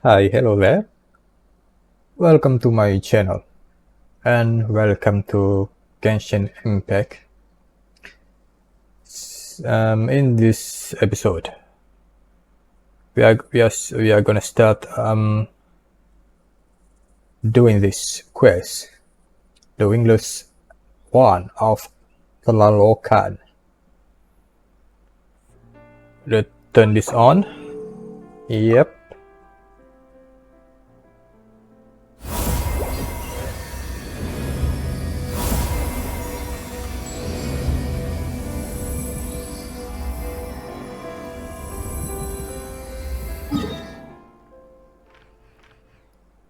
Hi, hello there. Welcome to my channel and welcome to Genshin Impact. In this episode, we are gonna start doing this quest, the Wingless one of Tlalocan. Let's turn this on. Yep.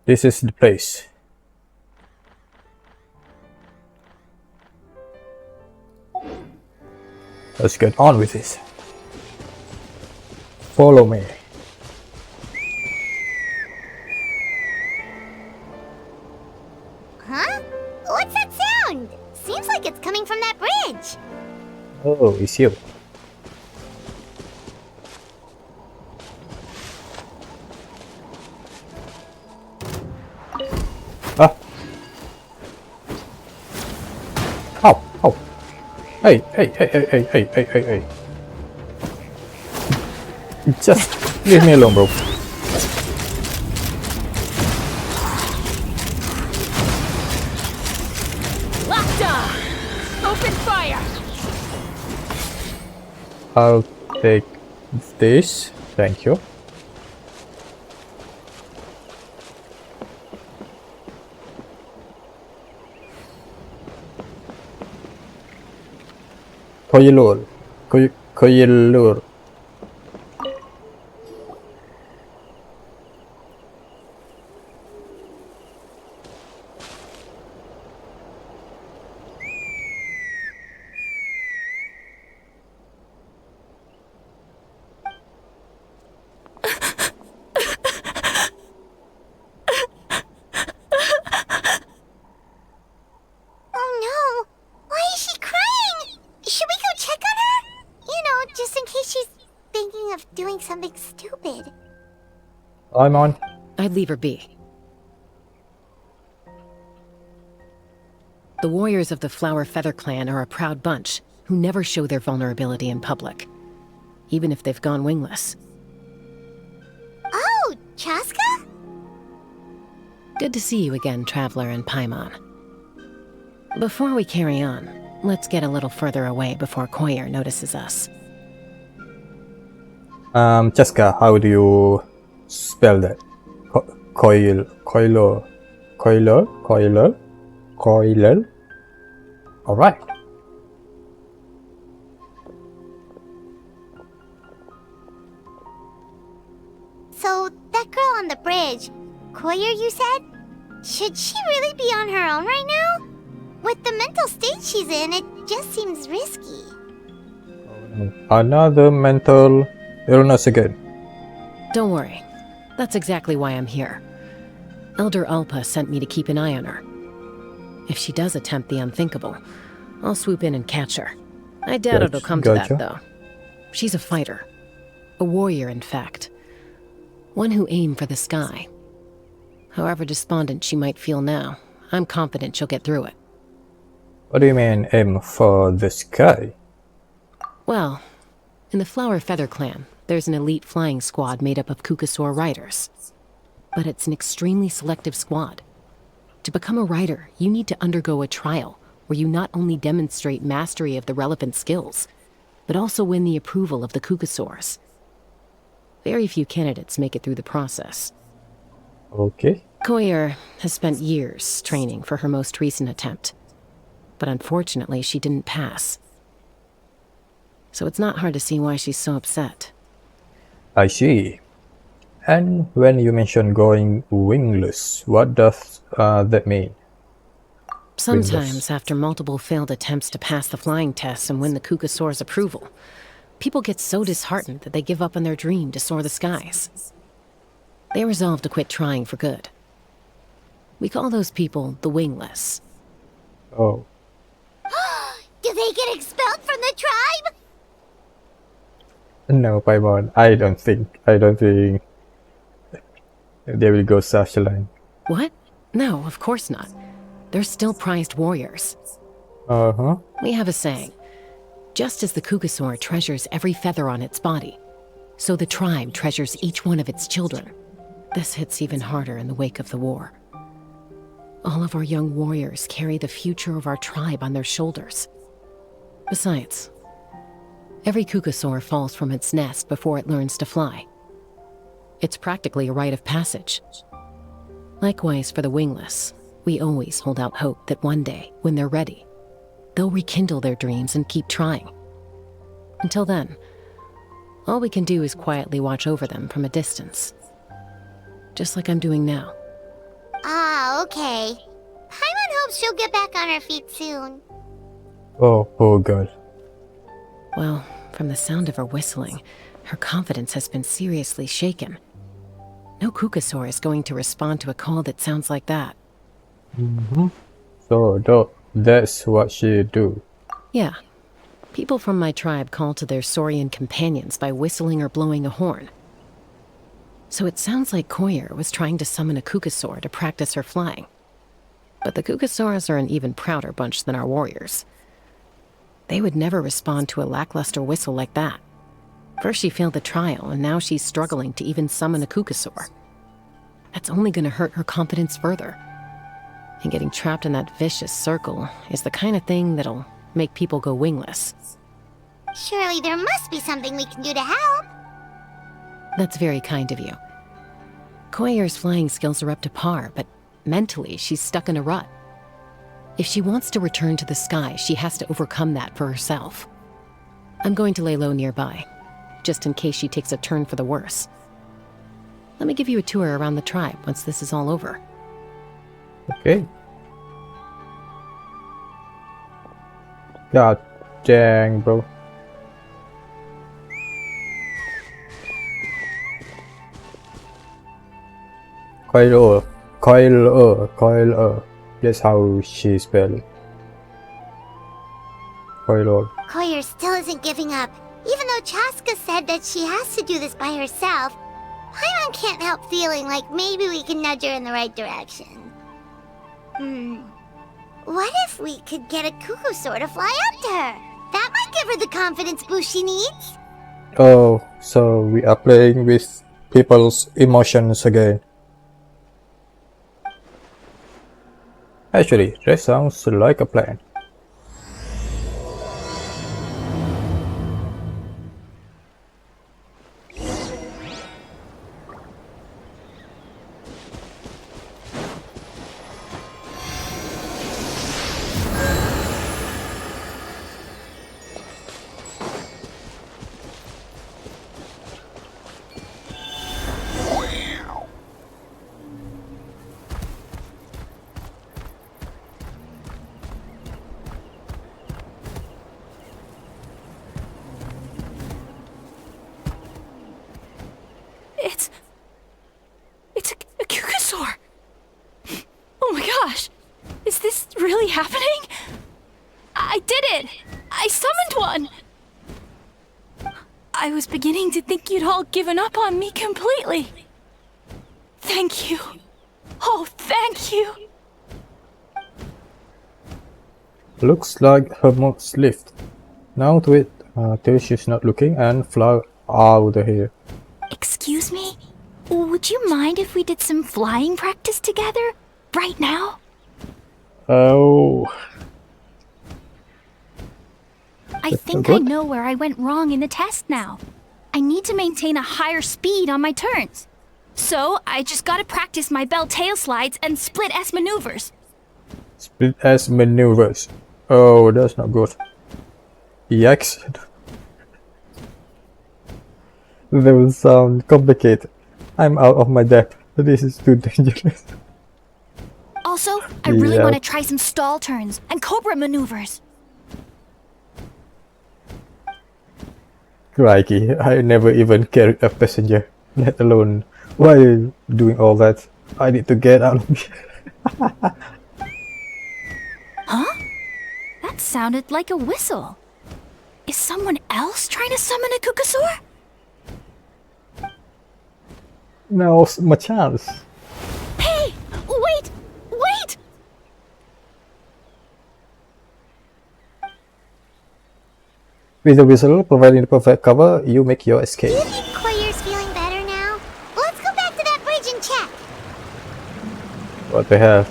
This is the place. Let's get on with this. Follow me. Huh? What's that sound? Seems like it's coming from that bridge. Oh, it's you. Ah. Oh, oh. Hey. Just leave me alone, bro. Locked on! Open fire! I'll take this. Thank you. Koyilur. Oh no! Why is she crying? Should we go check on her? You know, just in case she's thinking of doing something stupid. I'm on. I'd leave her be. The warriors of the Flower Feather Clan are a proud bunch who never show their vulnerability in public, even if they've gone wingless. Oh, Chasca? Good to see you again, Traveler and Paimon. Before we carry on, let's get a little further away before Koyer notices us. Chasca, how do you spell that? Coiler. Alright. So, that girl on the bridge, Koyer, you said? Should she really be on her own right now? With the mental state she's in, it just seems risky. Another mental illness again. Don't worry. That's exactly why I'm here. Elder Allpa sent me to keep an eye on her. If she does attempt the unthinkable, I'll swoop in and catch her. I doubt it'll come to that, though. She's a fighter. A warrior, in fact. One who aimed for the sky. However despondent she might feel now, I'm confident she'll get through it. What do you mean, aim for the sky? Well, in the Flower Feather Clan, there's an elite flying squad made up of Qucusaurus riders. But it's an extremely selective squad. To become a rider, you need to undergo a trial where you not only demonstrate mastery of the relevant skills, but also win the approval of the Qucusaurus. Very few candidates make it through the process. Okay. Koyer has spent years training for her most recent attempt, but unfortunately she didn't pass. So it's not hard to see why she's so upset. I see. And when you mention going wingless, what does that mean? Sometimes, after multiple failed attempts to pass the flying test and win the Qucusaurus' approval, people get so disheartened that they give up on their dream to soar the skies. They resolve to quit trying for good. We call those people the Wingless. Oh. Do they get expelled from the tribe? No, Paimon, I don't think. There will go Xilonen. What? No, of course not. They're still prized warriors. Uh-huh. We have a saying. Just as the Qucusaur treasures every feather on its body, so the tribe treasures each one of its children. This hits even harder in the wake of the war. All of our young warriors carry the future of our tribe on their shoulders. Besides, every Qucusaur falls from its nest before it learns to fly. It's practically a rite of passage. Likewise for the Wingless, we always hold out hope that one day, when they're ready, they'll rekindle their dreams and keep trying. Until then, all we can do is quietly watch over them from a distance. Just like I'm doing now. Ah, okay. Paimon hopes she'll get back on her feet soon. Oh, poor girl. Well, from the sound of her whistling, her confidence has been seriously shaken. No Qucusaur is going to respond to a call that sounds like that. So that's what she do. Yeah. People from my tribe call to their saurian companions by whistling or blowing a horn. So it sounds like Koyer was trying to summon a Qucusaur to practice her flying. But the Qucusaurus are an even prouder bunch than our warriors. They would never respond to a lackluster whistle like that. First she failed the trial, and now she's struggling to even summon a Qucusaur. That's only going to hurt her confidence further. And getting trapped in that vicious circle is the kind of thing that'll make people go wingless. Surely there must be something we can do to help. That's very kind of you. Koyer's flying skills are up to par, but mentally she's stuck in a rut. If she wants to return to the sky, she has to overcome that for herself. I'm going to lay low nearby, just in case she takes a turn for the worse. Let me give you a tour around the tribe once this is all over. Okay. God dang, bro. K1LL. That's how she spell it. K1LL. Koyer still isn't giving up. Even though Chasca said that she has to do this by herself, Paimon can't help feeling like maybe we can nudge her in the right direction. What if we could get a Qucusaur to fly up to her? That might give her the confidence boost she needs. Oh, so we are playing with people's emotions again. Actually, that sounds like a plan. It's a Qucusaur! Oh my gosh! Is this really happening? I did it! I summoned one! I was beginning to think you'd all given up on me completely. Thank you. Oh, thank you! Looks like her mood's lift. Now do it till she's not looking and fly out of here. Excuse me? Would you mind if we did some flying practice together? Right now? Oh. I think I know where I went wrong in the test now. I need to maintain a higher speed on my turns. So, I just gotta practice my bell tail slides and split S maneuvers. Split S maneuvers. Oh, that's not good. Yikes. They will sound complicated. I'm out of my depth. This is too dangerous. Also, I really Yeah. want to try some stall turns and cobra maneuvers. Crikey, I never even carried a passenger, let alone while doing all that. I need to get out of here. Huh? That sounded like a whistle. Is someone else trying to summon a Qucusaur? No, my chance. Hey! Wait! Wait! With the whistle providing the perfect cover, you make your Do escape. you think Koyer's feeling better now? Let's go back to that bridge and check. What the hell?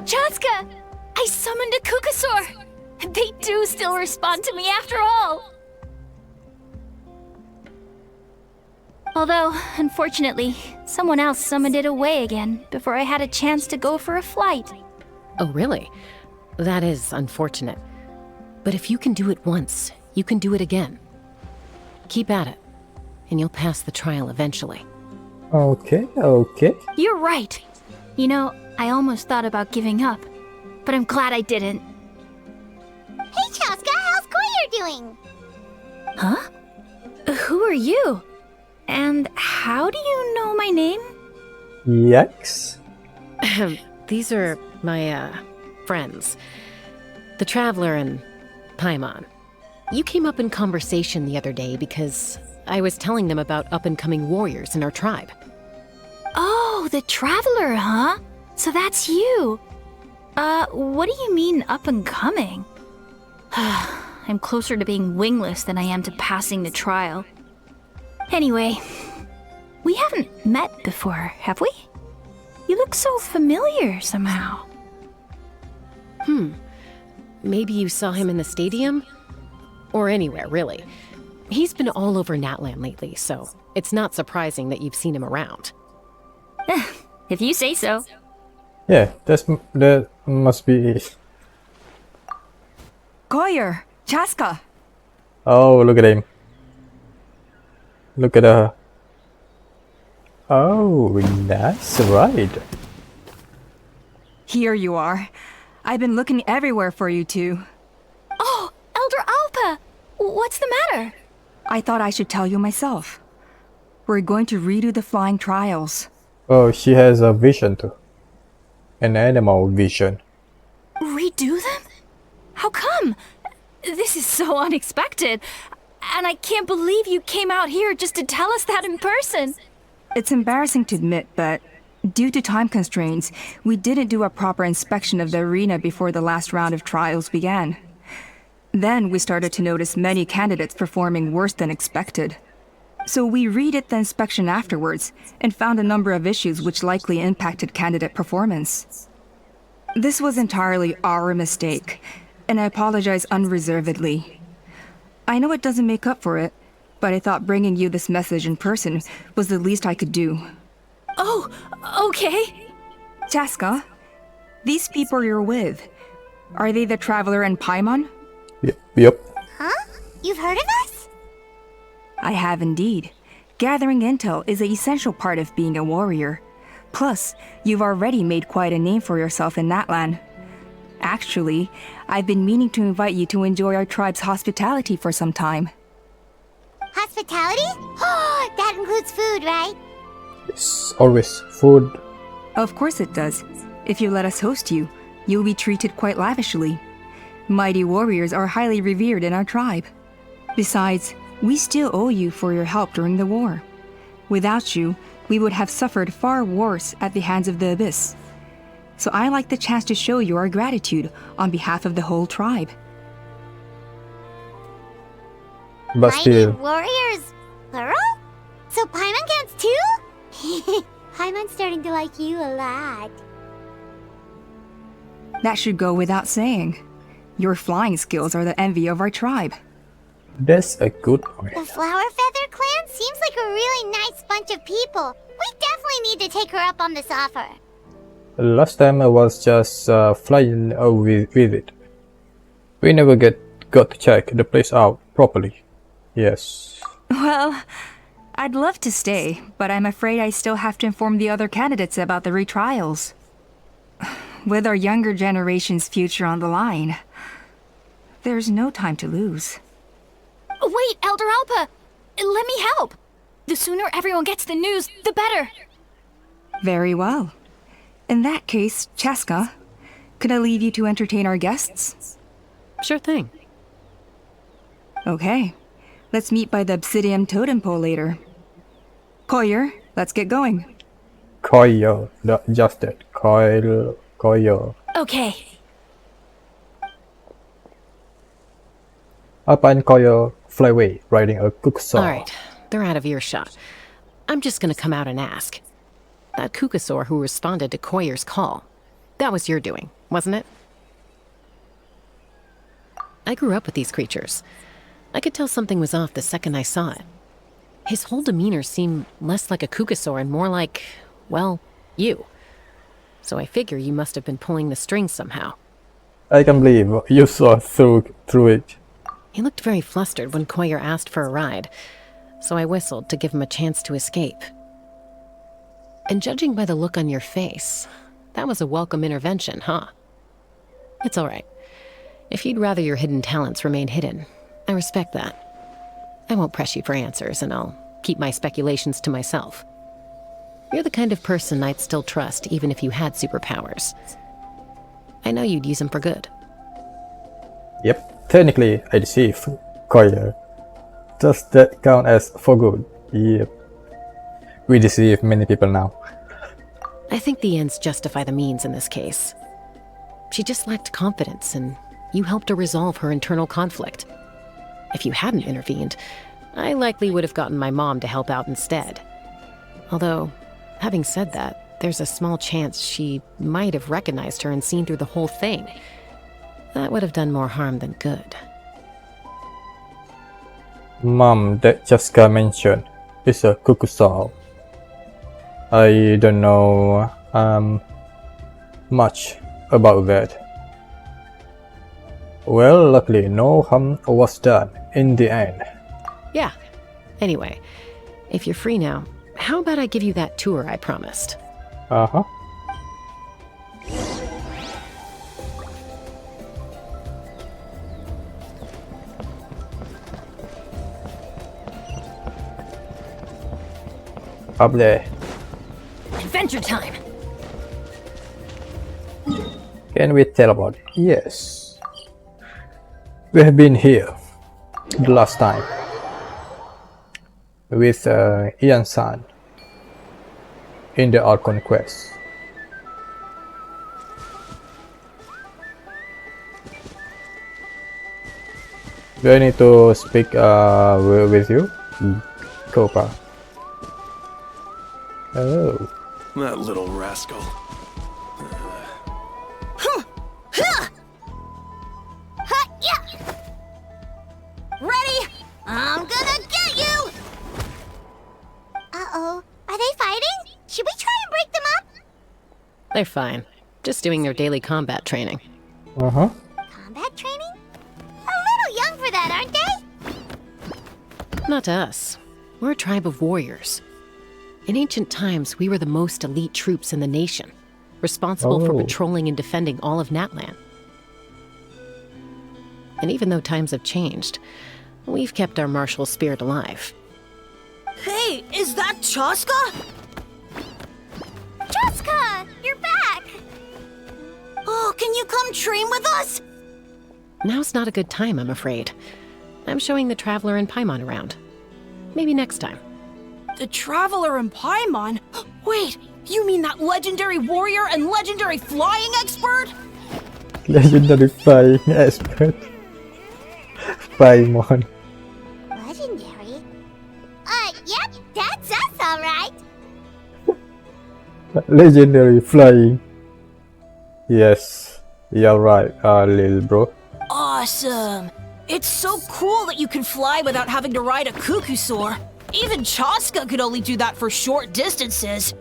Chasca! I summoned a Qucusaurus! They do still respond to me after all! Although, unfortunately, someone else summoned it away again before I had a chance to go for a flight. Oh, really? That is unfortunate. But if you can do it once, you can do it again. Keep at it, and you'll pass the trial eventually. Okay, okay. You're right. You know, I almost thought about giving up, but I'm glad I didn't. Hey, Chasca, how's Koyer doing? Huh? Who are you? And how do you know my name? Yikes. These are my, friends. The Traveler and Paimon. You came up in conversation the other day because I was telling them about up-and-coming warriors in our tribe. Oh, the Traveler, huh? So that's you. What do you mean up and coming? I'm closer to being wingless than I am to passing the trial. Anyway, we haven't met before, have we? You look so familiar somehow. Maybe you saw him in the stadium? Or anywhere, really. He's been all over Natlan lately, so it's not surprising that you've seen him around. If you say so. Yeah, that must be it. Koyer, Chasca. Oh, look at him. Look at her. Oh, that's right. Here you are. I've been looking everywhere for you two. Oh, Elder Allpa! What's the matter? I thought I should tell you myself. We're going to redo the flying trials. Oh, she has a vision too. An animal vision. Redo them? How come? This is so unexpected. And I can't believe you came out here just to tell us that in person. It's embarrassing to admit, but due to time constraints, we didn't do a proper inspection of the arena before the last round of trials began. Then we started to notice many candidates performing worse than expected. So we redid the inspection afterwards and found a number of issues which likely impacted candidate performance. This was entirely our mistake, and I apologize unreservedly. I know it doesn't make up for it, but I thought bringing you this message in person was the least I could do. Oh, okay. Chasca, these people you're with, are they the Traveler and Paimon? Yep. Huh? You've heard of us? I have indeed. Gathering intel is an essential part of being a warrior. Plus, you've already made quite a name for yourself in Natlan. Actually, I've been meaning to invite you to enjoy our tribe's hospitality for some time. Hospitality? Oh, that includes food, right? It's always food. Of course it does. If you let us host you, you'll be treated quite lavishly. Mighty warriors are highly revered in our tribe. Besides, we still owe you for your help during the war. Without you, we would have suffered far worse at the hands of the Abyss. So I like the chance to show you our gratitude on behalf of the whole tribe. But Mighty still, warriors, plural? So Paimon counts too? Paimon's starting to like you a lot. That should go without saying. Your flying skills are the envy of our tribe. that's a good point. The Flower Feather clan seems like a really nice bunch of people. We definitely need to take her up on this offer. Last time I was just flying with it. We never got to check the place out properly. Yes. Well, I'd love to stay, but I'm afraid I still have to inform the other candidates about the retrials. With our younger generation's future on the line. There's no time to lose. Wait, Elder Allpa! Let me help! The sooner everyone gets the news, the better. Very well. In that case, Chasca, could I leave you to entertain our guests? Sure thing. Okay. Let's meet by the obsidian totem pole later. Koyer, let's get going. Koyo, just that. Koyo. Okay. Allpa and Koyo fly away, riding a Qucusaurus. Alright, they're out of earshot. I'm just gonna come out and ask. That Qucusaur who responded to Koyer's call, that was your doing, wasn't it? I grew up with these creatures. I could tell something was off the second I saw it. His whole demeanor seemed less like a Qucusaur and more like, well, you. So I figure you must have been pulling the strings somehow. I can believe you saw through it. He looked very flustered when Koyer asked for a ride, so I whistled to give him a chance to escape. And judging by the look on your face, that was a welcome intervention, huh? It's all right. If you'd rather your hidden talents remain hidden, I respect that. I won't press you for answers, and I'll keep my speculations to myself. You're the kind of person I'd still trust even if you had superpowers. I know you'd use them for good. Yep, technically I deceive Koyo. Does that count as for good? Yep. We deceive many people now. I think the ends justify the means in this case. She just lacked confidence, and you helped her resolve her internal conflict. If you hadn't intervened, I likely would have gotten my mom to help out instead. Although, having said that, there's a small chance she might have recognized her and seen through the whole thing. That would have done more harm than good. Mom, that Chasca mentioned is a Qucusaurus. I don't know much about that. Well, luckily no harm was done in the end. Yeah. Anyway, if you're free now, how about I give you that tour I promised? Uh-huh. Up there. Adventure time! Can we teleport? Yes. We have been here the last time with Ian-san in the Art Conquest. Do I need to speak with you? Copa. Oh. That little rascal. Ready? I'm gonna get you! Uh-oh. Are they fighting? Should we try and break them up? They're fine. Just doing their daily combat training. Uh-huh. Combat training? A little young for that, aren't they? Not to us. We're a tribe of warriors. In ancient times, we were the most elite troops in the nation, responsible for Oh. patrolling and defending all of Natlan. And even though times have changed, we've kept our martial spirit alive. Hey, is that Chasca? Chasca! You're back! Oh, can you come train with us? Now's not a good time, I'm afraid. I'm showing the Traveler and Paimon around. Maybe next time. The Traveler and Paimon? Wait, you mean that legendary warrior and legendary flying expert? Legendary flying expert. Paimon. Legendary? Yep, that's us, alright. Legendary flying. Yes, you're right, little bro. Awesome. It's so cool that you can fly without having to ride a Qucusaur. Even Chasca could only do that for short distances.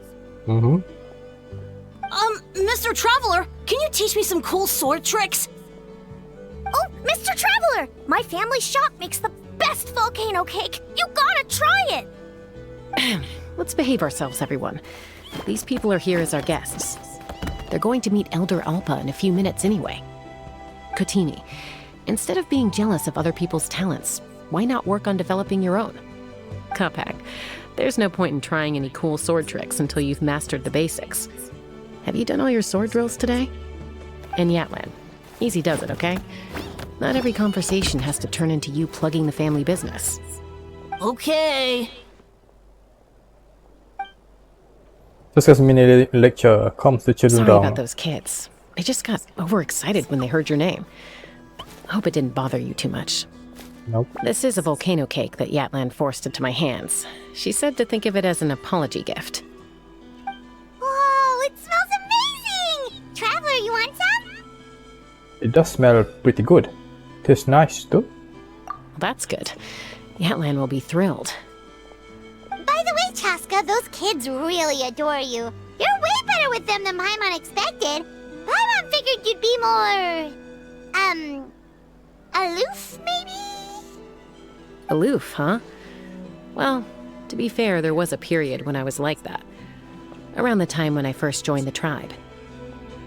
Mm-hmm. Mr. Traveler, can you teach me some cool sword tricks? Oh, Mr. Traveler! My family's shop makes the best volcano cake. You gotta try it! Let's behave ourselves, everyone. These people are here as our guests. They're going to meet Elder Allpa in a few minutes anyway. Kotini, Instead of being jealous of other people's talents, why not work on developing your own? Cuphack, there's no point in trying any cool sword tricks until you've mastered the basics. Have you done all your sword drills today? And Yatlan, easy does it, okay? Not every conversation has to turn into you plugging the family business. Okay. Chasca's mini lecture comes to children Sorry down. about those kids. They just got overexcited when they heard your name. Hope it didn't bother you too much. Nope. This is a volcano cake that Yatlan forced into my hands. She said to think of it as an apology gift. Whoa, it smells amazing! Traveler, you want some? It does smell pretty good. Tastes nice too. That's good. Yatlan will be thrilled. By the way, Chasca, those kids really adore you. You're way better with them than Paimon expected. Paimon figured you'd be more... aloof, maybe? Aloof, huh? Well, to be fair, there was a period when I was like that. Around the time when I first joined the tribe.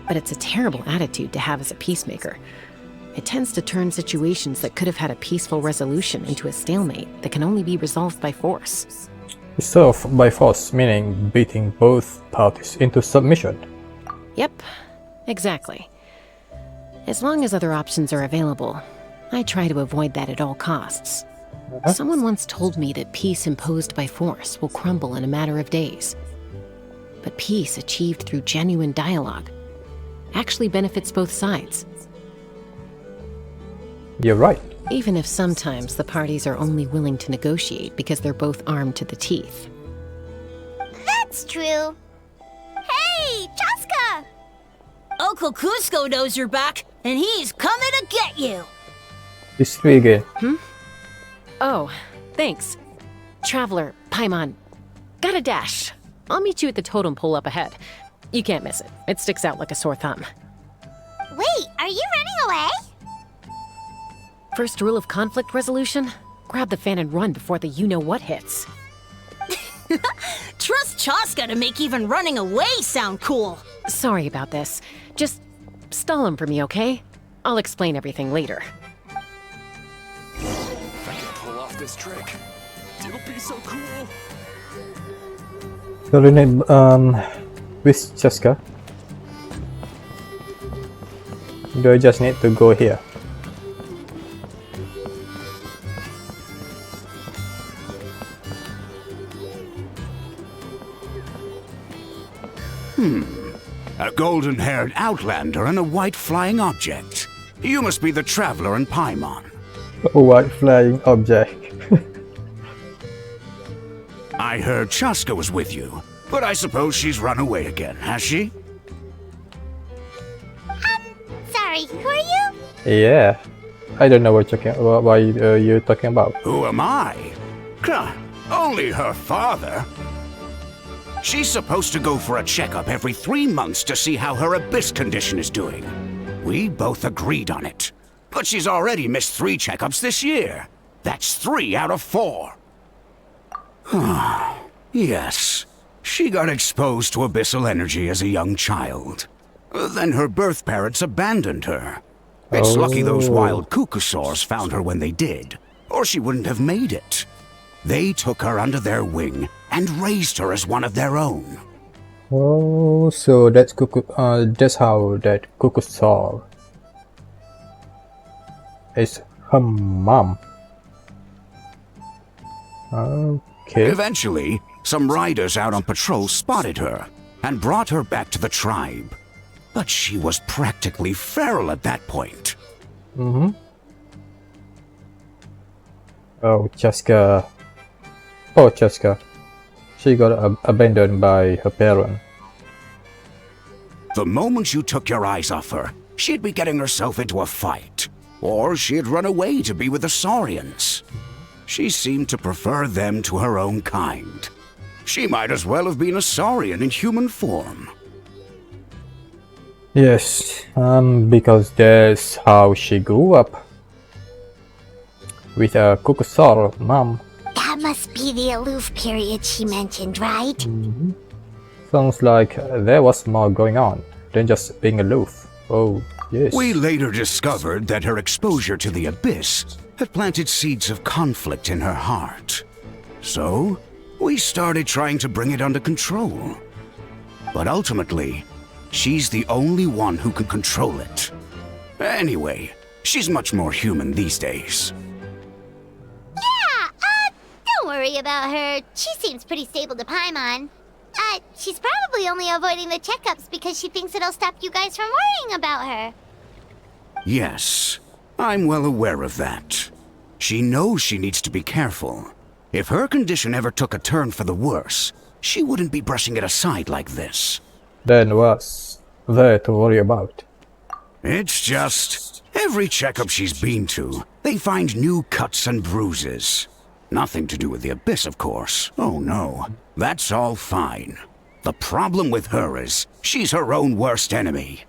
But it's a terrible attitude to have as a peacemaker. It tends to turn situations that could have had a peaceful resolution into a stalemate that can only be resolved by force. Resolved by force, meaning beating both parties into submission. Yep, exactly. As long as other options are available, I try to avoid that at all costs. Someone once told me that peace imposed by force will crumble in a matter of days. But peace achieved through genuine dialogue actually benefits both sides. You're right. Even if sometimes the parties are only willing to negotiate because they're both armed to the teeth. That's true. Hey, Chasca! Uncle Cusco knows you're back, and he's coming to get you. It's me again. Oh, thanks. Traveler, Paimon, got a dash. I'll meet you at the totem pole up ahead. You can't miss it. It sticks out like a sore thumb. Wait, are you running away? First rule of conflict resolution? Grab the fan and run before the you-know-what hits. Trust Chasca to make even running away sound cool. Sorry about this. Just stall him for me, okay? I'll explain everything later. If I can pull off this trick, it'll be so cool. So rename with Chasca. Do I just need to go here? A golden-haired outlander and a white flying object. You must be the traveler in Paimon. A white flying object. I heard Chasca was with you, but I suppose she's run away again, has she? Sorry, who are you? Yeah. I don't know what you're talking about. Who am I? Only her father. She's supposed to go for a checkup every 3 months to see how her abyss condition is doing. We both agreed on it. But she's already missed 3 checkups this year. That's 3 out of 4. Yes. She got exposed to abyssal energy as a young child. Then her birth parents abandoned her. It's lucky those wild Qucusaurus found her when they did, or she wouldn't have made it. They took her under their wing and raised her as one of their own. Oh, so that's how that Qucusaurus is her mom. Okay. Eventually, some riders out on patrol spotted her and brought her back to the tribe. But she was practically feral at that point. Oh, Chasca. Oh, Chasca. She got abandoned by her parent. The moment you took your eyes off her, she'd be getting herself into a fight. Or she'd run away to be with the Saurians. She seemed to prefer them to her own kind. She might as well have been a Saurian in human form. Yes, because that's how she grew up. With a Qucusaurus mom. That must be the aloof period she mentioned, right? Sounds like there was more going on than just being aloof. Oh. Yes. We later discovered that her exposure to the abyss had planted seeds of conflict in her heart. So, we started trying to bring it under control. But ultimately, she's the only one who can control it. Anyway, she's much more human these days. Yeah, don't worry about her. She seems pretty stable to Paimon. She's probably only avoiding the checkups because she thinks it'll stop you guys from worrying about her. Yes, I'm well aware of that. She knows she needs to be careful. If her condition ever took a turn for the worse, she wouldn't be brushing it aside like this. Then what's there to worry about? It's just, every checkup she's been to, they find new cuts and bruises. Nothing to do with the abyss, of course. Oh no, that's all fine. The problem with her is, she's her own worst enemy.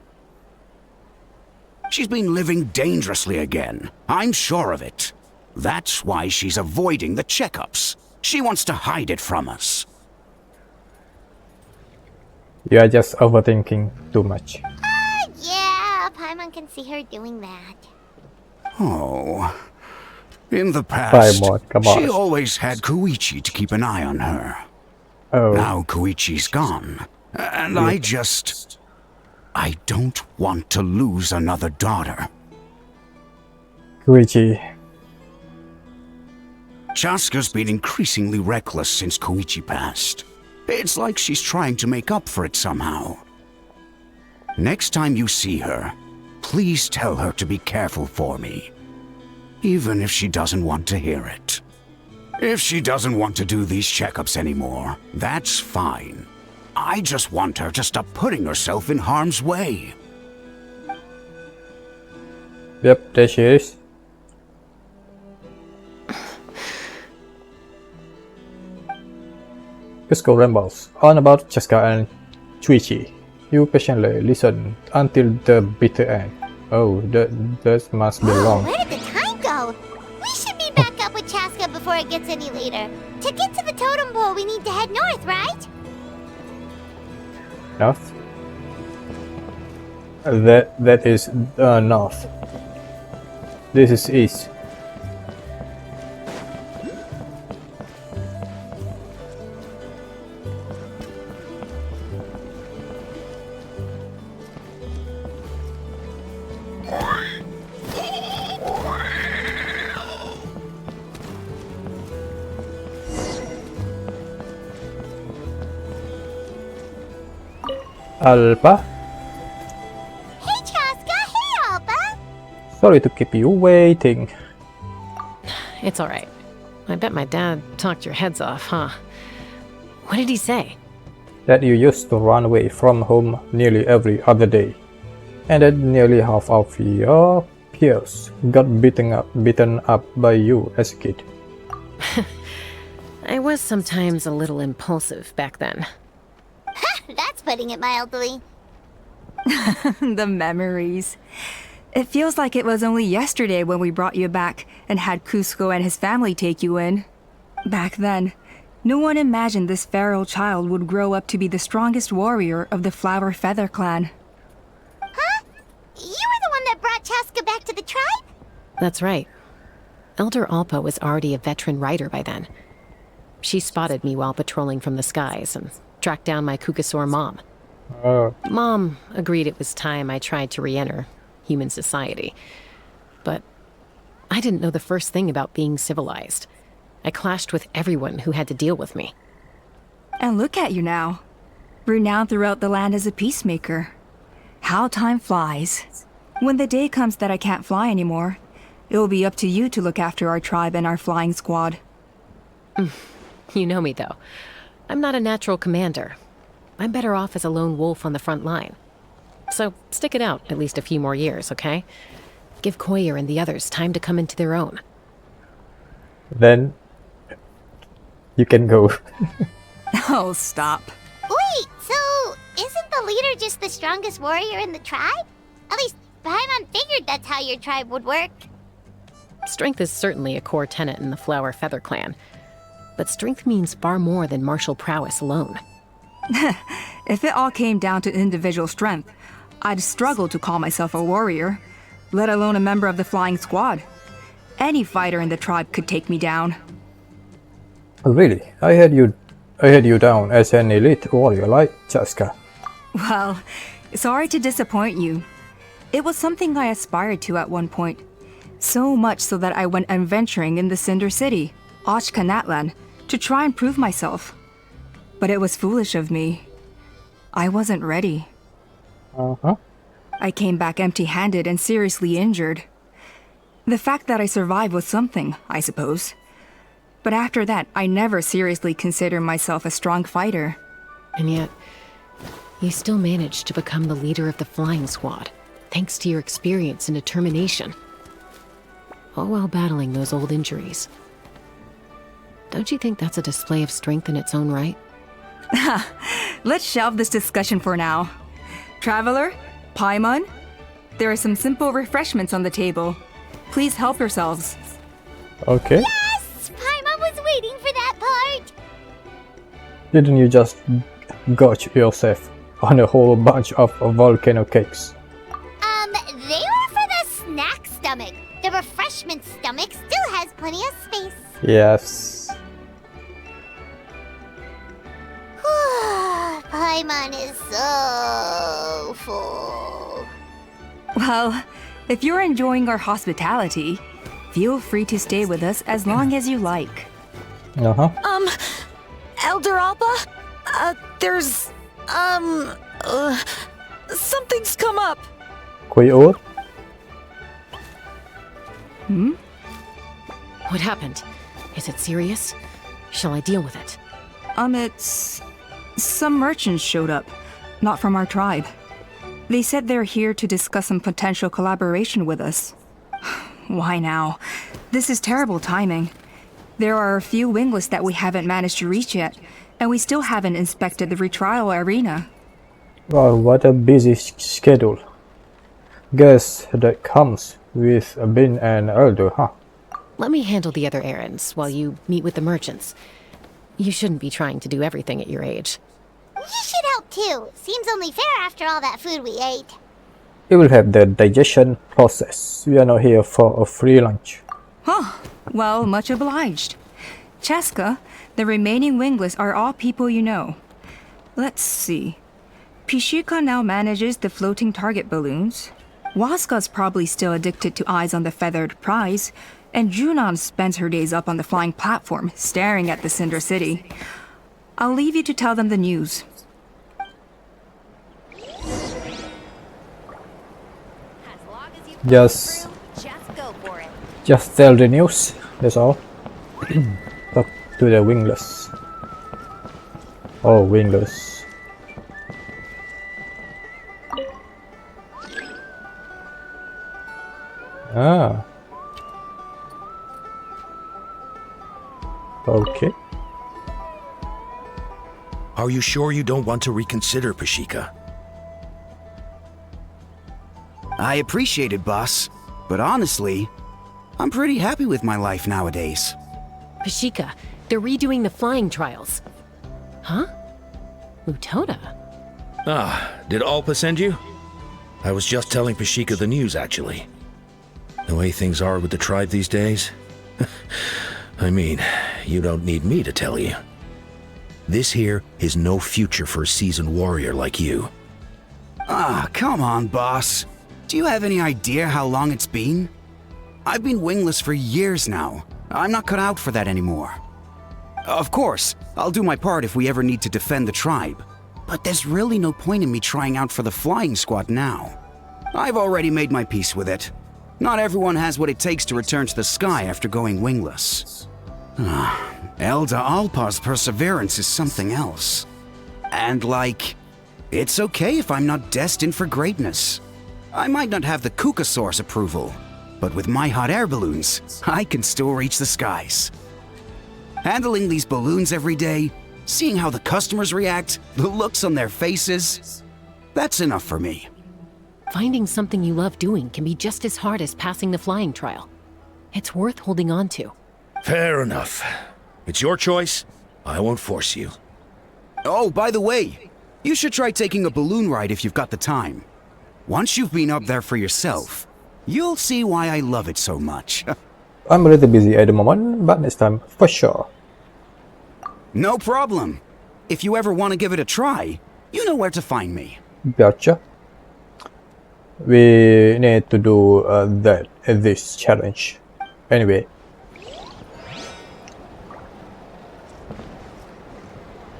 She's been living dangerously again. I'm sure of it. That's why she's avoiding the checkups. She wants to hide it from us. You are just overthinking too much. Yeah, Paimon can see her doing that. Oh. In the past, Paimon, come on. she always had Koichi to keep an eye on her. Oh, Now Koichi's gone. And I don't want to lose another daughter. Koichi. Chasca's been increasingly reckless since Koichi passed. It's like she's trying to make up for it somehow. Next time you see her, please tell her to be careful for me. Even if she doesn't want to hear it. If she doesn't want to do these checkups anymore, that's fine. I just want her to stop putting herself in harm's way. Yep, there she is. Cusco rambles on about Chasca and Chuichi. You patiently listen until the bitter end. Oh, that must be long. Where did the time go? We should be back up with Chasca before it gets any later. To get to the totem pole, we need to head north, right? North? That is north. This is east. Allpa? Hey, Chasca! Hey, Allpa! Sorry to keep you waiting. It's all right. I bet my dad talked your heads off, huh? What did he say? That you used to run away from home nearly every other day. And that nearly half of your peers got beaten up by you as a kid. I was sometimes a little impulsive back then. That's putting it mildly. The memories. It feels like it was only yesterday when we brought you back and had Cusco and his family take you in. Back then, no one imagined this feral child would grow up to be the strongest warrior of the Flower Feather clan. Huh? You were the one that brought Chasca back to the tribe? That's right. Elder Allpa was already a veteran rider by then. She spotted me while patrolling from the skies and tracked down my Qucusaurus mom. Oh, Mom agreed it was time I tried to re-enter human society. But I didn't know the first thing about being civilized. I clashed with everyone who had to deal with me. And look at you now. Renowned throughout the land as a peacemaker. How time flies. When the day comes that I can't fly anymore, it will be up to you to look after our tribe and our flying squad. You know me, though. I'm not a natural commander. I'm better off as a lone wolf on the front line. So stick it out at least a few more years, okay? Give Koyer and the others time to come into their own. then you can go. Oh, stop. Wait, so isn't the leader just the strongest warrior in the tribe? At least Paimon figured that's how your tribe would work. Strength is certainly a core tenet in the Flower Feather clan. But strength means far more than martial prowess alone. If it all came down to individual strength, I'd struggle to call myself a warrior, let alone a member of the flying squad. Any fighter in the tribe could take me down. Really? I had you down as an elite warrior like Chasca. Well, sorry to disappoint you. It was something I aspired to at one point. So much so that I went adventuring in the Cinder City, K1LL, to try and prove myself. But it was foolish of me. I wasn't ready. I came back empty-handed and seriously injured. The fact that I survived was something, I suppose. But after that, I never seriously considered myself a strong fighter. And yet, you still managed to become the leader of the flying squad, thanks to your experience and determination. All while battling those old injuries. Don't you think that's a display of strength in its own right? Let's shelve this discussion for now. Traveler, Paimon, there are some simple refreshments on the table. Please help yourselves. Okay. Yes! Paimon was waiting for that part! Didn't you just gorge yourself on a whole bunch of volcano cakes? They were for the snack stomach. The refreshment stomach still has plenty of space. Yes. Paimon is so full. Well, if you're enjoying our hospitality, feel free to stay with us as long as you like. Elder Allpa? There's, something's come up. Qucusaurus? What happened? Is it serious? Shall I deal with it? It's... Some merchants showed up, not from our tribe. They said they're here to discuss some potential collaboration with us. Why now? This is terrible timing. There are a few Wingless that we haven't managed to reach yet, and we still haven't inspected the retrial arena. Wow, what a busy schedule. Guess that comes with being an elder, huh? Let me handle the other errands while you meet with the merchants. You shouldn't be trying to do everything at your age. You should help too. Seems only fair after all that food we ate. It will help the digestion process. We are not here for a free lunch. Huh. Well, much obliged. Chasca, the remaining Wingless are all people you know. Let's see. Pishika now manages the floating target balloons. Waska's probably still addicted to eyes on the feathered prize, and Junon spends her days up on the flying platform, staring at the Cinder City. I'll leave you to tell them the news. Just go for it. Just tell the news, that's all. Talk to the Wingless. Oh, Wingless. Ah. Okay. Are you sure you don't want to reconsider, Pashika? I appreciate it, boss. But honestly, I'm pretty happy with my life nowadays. Pashika, they're redoing the flying trials. Huh? Mutoda? Ah, did Allpa send you? I was just telling Pashika the news, actually. The way things are with the tribe these days? I mean, you don't need me to tell you. This here is no future for a seasoned warrior like you. Ah, come on, boss. Do you have any idea how long it's been? I've been wingless for years now. I'm not cut out for that anymore. Of course, I'll do my part if we ever need to defend the tribe. But there's really no point in me trying out for the flying squad now. I've already made my peace with it. Not everyone has what it takes to return to the sky after going wingless. Elder Allpa's perseverance is something else. And it's okay if I'm not destined for greatness. I might not have the Qucusaurus approval, but with my hot air balloons, I can still reach the skies. Handling these balloons every day, seeing how the customers react, the looks on their faces, that's enough for me. Finding something you love doing can be just as hard as passing the flying trial. It's worth holding on to. Fair enough. It's your choice. I won't force you. Oh, by the way, you should try taking a balloon ride if you've got the time. Once you've been up there for yourself, you'll see why I love it so much. I'm a little busy at the moment, but next time for sure. No problem. If you ever want to give it a try, you know where to find me. Gotcha. We need to do this challenge. Anyway.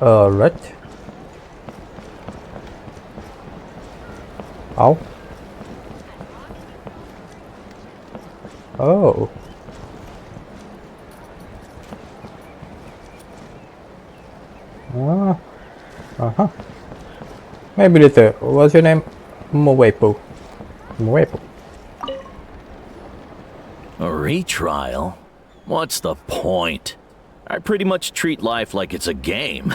Alright. Ow. Oh. Uh-huh. Maybe later. What's your name? Moepo. Moepo. A retrial? What's the point? I pretty much treat life like it's a game.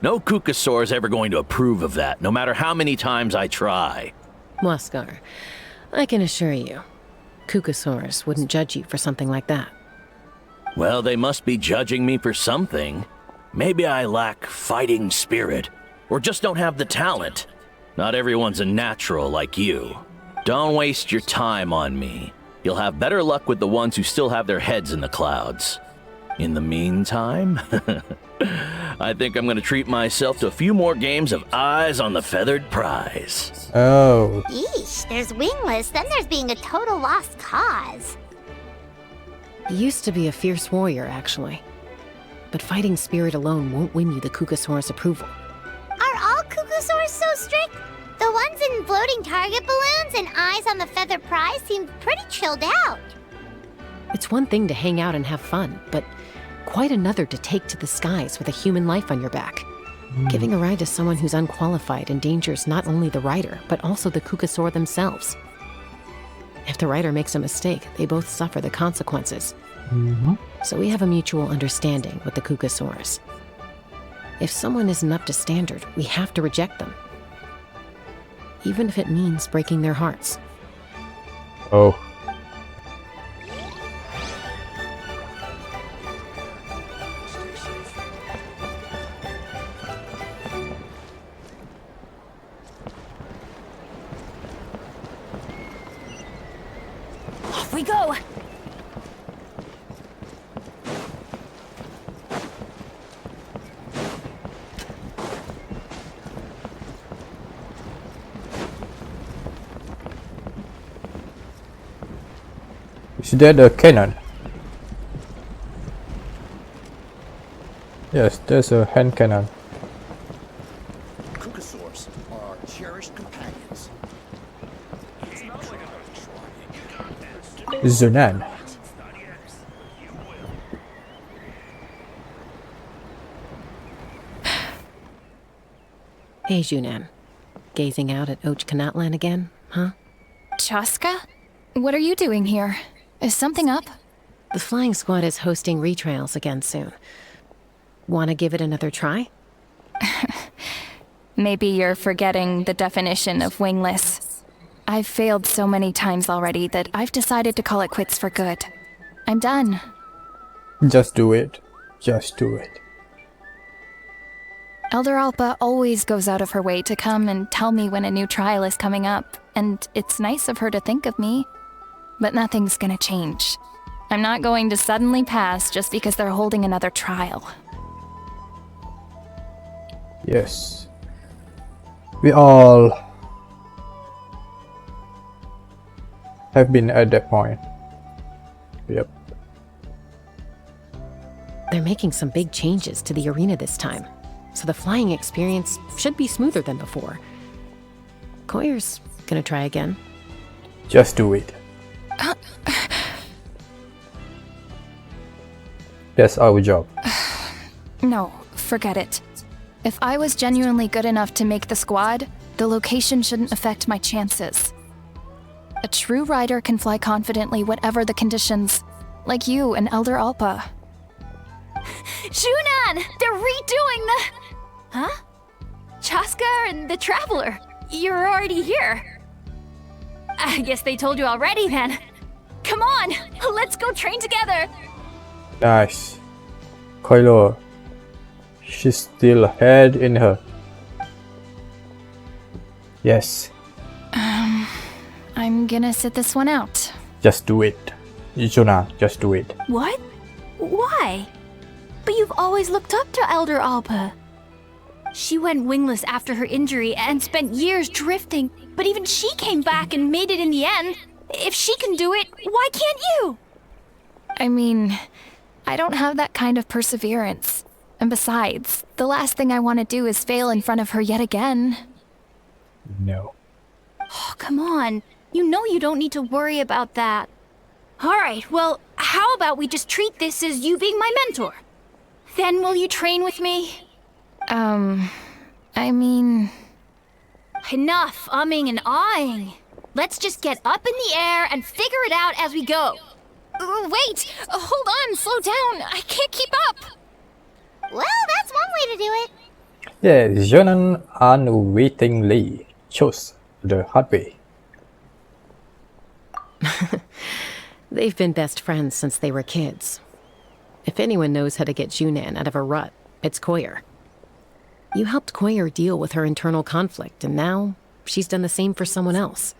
No Qucusaurus is ever going to approve of that, no matter how many times I try. Huascar, I can assure you, Qucusaurus wouldn't judge you for something like that. Well, they must be judging me for something. Maybe I lack fighting spirit, or just don't have the talent. Not everyone's a natural like you. Don't waste your time on me. You'll have better luck with the ones who still have their heads in the clouds. In the meantime, I think I'm gonna treat myself to a few more games of Eyes on the Feathered Prize. Oh. Yeesh, there's Wingless, then there's being a total lost cause. He used to be a fierce warrior, actually. But fighting spirit alone won't win you the Qucusaurus approval. Are all Qucusaurus so strict? The ones in floating target balloons and Eyes on the Feathered Prize seem pretty chilled out. It's one thing to hang out and have fun, but quite another to take to the skies with a human life on your back. Giving a ride to someone who's unqualified endangers not only the rider, but also the Qucusaur themselves. If the rider makes a mistake, they both suffer the consequences. So we have a mutual understanding with the Qucusaurus. If someone isn't up to standard, we have to reject them. Even if it means breaking their hearts. Oh. Off we go! Is that a cannon? Yes, there's a hand cannon. Qucusaurus are our cherished companions. Zunan. Hey, Junan. Gazing out at Tlalocan again, huh? Chasca? What are you doing here? Is something up? The flying squad is hosting retrials again soon. Wanna give it another try? Maybe you're forgetting the definition of wingless. I've failed so many times already that I've decided to call it quits for good. I'm done. Just do it. Just do it. Elder Allpa always goes out of her way to come and tell me when a new trial is coming up, and it's nice of her to think of me. But nothing's gonna change. I'm not going to suddenly pass just because they're holding another trial. Yes. We all have been at that point. Yep. They're making some big changes to the arena this time, so the flying experience should be smoother than before. Koyer's gonna try again. Just do it. That's our job. No, forget it. If I was genuinely good enough to make the squad, the location shouldn't affect my chances. A true rider can fly confidently whatever the conditions, like you and Elder Allpa. Junan! They're redoing the... Huh? Chasca and the Traveler. You're already here. I guess they told you already then. Come on, let's go train together. Nice. Kylo. She still had in her. Yes. gonna sit this one out. Just do it. Yuna, just do it. What? Why? But you've always looked up to Elder Allpa. She went wingless after her injury and spent years drifting, but even she came back and made it in the end. If she can do it, why can't you? I mean, I don't have that kind of perseverance. And besides, the last thing I want to do is fail in front of her yet again. No. Oh, come on. You know you don't need to worry about that. Alright, well, how about we just treat this as you being my mentor? Then will you train with me? I mean... Enough umming and ahhing. Let's just get up in the air and figure it out as we go. Wait! Hold on, slow down. I can't keep up. Well, that's one way to do it. Yeah, Xilonen unwittingly chose the hard way. They've been best friends since they were kids. If anyone knows how to get Junan out of a rut, it's Koyer. You helped Koyer deal with her internal conflict, and now she's done the same for someone else.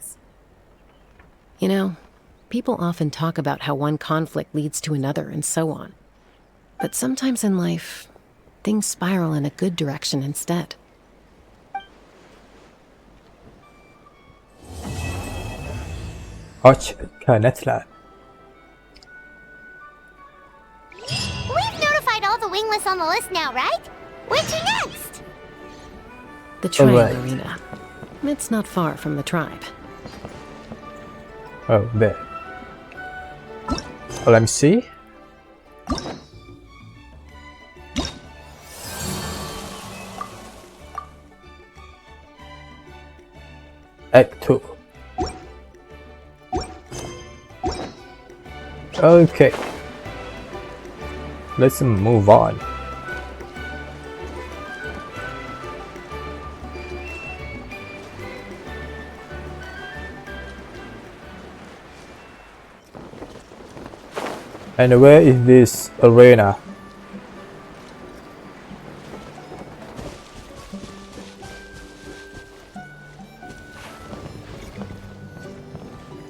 You know, people often talk about how one conflict leads to another and so on. But sometimes in life, things spiral in a good direction instead. K1LL. We've notified all the wingless on the list now, right? Where's your next? The trial Alright. arena. It's not far from the tribe. Oh, there. Let me see. Act 2. Okay. Let's move on. And where is this arena?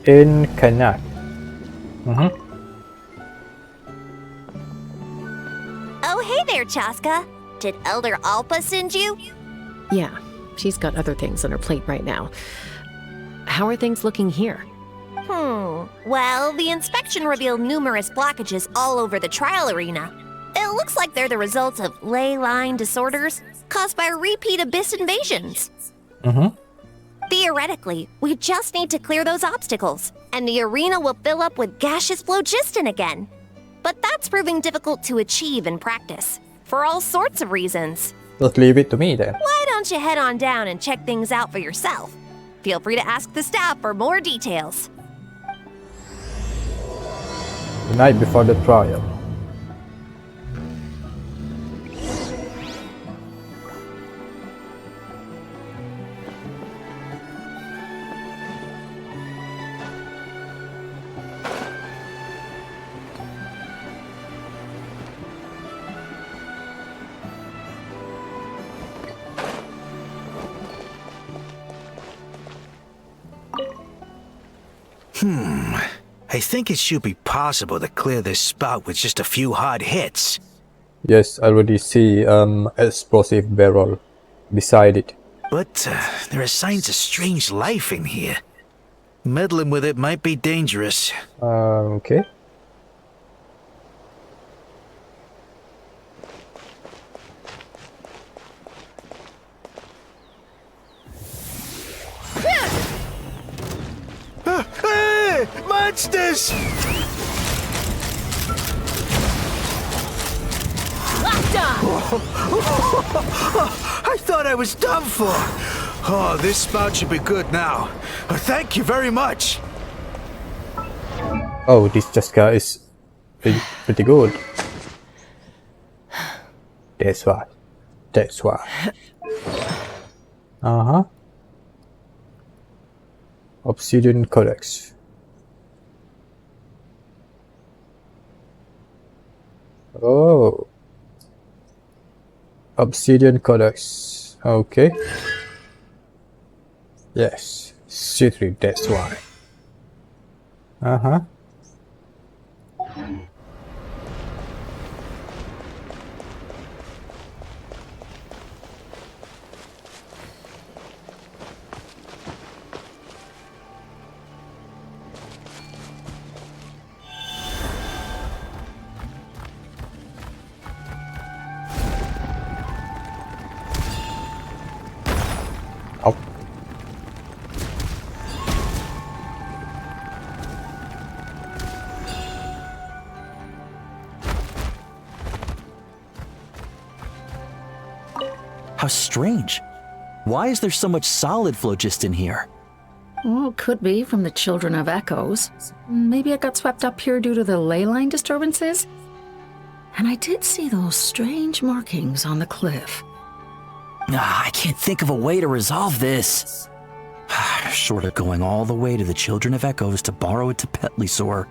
In Kanak. Oh, hey there, Chasca. Did Elder Allpa send you? Yeah, she's got other things on her plate right now. How are things looking here? Well, the inspection revealed numerous blockages all over the trial arena. It looks like they're the results of ley line disorders caused by repeat abyss invasions. Theoretically, we just need to clear those obstacles, and the arena will fill up with gaseous phlogiston again. But that's proving difficult to achieve in practice, for all sorts of reasons. Let's leave it to me then. Why don't you head on down and check things out for yourself? Feel free to ask the staff for more details. The night before the trial. I think it should be possible to clear this spout with just a few hard hits. Yes, I already see explosive barrel beside it. But there are signs of strange life in here. Meddling with it might be dangerous. Okay. Hey! Monsters! I thought I was done for. Oh, this spout should be good now. Thank you very much. Oh, this Chasca is pretty good. That's why. That's why. Obsidian Codex. Oh. Obsidian Codex. Okay. Yes. C3, that's why. Uh-huh. Oh. How strange. Why is there so much solid phlogiston here? Well, could be from the Children of Echoes. Maybe it got swept up here due to the ley line disturbances? And I did see those strange markings on the cliff. I can't think of a way to resolve this. Short of going all the way to the Children of Echoes to borrow it to Petlisaur.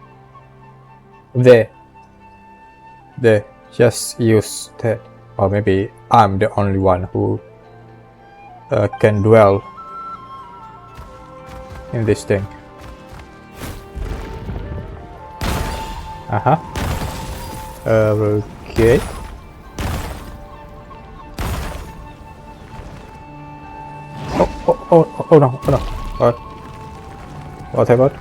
They just use that. Or maybe I'm the only one who can dwell in this thing. Uh-huh. Okay. Oh no, oh no. What happened?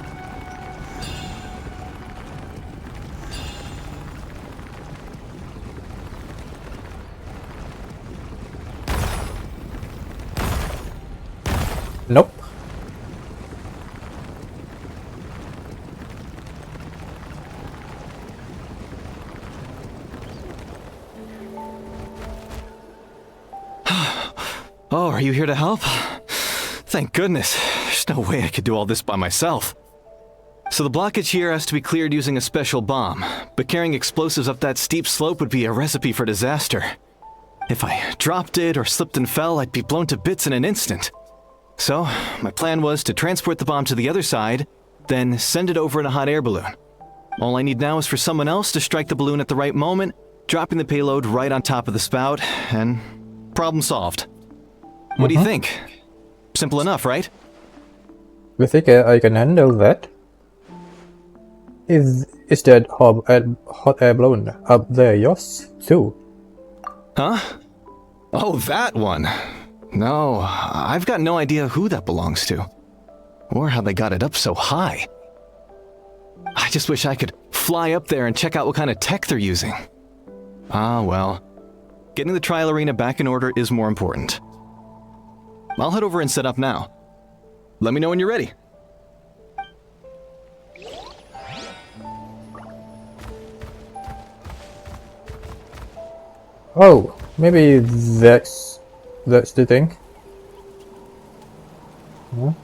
Nope. Oh, are you here to help? Thank goodness. There's no way I could do all this by myself. So the blockage here has to be cleared using a special bomb, but carrying explosives up that steep slope would be a recipe for disaster. If I dropped it or slipped and fell, I'd be blown to bits in an instant. So, my plan was to transport the bomb to the other side, then send it over in a hot air balloon. All I need now is for someone else to strike the balloon at the right moment, dropping the payload right on top of the spout, and problem solved. What do you think? Simple enough, right? You think I can handle that? Is that hot air balloon up there yours too? Huh? Oh, that one. No, I've got no idea who that belongs to. Or how they got it up so high. I just wish I could fly up there and check out what kind of tech they're using. Ah, well. Getting the trial arena back in order is more important. I'll head over and set up now. Let me know when you're ready. Oh, maybe that's the thing.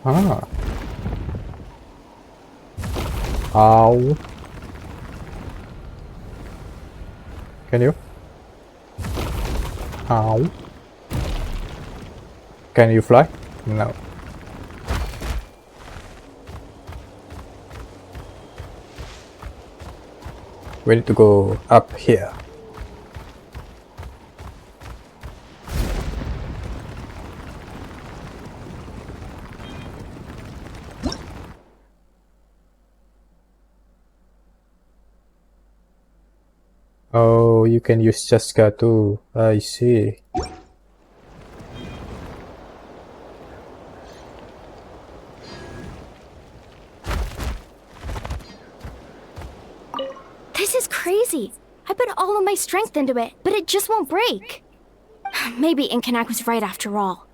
Uh-huh. Ow. Can you? Ow. Can you fly? No. We need to go up here. Oh, you can use Chasca too. I see. This is crazy. I put all of my strength into it, but it just won't break. Maybe Inkanak was right after all.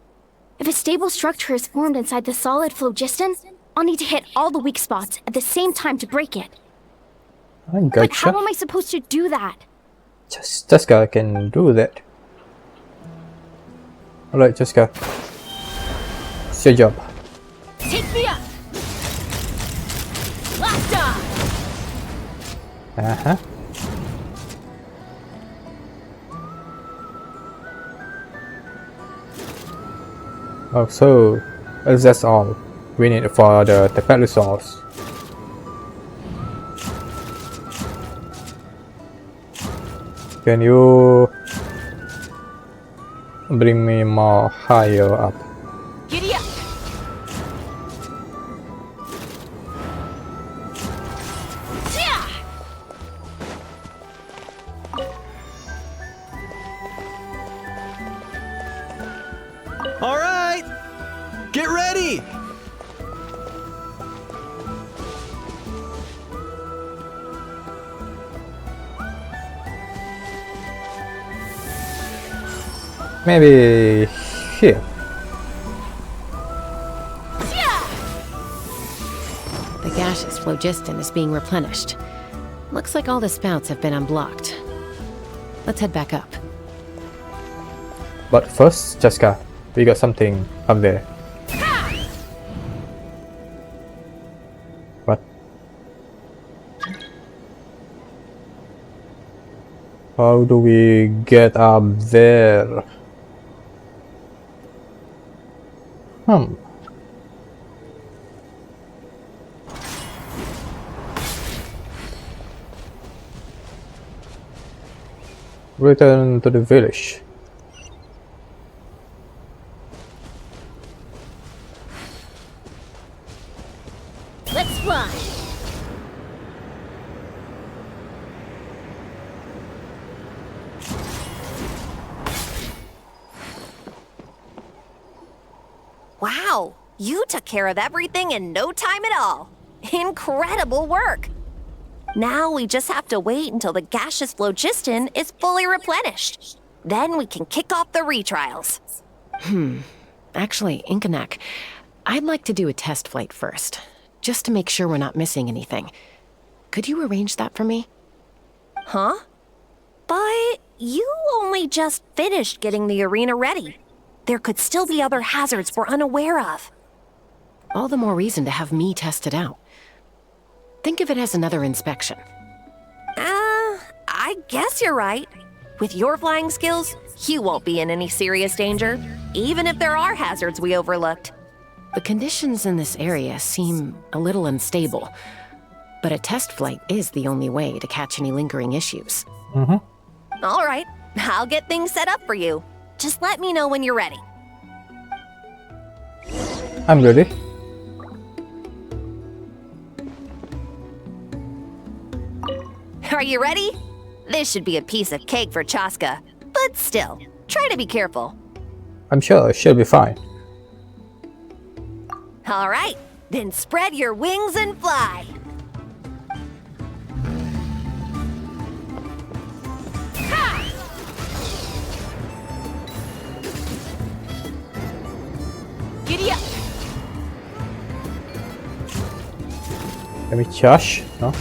If a stable structure is formed inside the solid phlogiston, I'll need to hit all the weak spots at the same time to break it. I gotcha. But how am I supposed to do that? Chasca can do that. Alright, Chasca. It's your job. Take me up! Locked on! Uh-huh. Oh, so that's all we need for the Petlisaurs. Can you bring me more higher up? Giddy up! Maybe here. The gaseous phlogiston is being replenished. Looks like all the spouts have been unblocked. Let's head back up. But first, Chasca, we got something up there. What? How do we get up there? Return to the village. Let's fly. Wow, you took care of everything in no time at all. Incredible work. Now we just have to wait until the gaseous phlogiston is fully replenished. Then we can kick off the retrials. Actually, Inkanak, I'd like to do a test flight first, just to make sure we're not missing anything. Could you arrange that for me? Huh? But you only just finished getting the arena ready. There could still be other hazards we're unaware of. All the more reason to have me test it out. Think of it as another inspection. I guess you're right. With your flying skills, you won't be in any serious danger, even if there are hazards we overlooked. The conditions in this area seem a little unstable, but a test flight is the only way to catch any lingering issues. All right, I'll get things set up for you. Just let me know when you're ready. I'm ready. Are you ready? This should be a piece of cake for Chasca, but still, try to be careful. I'm sure she'll be fine. All right, then spread your wings and fly. Giddy up! Let me charge. No?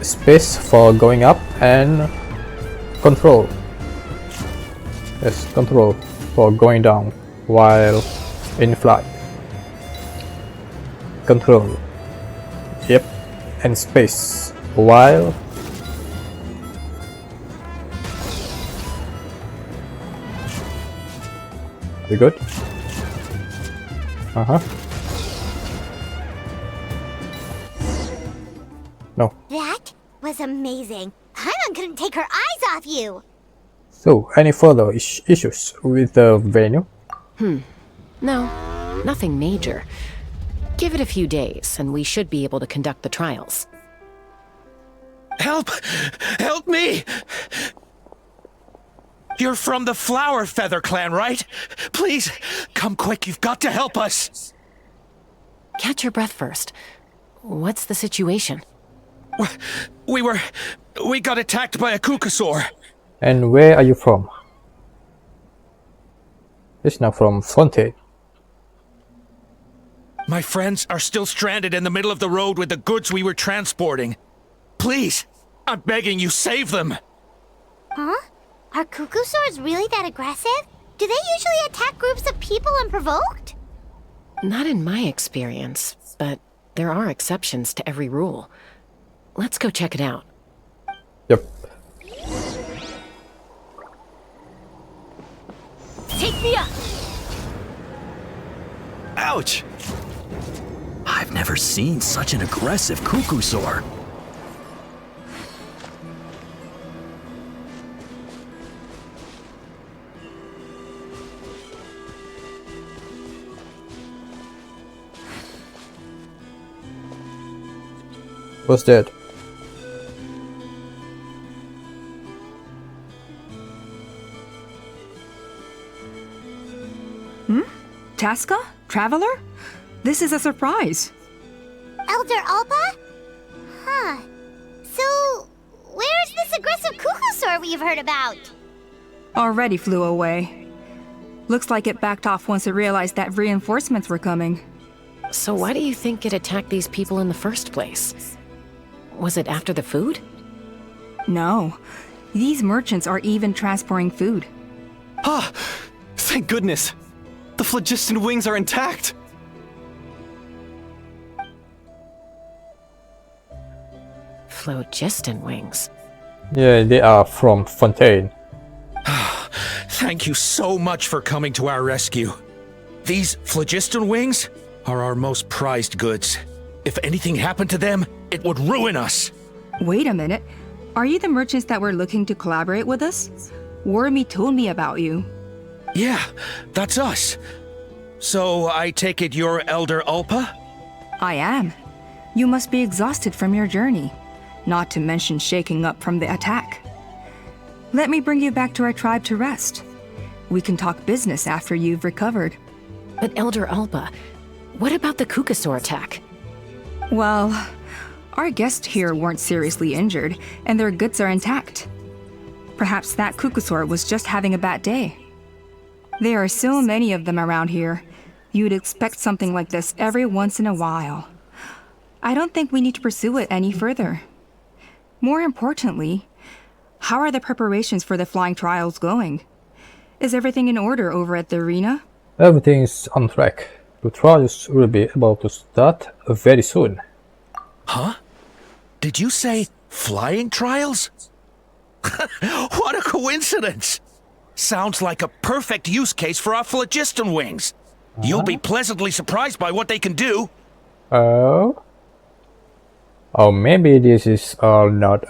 Space for going up and control. Yes, control for going down while in flight. Control. Yep, and space while we good? No. That was amazing. Paimon couldn't take her eyes off you. So, any further issues with the venue? No, nothing major. Give it a few days, and we should be able to conduct the trials. Help! Help me! You're from the Flower Feather clan, right? Please, come quick, you've got to help us! Catch your breath first. What's the situation? We got attacked by a Qucusaurus. And where are you from? It's not from Fontaine. My friends are still stranded in the middle of the road with the goods we were transporting. Please, I'm begging you, save them! Huh? Are Qucusaurus really that aggressive? Do they usually attack groups of people unprovoked? Not in my experience, but there are exceptions to every rule. Let's go check it out. Yep. Take me up! Ouch! I've never seen such an aggressive Qucusaurus. What's that? Chasca? Traveler? This is a surprise. Elder Allpa? Huh. So, where's this aggressive Qucusaur we've heard about? Already flew away. Looks like it backed off once it realized that reinforcements were coming. So why do you think it attacked these people in the first place? Was it after the food? No. These merchants are even transporting food. Ah! Thank goodness! The phlogiston wings are intact! Phlogiston wings? Yeah, they are from Fontaine. Thank you so much for coming to our rescue. These phlogiston wings are our most prized goods. If anything happened to them, it would ruin us. Wait a minute. Are you the merchants that were looking to collaborate with us? Wormy told me about you. Yeah, that's us. So I take it you're Elder Allpa? I am. You must be exhausted from your journey, not to mention shaking up from the attack. Let me bring you back to our tribe to rest. We can talk business after you've recovered. But Elder Allpa, what about the Qucusaur attack? Well, our guests here weren't seriously injured, and their goods are intact. Perhaps that Qucusaur was just having a bad day. There are so many of them around here. You'd expect something like this every once in a while. I don't think we need to pursue it any further. More importantly, how are the preparations for the flying trials going? Is everything in order over at the arena? Everything is on track. The trials will be about to start very soon. Huh? Did you say flying trials? What a coincidence! Sounds like a perfect use case for our phlogiston wings. You'll be pleasantly surprised by what they can do. Oh? Oh, maybe this is all not,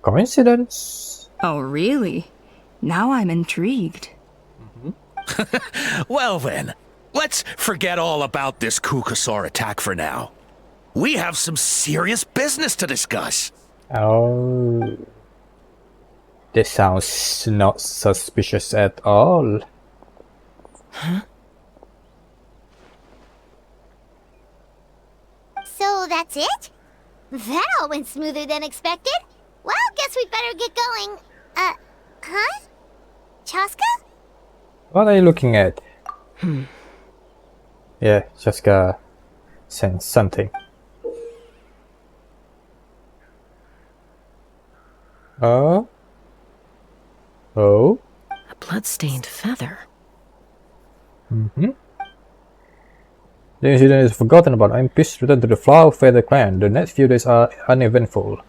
coincidence? Oh, really? Now I'm intrigued. Well then, let's forget all about this Qucusaur attack for now. We have some serious business to discuss. Oh. This sounds not suspicious at all. Huh? So that's it? That all went smoother than expected. Well, guess we'd better get going. Huh? Chasca? What are you looking at? Yeah, Chasca sensed something. Oh? Oh? A blood-stained feather. The incident is forgotten about. I'm pissed. Return to the Flower Feather clan. The next few days are uneventful.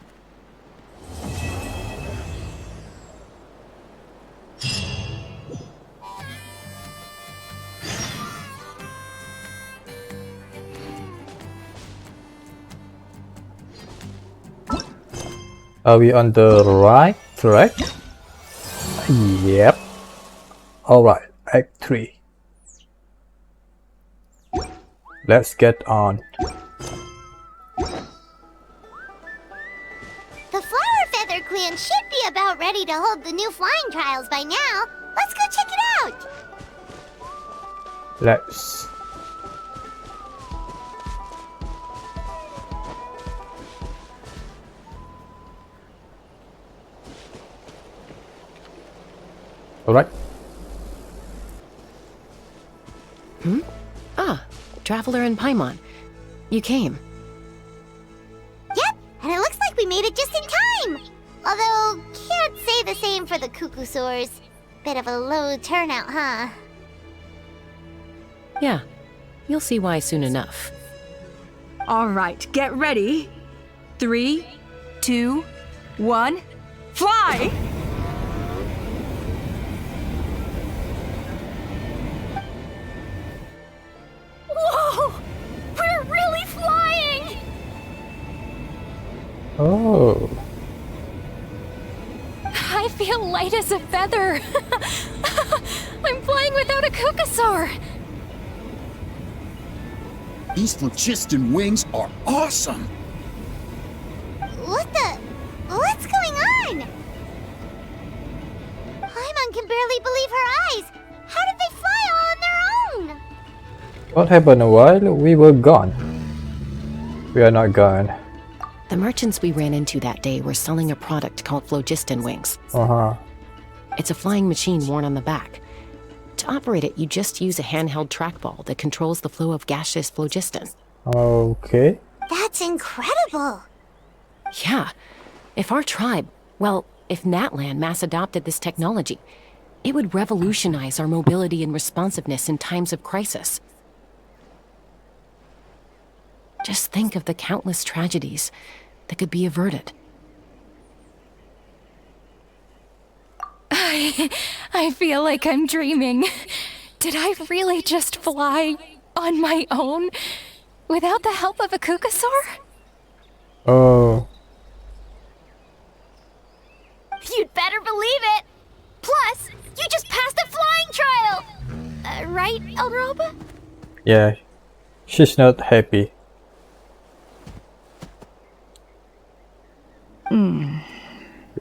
Are we on the right track? Yep. Alright, Act 3. Let's get on. The Flower Feather clan should be about ready to hold the new flying trials by now. Let's go check it out. Let's. Alright. Ah, Traveler and Paimon. You came. Yep, and it looks like we made it just in time. Although, can't say the same for the Qucusaurs. Bit of a low turnout, huh? Yeah, you'll see why soon enough. All right, get ready. 3, 2, 1, fly! Whoa! We're really flying! Oh. I feel light as a feather. I'm flying without a Qucusaur. These phlogiston wings are awesome! What's going on? Paimon can barely believe her eyes. How did they fly all on their own? What happened while we were gone? We are not gone. The merchants we ran into that day were selling a product called phlogiston wings. It's a flying machine worn on the back. To operate it, you just use a handheld trackball that controls the flow of gaseous phlogiston. Okay. That's incredible. Yeah. If our tribe, well, if Natlan mass adopted this technology, it would revolutionize our mobility and responsiveness in times of crisis. Just think of the countless tragedies that could be averted. I feel like I'm dreaming. Did I really just fly on my own without the help of a Qucusaur? Oh. You'd better believe it. Plus, you just passed a flying trial. Right, Elder Allpa? Yeah. She's not happy.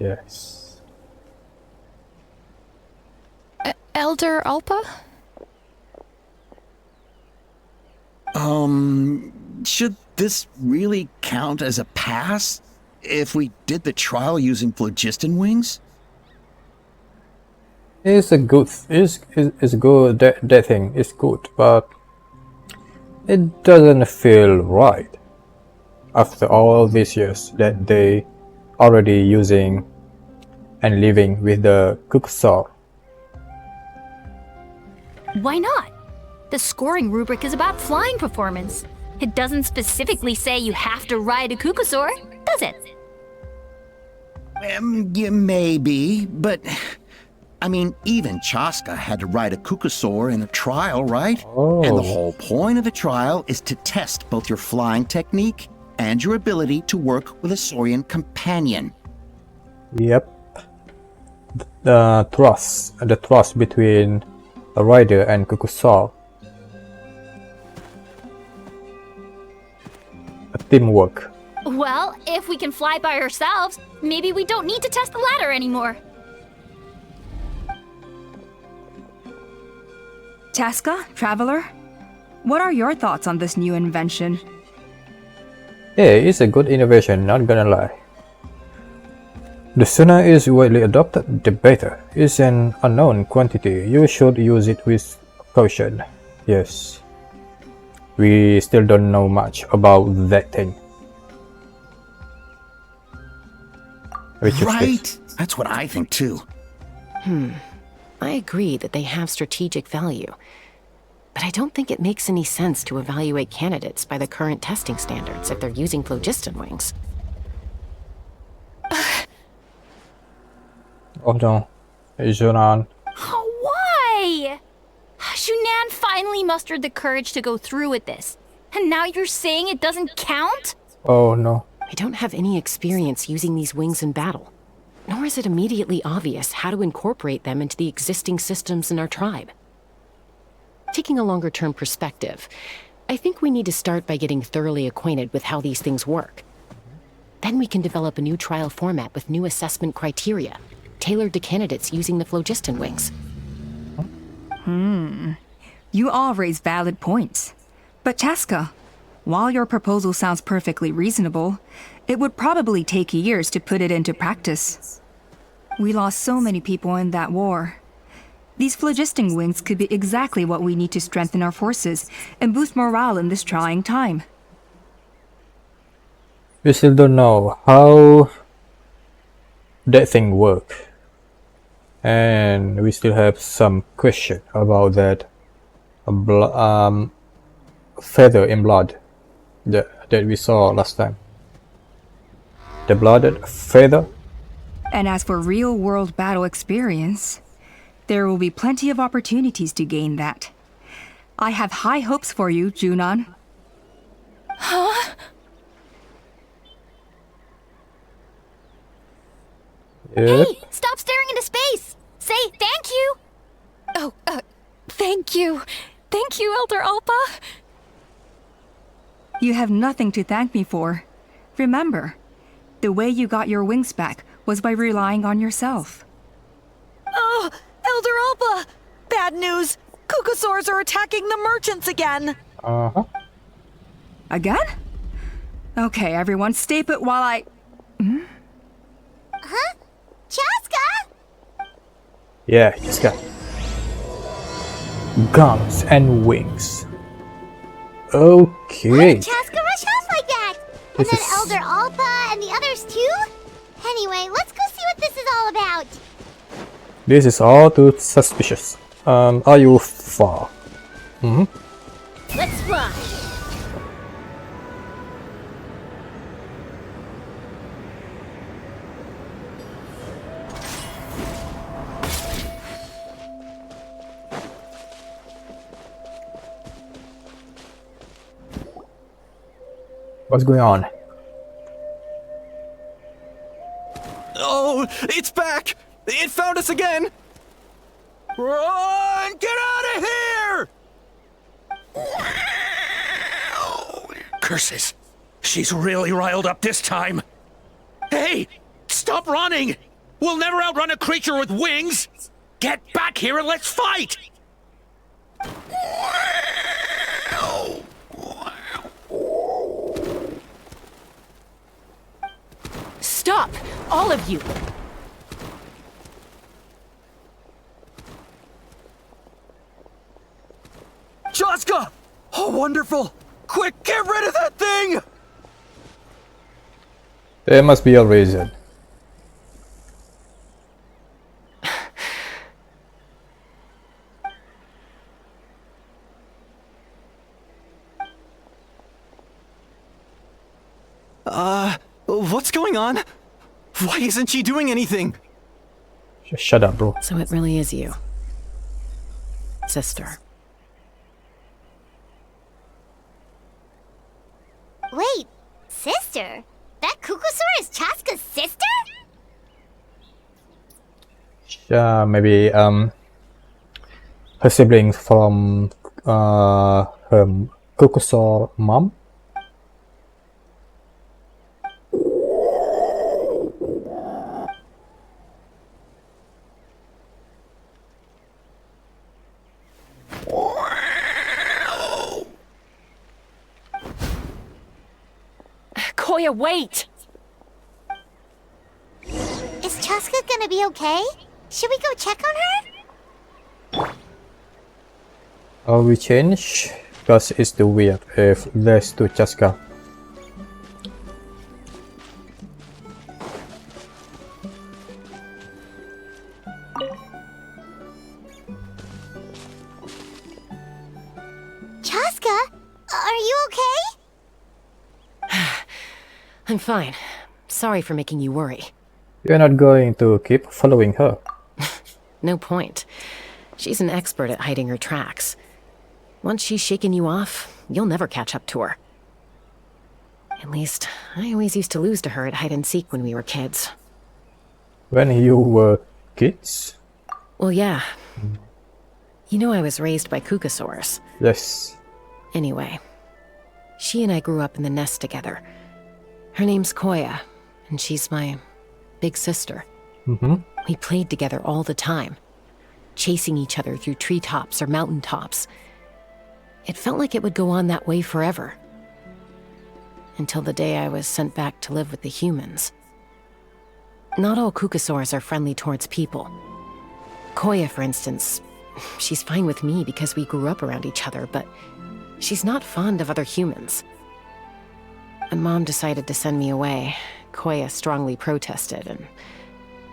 Yes. Elder Allpa? Should this really count as a pass if we did the trial using phlogiston wings? It's a good. It's good. That thing is good, but it doesn't feel right. After all these years that they already using and living with the Qucusaur. Why not? The scoring rubric is about flying performance. It doesn't specifically say you have to ride a Qucusaur, does it? Yeah, maybe, but I mean, even Chasca had to ride a Qucusaur in a trial, right? Oh. And the whole point of the trial is to test both your flying technique and your ability to work with a Saurian companion. Yep. The trust between the rider and Qucusaur. A teamwork. Well, if we can fly by ourselves, maybe we don't need to test the ladder anymore. Chasca, Traveler, what are your thoughts on this new invention? Yeah, it's a good innovation, not gonna lie. The sooner is widely adopted, the better. It's an unknown quantity. You should use it with caution. Yes. We still don't know much about that thing. Right? That's what I think too. I agree that they have strategic value, but I don't think it makes any sense to evaluate candidates by the current testing standards if they're using phlogiston wings. Oh no. Xilonen. Why? Shunan finally mustered the courage to go through with this. And now you're saying it doesn't count? Oh no. I don't have any experience using these wings in battle, nor is it immediately obvious how to incorporate them into the existing systems in our tribe. Taking a longer-term perspective, I think we need to start by getting thoroughly acquainted with how these things work. Then we can develop a new trial format with new assessment criteria, tailored to candidates using the phlogiston wings. You all raise valid points. But Chasca, while your proposal sounds perfectly reasonable, it would probably take years to put it into practice. We lost so many people in that war. These phlogiston wings could be exactly what we need to strengthen our forces and boost morale in this trying time. We still don't know how that thing works. And we still have some question about that feather in blood that we saw last time. The blooded feather. And as for real-world battle experience, there will be plenty of opportunities to gain that. I have high hopes for you, Junon. Huh? Yep. Hey, stop staring into space! Say thank you! Oh, thank you. Thank you, Elder Allpa. You have nothing to thank me for. Remember, the way you got your wings back was by relying on yourself. Oh, Elder Allpa! Bad news! Qucusaurus are attacking the merchants again! Uh-huh. Again? Okay, everyone, stay put while I... Huh? Chasca? Yeah, Chasca. Guns and wings. Why Okay. did Chasca rush off like that? And This then is- Elder Allpa and the others too? Anyway, let's go see what this is all about. This is all too suspicious. Are you far? Let's fly. What's going on? Oh, it's back! It found us again! Run! Get out of here! Curses! She's really riled up this time. Hey! Stop running! We'll never outrun a creature with wings! Get back here and let's fight! Stop! All of you! Chasca! Oh, wonderful! Quick, get rid of that thing! There must be a reason. What's going on? Why isn't she doing anything? Shut up, bro. So it really is you. Sister. Wait, sister? That Qucusaurus is Chasca's sister? Maybe her siblings from her Qucusaurus mom. Koya, wait! Is Chasca gonna be okay? Should we go check on her? We change because it's too weird if there's two Chasca. Chasca? Are you okay? I'm fine. Sorry for making you worry. You're not going to keep following her. No point. She's an expert at hiding her tracks. Once she's shaken you off, you'll never catch up to her. At least, I always used to lose to her at hide and seek when we were kids. When you were kids? Well, yeah. You know I was raised by Qucusaurus. Yes. Anyway, she and I grew up in the nest together. Her name's Koya, and she's my big sister. We played together all the time, chasing each other through treetops or mountaintops. It felt like it would go on that way forever. Until the day I was sent back to live with the humans. Not all Qucusaurs are friendly towards people. Koya, for instance, she's fine with me because we grew up around each other, but she's not fond of other humans. When Mom decided to send me away, Koya strongly protested, and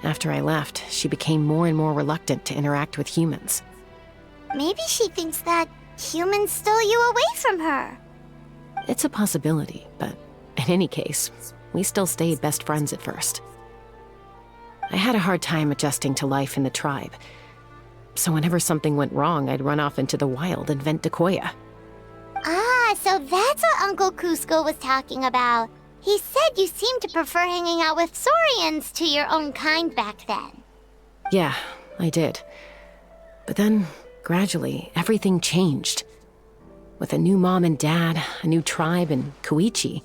after I left, she became more and more reluctant to interact with humans. Maybe she thinks that humans stole you away from her. It's a possibility, but in any case, we still stayed best friends at first. I had a hard time adjusting to life in the tribe, so whenever something went wrong, I'd run off into the wild and vent to Koya. Ah, so that's what Uncle Cusco was talking about. He said you seemed to prefer hanging out with saurians to your own kind back then. Yeah, I did. But then, gradually, everything changed. With a new mom and dad, a new tribe, and Koichi,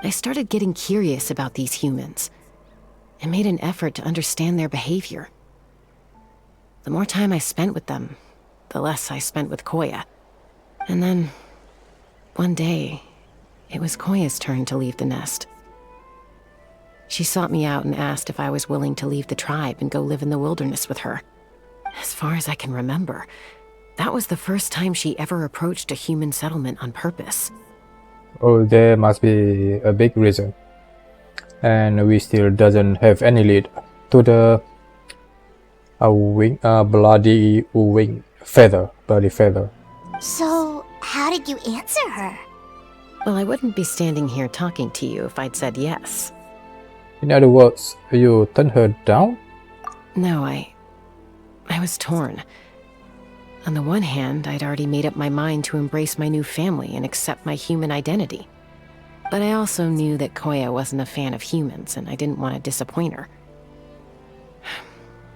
I started getting curious about these humans and made an effort to understand their behavior. The more time I spent with them, the less I spent with Koya. And then, one day, it was Koya's turn to leave the nest. She sought me out and asked if I was willing to leave the tribe and go live in the wilderness with her. As far as I can remember, that was the first time she ever approached a human settlement on purpose. Oh, there must be a big reason. And we still doesn't have any lead to the bloody feather. So, how did you answer her? Well, I wouldn't be standing here talking to you if I'd said yes. In other words, you turned her down? No, I was torn. On the one hand, I'd already made up my mind to embrace my new family and accept my human identity. But I also knew that Koya wasn't a fan of humans, and I didn't want to disappoint her.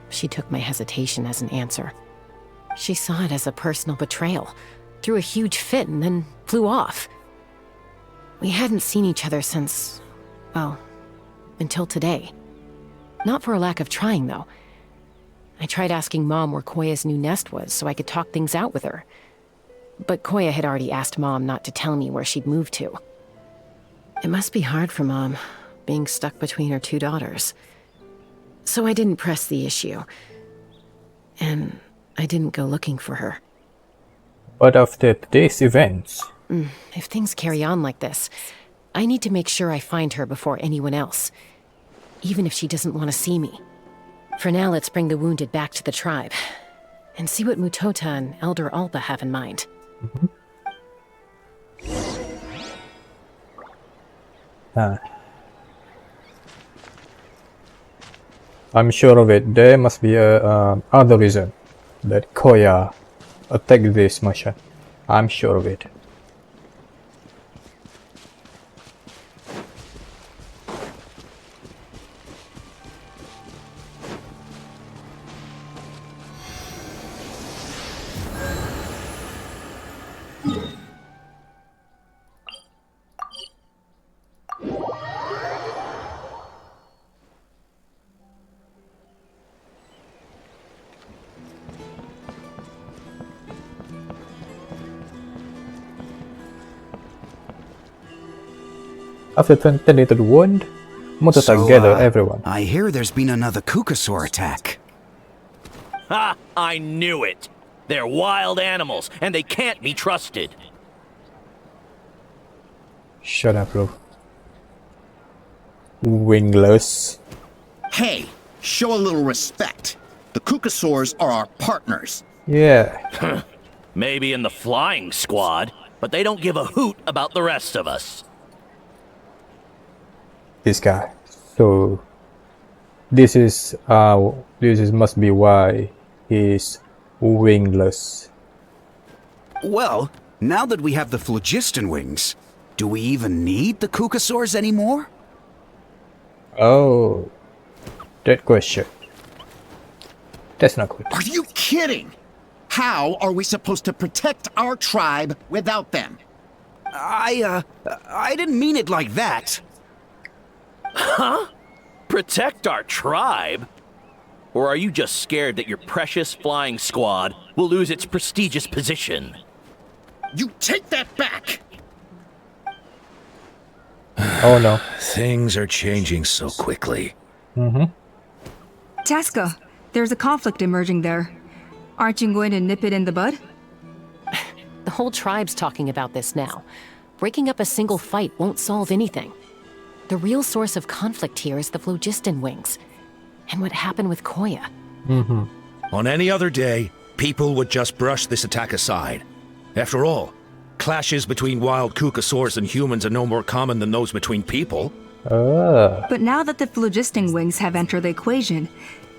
She took my hesitation as an answer. She saw it as a personal betrayal, threw a huge fit, and then flew off. We hadn't seen each other since, well, until today. Not for a lack of trying, though. I tried asking Mom where Koya's new nest was so I could talk things out with her. But Koya had already asked Mom not to tell me where she'd moved to. It must be hard for Mom, being stuck between her two daughters. So I didn't press the issue. And I didn't go looking for her. But after today's events... If things carry on like this, I need to make sure I find her before anyone else. Even if she doesn't want to see me. For now, let's bring the wounded back to the tribe. And see what Mutota and Elder Allpa have in mind. I'm sure of it. There must be a other reason that Koya attacked this mission. I'm sure of it. After tending to the wound, Mutota gathered everyone. I hear there's been another Qucusaur attack. Ha! I knew it! They're wild animals, and they can't be trusted. Shut up, bro. Wingless. Hey, show a little respect. The Qucusaurs are our partners. Yeah. Maybe in the flying squad, but they don't give a hoot about the rest of us. This guy. So this is must be why he's wingless. Well, now that we have the phlogiston wings, do we even need the Qucusaurs anymore? Oh, that question. That's not good. Are you kidding? How are we supposed to protect our tribe without them? I didn't mean it like that. Huh? Protect our tribe? Or are you just scared that your precious flying squad will lose its prestigious position? You take that back! Oh no. Things are changing so quickly. Chasca, there's a conflict emerging there. Aren't you going to nip it in the bud? The whole tribe's talking about this now. Breaking up a single fight won't solve anything. The real source of conflict here is the phlogiston wings. And what happened with Koya. On any other day, people would just brush this attack aside. After all, clashes between wild Qucusaurs and humans are no more common than those between people. But now that the phlogiston wings have entered the equation,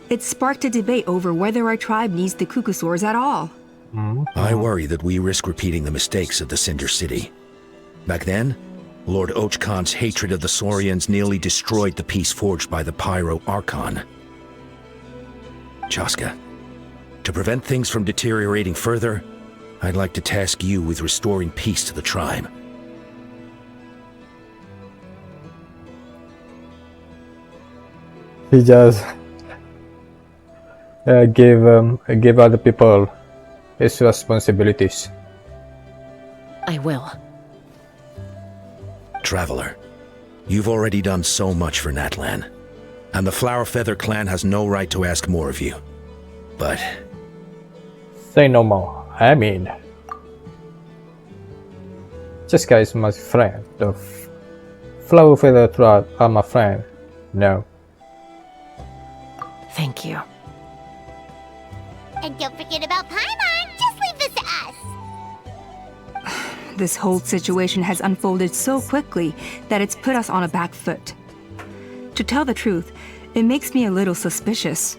it sparked a debate over whether our tribe needs the Qucusaurs at all. I worry that we risk repeating the mistakes of the Cinder City. Back then, Lord Ochkan's hatred of the Saurians nearly destroyed the peace forged by the Pyro Archon. Chasca, to prevent things from deteriorating further, I'd like to task you with restoring peace to the tribe. He just give other people his responsibilities. I will. Traveler, you've already done so much for Natlan, and the Flower Feather clan has no right to ask more of you. But... say no more. I mean... Chasca is my friend. The Flower Feather tribe are my friend. No. Thank you. And don't forget about Paimon. Just leave this to us. This whole situation has unfolded so quickly that it's put us on a back foot. To tell the truth, it makes me a little suspicious.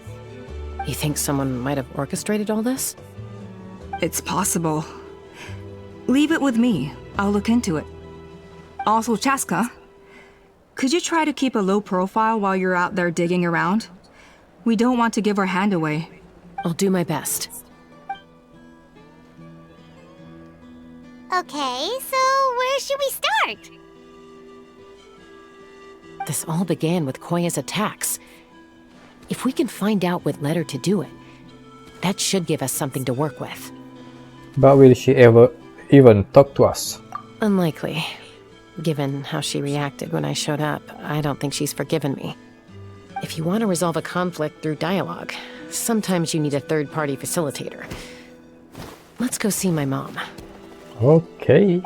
You think someone might have orchestrated all this? It's possible. Leave it with me. I'll look into it. Also, Chasca, could you try to keep a low profile while you're out there digging around? We don't want to give our hand away. I'll do my best. Okay, so where should we start? This all began with Koya's attacks. If we can find out what led her to do it, that should give us something to work with. But will she ever even talk to us? Unlikely. Given how she reacted when I showed up, I don't think she's forgiven me. If you want to resolve a conflict through dialogue, sometimes you need a third-party facilitator. Let's go see my mom. Okay.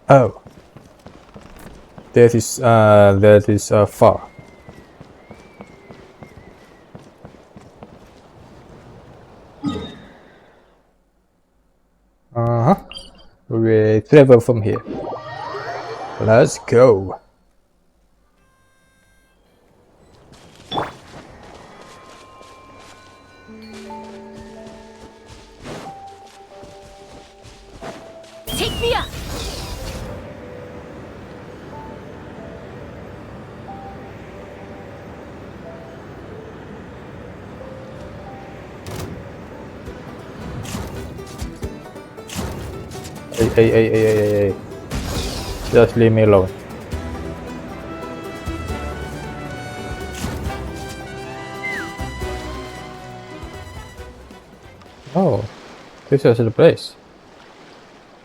Oh. That is far. We travel from here. Let's go. Take me up! Hey. Just leave me alone. Oh, this is the place.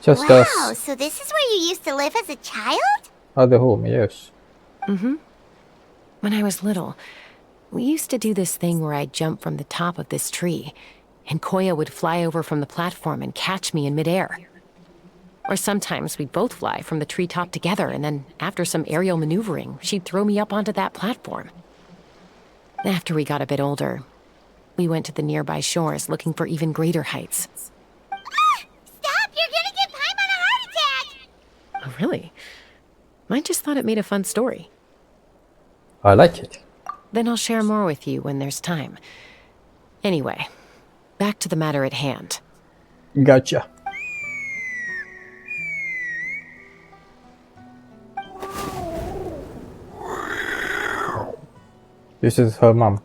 Just wow, us so this is where you used to live as a child? at the home, yes. Mm-hmm. When I was little, we used to do this thing where I'd jump from the top of this tree, and Koya would fly over from the platform and catch me in midair. Or sometimes we'd both fly from the treetop together, and then after some aerial maneuvering, she'd throw me up onto that platform. After we got a bit older, we went to the nearby shores looking for even greater heights. Stop! You're gonna give Paimon a heart attack! Oh, really? I just thought it made a fun story. I like it. Then I'll share more with you when there's time. Anyway, back to the matter at hand. Gotcha. This is her mom.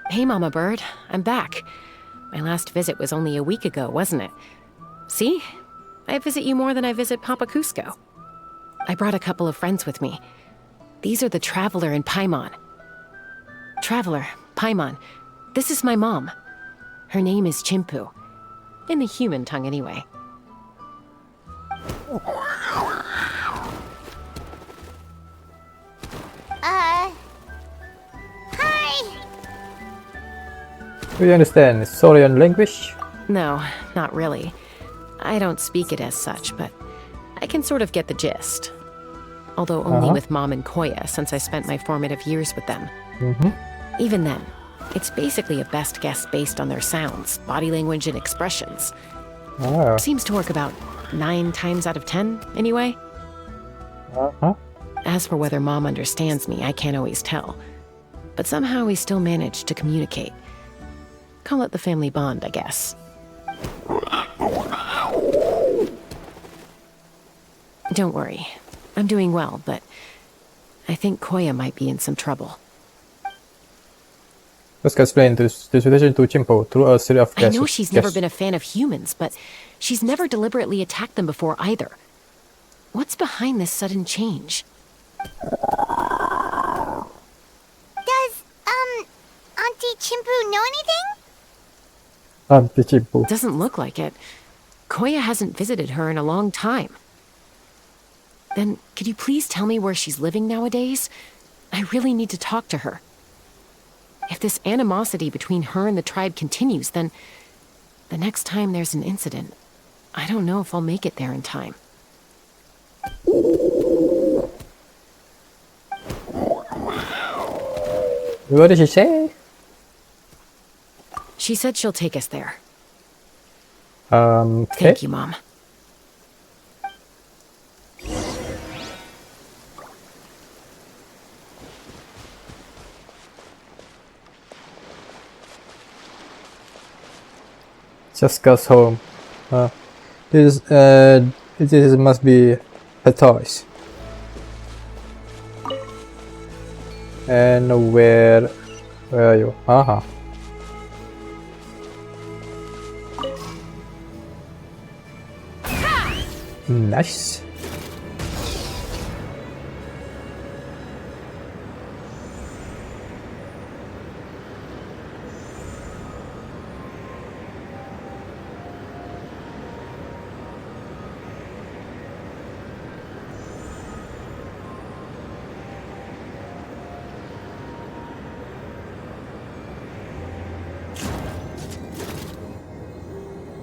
Hey, Mama Bird. I'm back. My last visit was only a week ago, wasn't it? See? I visit you more than I visit Papa Cusco. I brought a couple of friends with me. These are the Traveler and Paimon. Traveler, Paimon, this is my mom. Her name is Chimpu. In the human tongue, anyway. Hi! Do you understand Saurian language? No, not really. I don't speak it as such, but I can sort of get the gist. Although only with Mom and Koya, since I spent my formative years with them. Even then, it's basically a best guess based on their sounds, body language, and expressions. Seems to work about 9 times out of 10, anyway. As for whether Mom understands me, I can't always tell. But somehow we still manage to communicate. Call it the family bond, I guess. Don't worry. I'm doing well, but I think Koya might be in some trouble. Let's explain the situation to Chimpo through a series of I know she's never been a fan of humans, but she's never deliberately attacked them before either. What's behind this sudden change? Does, Auntie Chimpu know anything? Auntie Chimpo. Doesn't look like it. Koya hasn't visited her in a long time. Then, could you please tell me where she's living nowadays? I really need to talk to her. If this animosity between her and the tribe continues, then the next time there's an incident, I don't know if I'll make it there in time. What did she say? She said she'll take us there. Okay. Thank you, Mom. Chasca's home. This must be her toys. And where are you? Nice.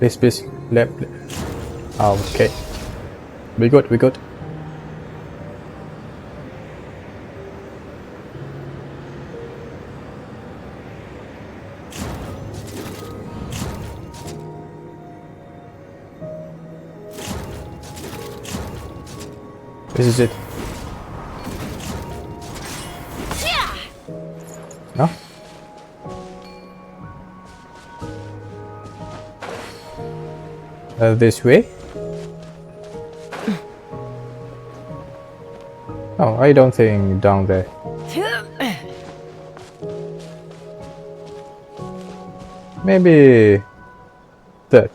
Please, left. Okay. We good. This is it. No? This way? Oh, I don't think down there. Maybe that.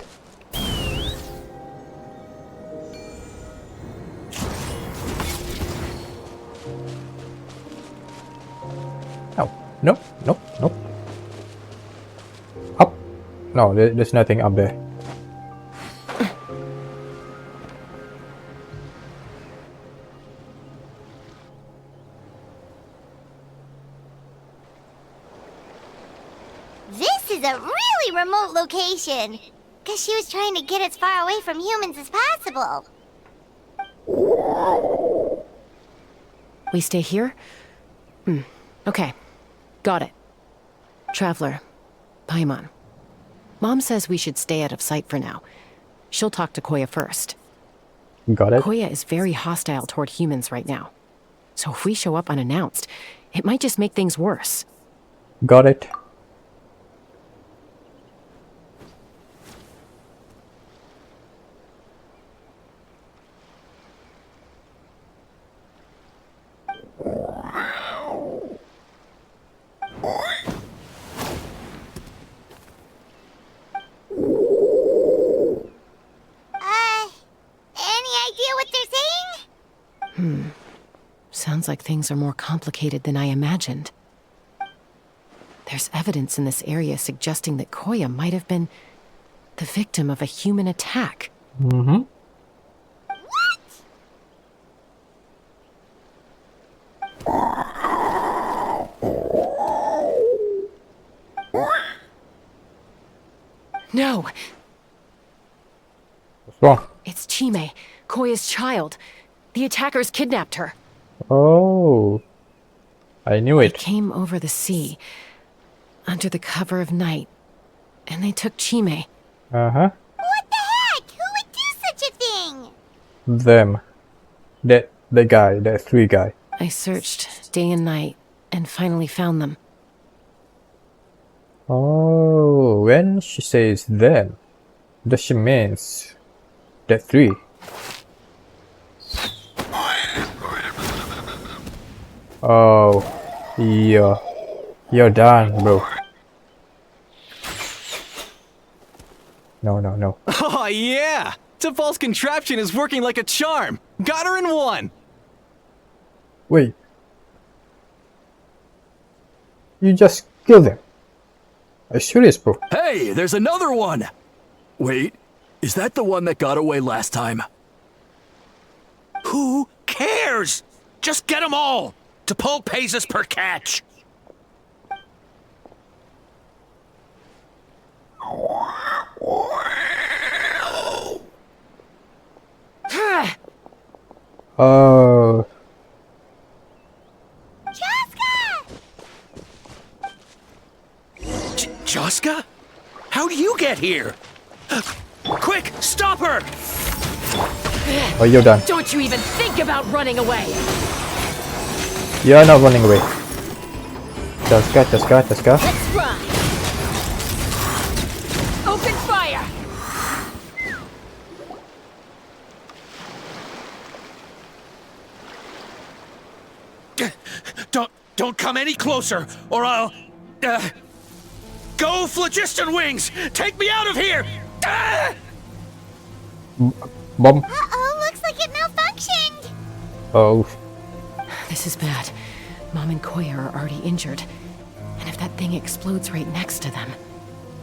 Oh, nope. Up. No, there's nothing up there. This is a really remote location. Guess she was trying to get as far away from humans as possible. We stay here? Okay. Got it. Traveler. Paimon. Mom says we should stay out of sight for now. She'll talk to Koya first. Got it. Koya is very hostile toward humans right now. So if we show up unannounced, it might just make things worse. Got it. Sounds like things are more complicated than I imagined. There's evidence in this area suggesting that Koya might have been the victim of a human attack. What? No! What's wrong? It's Chime, Koya's child. The attackers kidnapped her. Oh, I knew it. They came over the sea, under the cover of night, and they took Chime. Uh-huh. What the heck? Who would do such a thing? Them. The guy, the three guy. I searched day and night, and finally found them. Oh, when she says them, does she means the three? Oh, you're done, bro. No. Oh, yeah! T'Pol's contraption is working like a charm! Got her in one! Wait. You just killed him. Are you serious, bro? Hey, there's another one! Wait, is that the one that got away last time? Who cares? Just get them all! T'Pol pays us per catch. Oh. Chasca? How do you get here? Quick, stop her! Oh, you're done. Don't you even think about running away! You're not running away. Chasca. Let's run! Open fire! Don't come any closer, or I'll... Go, Phlogiston Wings! Take me out of here! Bomb. Uh-oh, looks like it malfunctioned. Oh. This is bad. Mom and Koya are already injured. And if that thing explodes right next to them...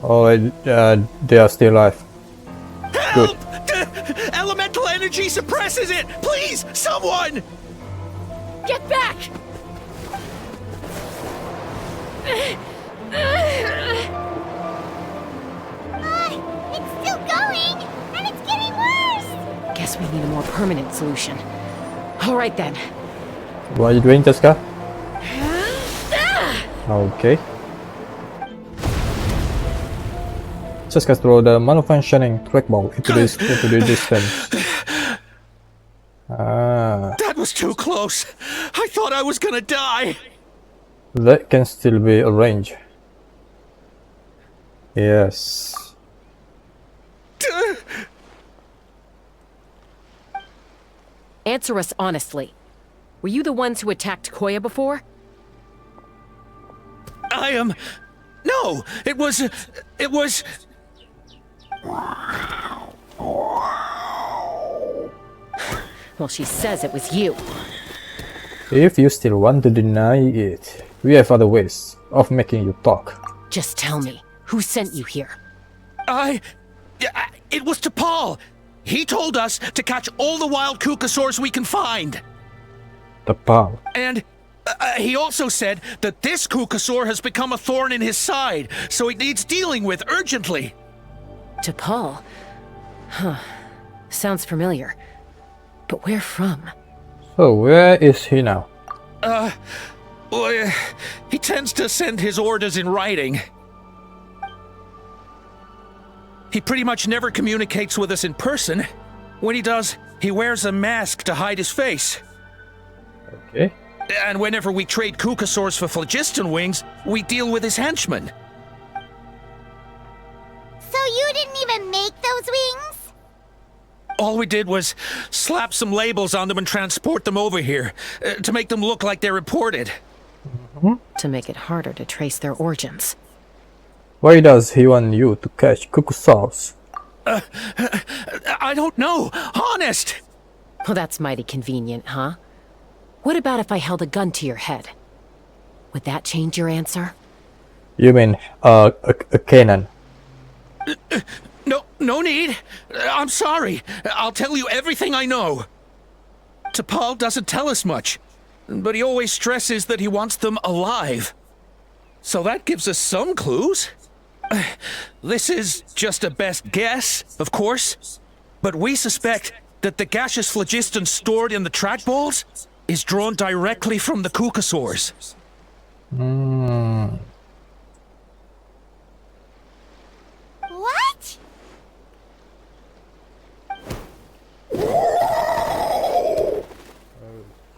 Oh, they are still alive. Good. Elemental energy suppresses it! Please, someone! Get back! It's still going, and it's getting worse. Guess we need a more permanent solution. All right then. What are you doing, Chasca? Okay. Chasca throw the malfunctioning trackball into the distance. That was too close. I thought I was gonna die. That can still be arranged. Yes. Answer us honestly. Were you the ones who attacked Koya before? I am... No, it was... Well, she says it was you. If you still want to deny it, we have other ways of making you talk. Just tell me, who sent you here? It was T'Pol. He told us to catch all the wild Qucusaurus we can find. T'Pol. And he also said that this Qucusaur has become a thorn in his side, so it needs dealing with urgently. T'Pol? Huh. Sounds familiar. But where from? So where is he now? Well, he tends to send his orders in writing. He pretty much never communicates with us in person. When he does, he wears a mask to hide his face. Okay. And whenever we trade Qucusaurs for Phlogiston Wings, we deal with his henchmen. So you didn't even make those wings? All we did was slap some labels on them and transport them over here, to make them look like they're imported. To make it harder to trace their origins. Why does he want you to catch Qucusaurus? I don't know, honest! Well, that's mighty convenient, huh? What about if I held a gun to your head? Would that change your answer? You mean, a cannon? No need. I'm sorry. I'll tell you everything I know. T'Pol doesn't tell us much, but he always stresses that he wants them alive. So that gives us some clues. This is just a best guess, of course, but we suspect that the gaseous phlogiston stored in the trackballs is drawn directly from the Qucusaurs. What?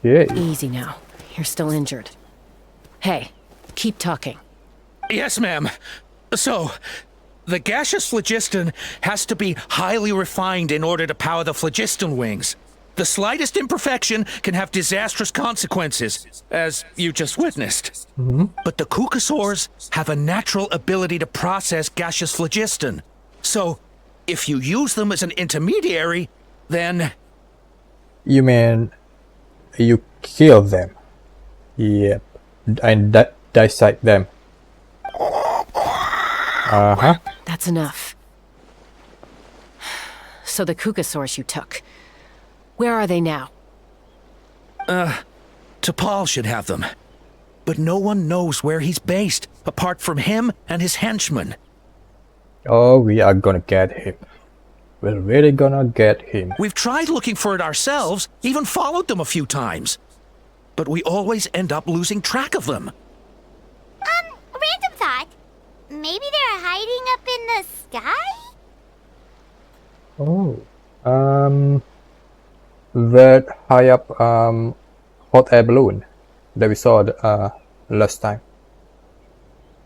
Yeah. Easy now. You're still injured. Hey, keep talking. Yes, ma'am. So, the gaseous phlogiston has to be highly refined in order to power the phlogiston wings. The slightest imperfection can have disastrous consequences, as you just witnessed. But the Qucusaurs have a natural ability to process gaseous phlogiston. So, if you use them as an intermediary, then... You mean you kill them? Yep. And dissect them. That's enough. So the Qucusaurus you took, where are they now? T'Pol should have them. But no one knows where he's based, apart from him and his henchmen. Oh, we are gonna get him. We're really gonna get him. We've tried looking for it ourselves, even followed them a few times. But we always end up losing track of them. Random thought. Maybe they're hiding up in the sky? Oh. That high up hot air balloon that we saw last time.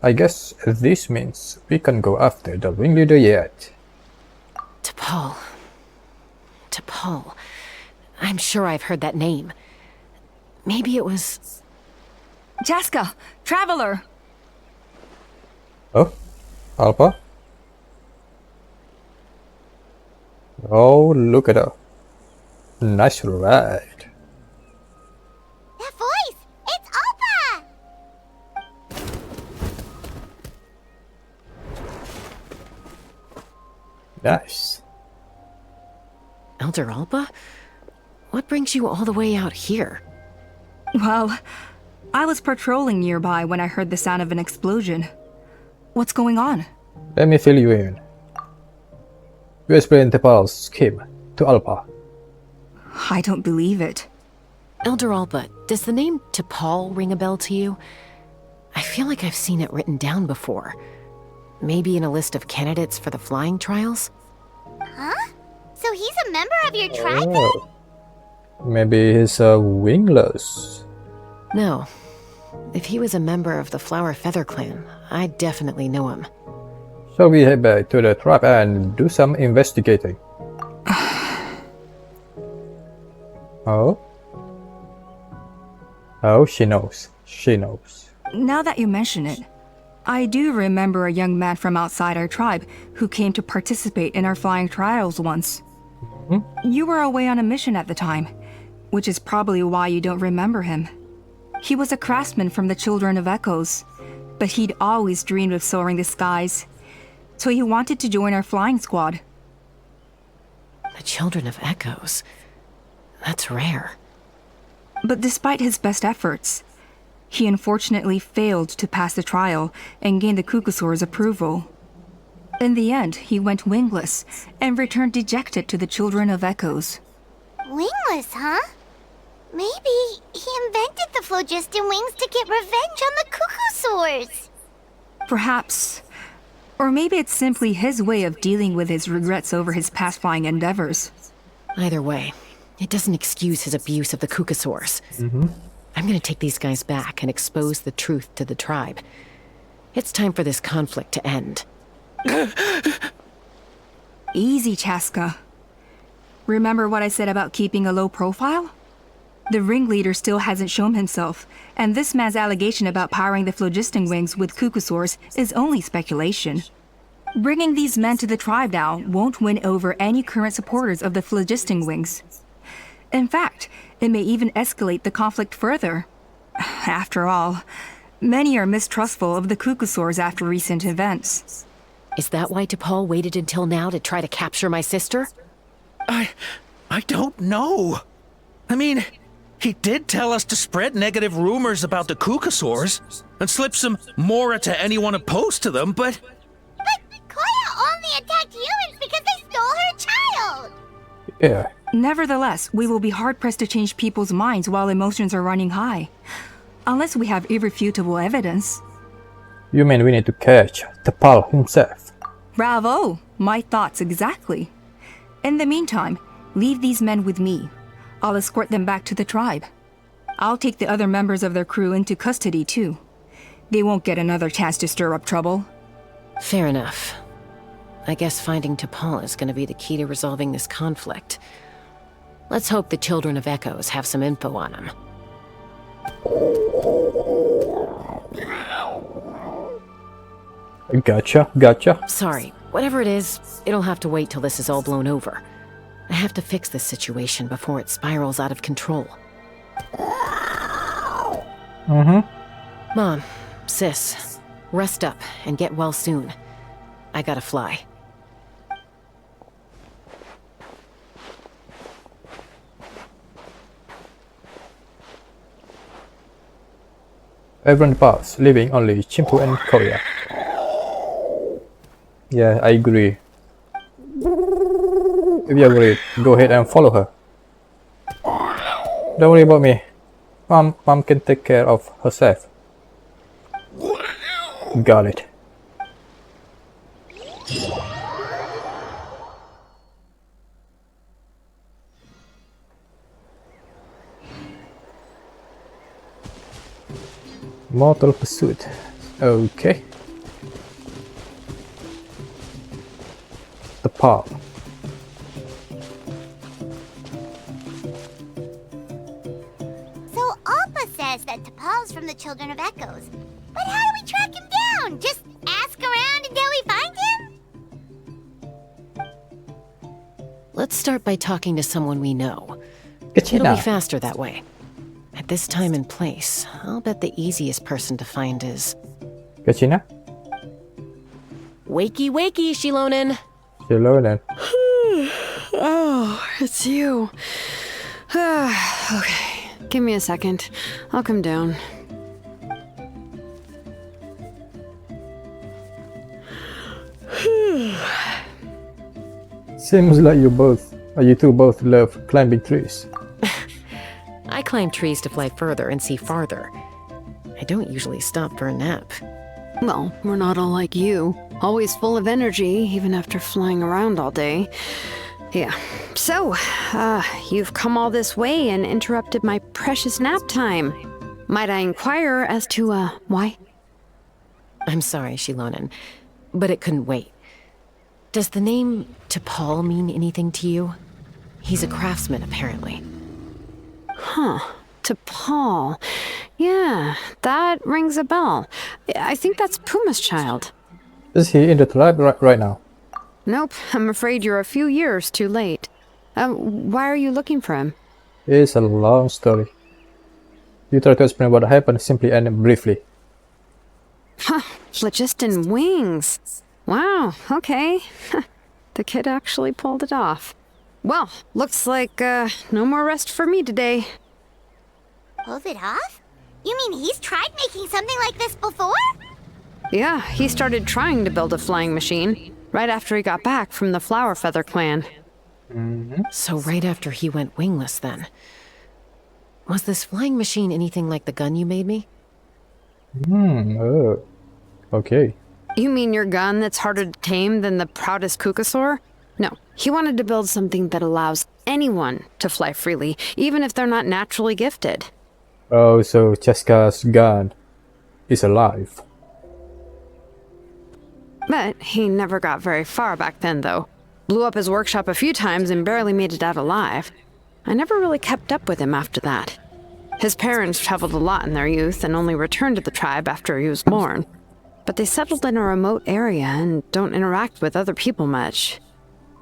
I guess this means we can go after the ringleader yet. T'Pol. T'Pol. I'm sure I've heard that name. Maybe it was... Chasca! Traveler! Oh? Allpa? Oh, look at her. Nice ride. That voice! It's Allpa! Nice. Elder Allpa? What brings you all the way out here? Well, I was patrolling nearby when I heard the sound of an explosion. What's going on? Let me fill you in. You explained T'Pol's scheme to Allpa. I don't believe it. Elder Allpa, does the name T'Pol ring a bell to you? I feel like I've seen it written down before. Maybe in a list of candidates for the flying trials? Huh? So he's a member of your tribe then? Maybe he's a Wingless. No. If he was a member of the Flower Feather clan, I'd definitely know him. So we head back to the tribe and do some investigating. Oh? Oh, she knows. She knows. Now that you mention it, I do remember a young man from outside our tribe who came to participate in our flying trials once. You were away on a mission at the time, which is probably why you don't remember him. He was a craftsman from the Children of Echoes, but he'd always dreamed of soaring the skies, so he wanted to join our flying squad. The Children of Echoes? That's rare. But despite his best efforts, he unfortunately failed to pass the trial and gain the Qucusaur's approval. In the end, he went wingless and returned dejected to the Children of Echoes. Wingless, huh? Maybe he invented the phlogiston wings to get revenge on the Qucusaurs. Perhaps. Or maybe it's simply his way of dealing with his regrets over his past flying endeavors. Either way, it doesn't excuse his abuse of the Qucusaurus. I'm gonna take these guys back and expose the truth to the tribe. It's time for this conflict to end. Easy, Chasca. Remember what I said about keeping a low profile? The ringleader still hasn't shown himself, and this man's allegation about powering the phlogiston wings with Qucusaurus is only speculation. Bringing these men to the tribe now won't win over any current supporters of the phlogiston wings. In fact, it may even escalate the conflict further. After all, many are mistrustful of the Qucusaurs after recent events. Is that why T'Pol waited until now to try to capture my sister? I don't know. I mean, he did tell us to spread negative rumors about the Qucusaurs and slip some mora to anyone opposed to them, but... But Koya only attacked humans because they stole her child! Yeah. Nevertheless, we will be hard-pressed to change people's minds while emotions are running high. Unless we have irrefutable evidence. You mean we need to catch T'Pol himself? Bravo! My thoughts exactly. In the meantime, leave these men with me. I'll escort them back to the tribe. I'll take the other members of their crew into custody too. They won't get another chance to stir up trouble. Fair enough. I guess finding T'Pol is gonna be the key to resolving this conflict. Let's hope the Children of Echoes have some info on him. Gotcha. Sorry, whatever it is, it'll have to wait till this is all blown over. I have to fix this situation before it spirals out of control. Mom, sis, rest up and get well soon. I gotta fly. Everyone pass, leaving only Chimpu and Koya. Yeah, I agree. If you agree, go ahead and follow her. Don't worry about me. Mom can take care of herself. Got it. Mortal Pursuit. Okay. The path. So Allpa says that T'Pol's from the Children of Echoes. But how do we track him down? Just ask around until we find him? Let's start by talking to someone we know. Kachina. It'll be faster that way. At this time and place, I'll bet the easiest person to find is... Kachina? Wakey, wakey, Xilonen! Xilonen. Oh, it's you. Okay, give me a second. I'll come down. Seems like you two both love climbing trees. I climb trees to fly further and see farther. I don't usually stop for a nap. Well, we're not all like you. Always full of energy, even after flying around all day. Yeah. So, you've come all this way and interrupted my precious nap time. Might I inquire as to, why? I'm sorry, Xilonen, but it couldn't wait. Does the name T'Pol mean anything to you? He's a craftsman, apparently. Huh. T'Pol. Yeah, that rings a bell. I think that's Puma's child. Is he in the tribe right now? Nope, I'm afraid you're a few years too late. Why are you looking for him? It's a long story. You try to explain what happened simply and briefly. Huh, phlogiston wings. Wow, okay. The kid actually pulled it off. Well, looks like, no more rest for me today. Pulled it off? You mean he's tried making something like this before? Yeah, he started trying to build a flying machine right after he got back from the Flower Feather clan. So right after he went wingless, then. Was this flying machine anything like the gun you made me? Oh. Okay. You mean your gun that's harder to tame than the proudest Qucusaurus? No, he wanted to build something that allows anyone to fly freely, even if they're not naturally gifted. Oh, so Chasca's gun is alive. But he never got very far back then, though. Blew up his workshop a few times and barely made it out alive. I never really kept up with him after that. His parents traveled a lot in their youth and only returned to the tribe after he was born. But they settled in a remote area and don't interact with other people much.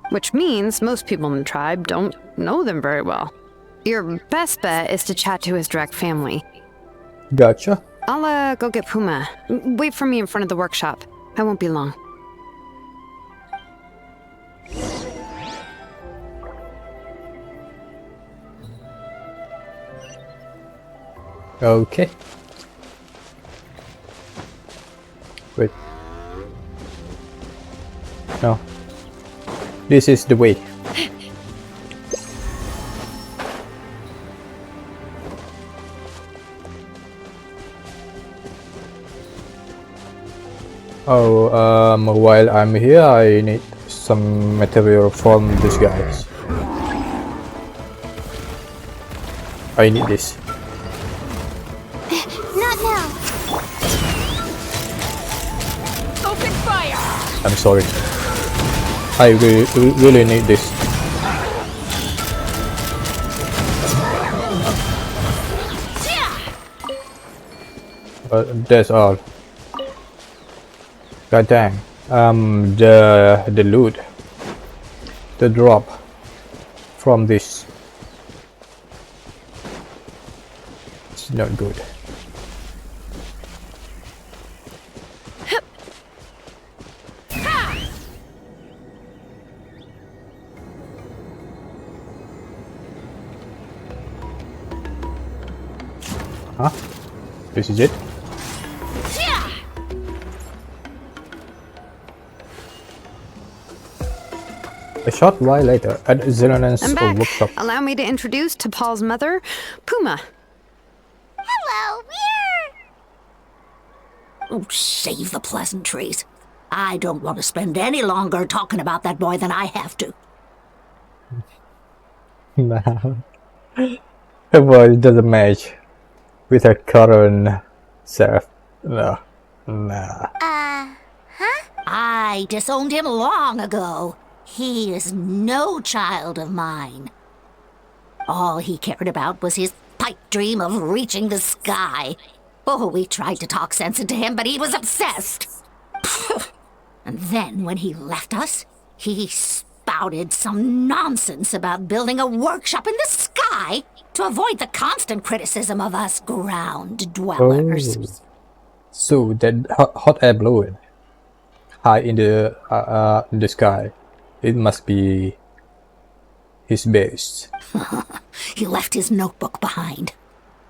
Which means most people in the tribe don't know them very well. Your best bet is to chat to his direct family. Gotcha. I'll go get Puma. Wait for me in front of the workshop. I won't be long. Okay. Wait. No. This is the way. Oh, while I'm here, I need some material from these guys. I need this. Not now. Open fire! I'm sorry. I really need this. But that's all. God dang. The loot, the drop from this, it's not good. Huh? This is it? A short while later, at Xilonen's I'm back. workshop. Allow me to introduce to Paul's mother, Puma. Hello, we're... Oh, save the pleasantries. I don't want to spend any longer talking about that boy than I have to. Nah. Her voice doesn't match with her current self. No. Nah. I disowned him long ago. He is no child of mine. All he cared about was his pipe dream of reaching the sky. Oh, we tried to talk sense into him, but he was obsessed. And then when he left us, he spouted some nonsense about building a workshop in the sky to avoid the constant criticism of us ground dwellers. Oh. So that hot air balloon high in the sky, it must be his base. He left his notebook behind.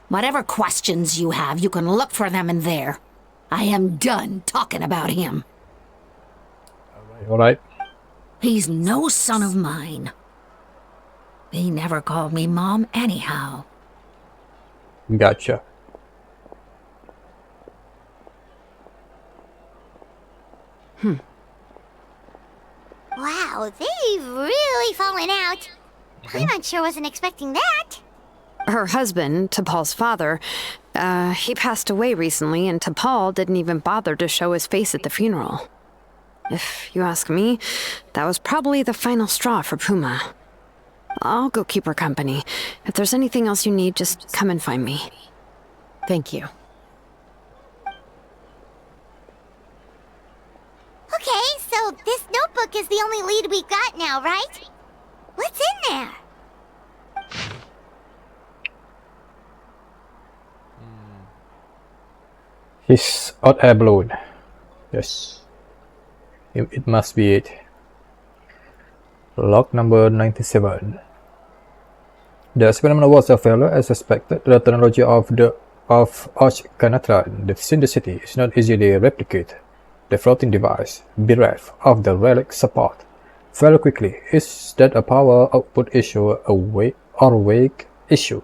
Whatever questions you have, you can look for them in there. I am done talking about him. All right. He's no son of mine. He never called me Mom anyhow. Gotcha. Wow, they've really fallen out. I'm sure wasn't expecting that. Her husband, T'Pol's father, he passed away recently, and T'Pol didn't even bother to show his face at the funeral. If you ask me, that was probably the final straw for Puma. I'll go keep her company. If there's anything else you need, just come and find me. Thank you. Okay, so this notebook is the only lead we got now, right? What's in there? His hot air balloon. Yes. It must be it. Log number 97. The experiment was a failure as expected. The technology of K1LL, the Cinder City, is not easily replicated. The floating device, bereft of the relic support, fell quickly. Is that a power output issue, a wake issue?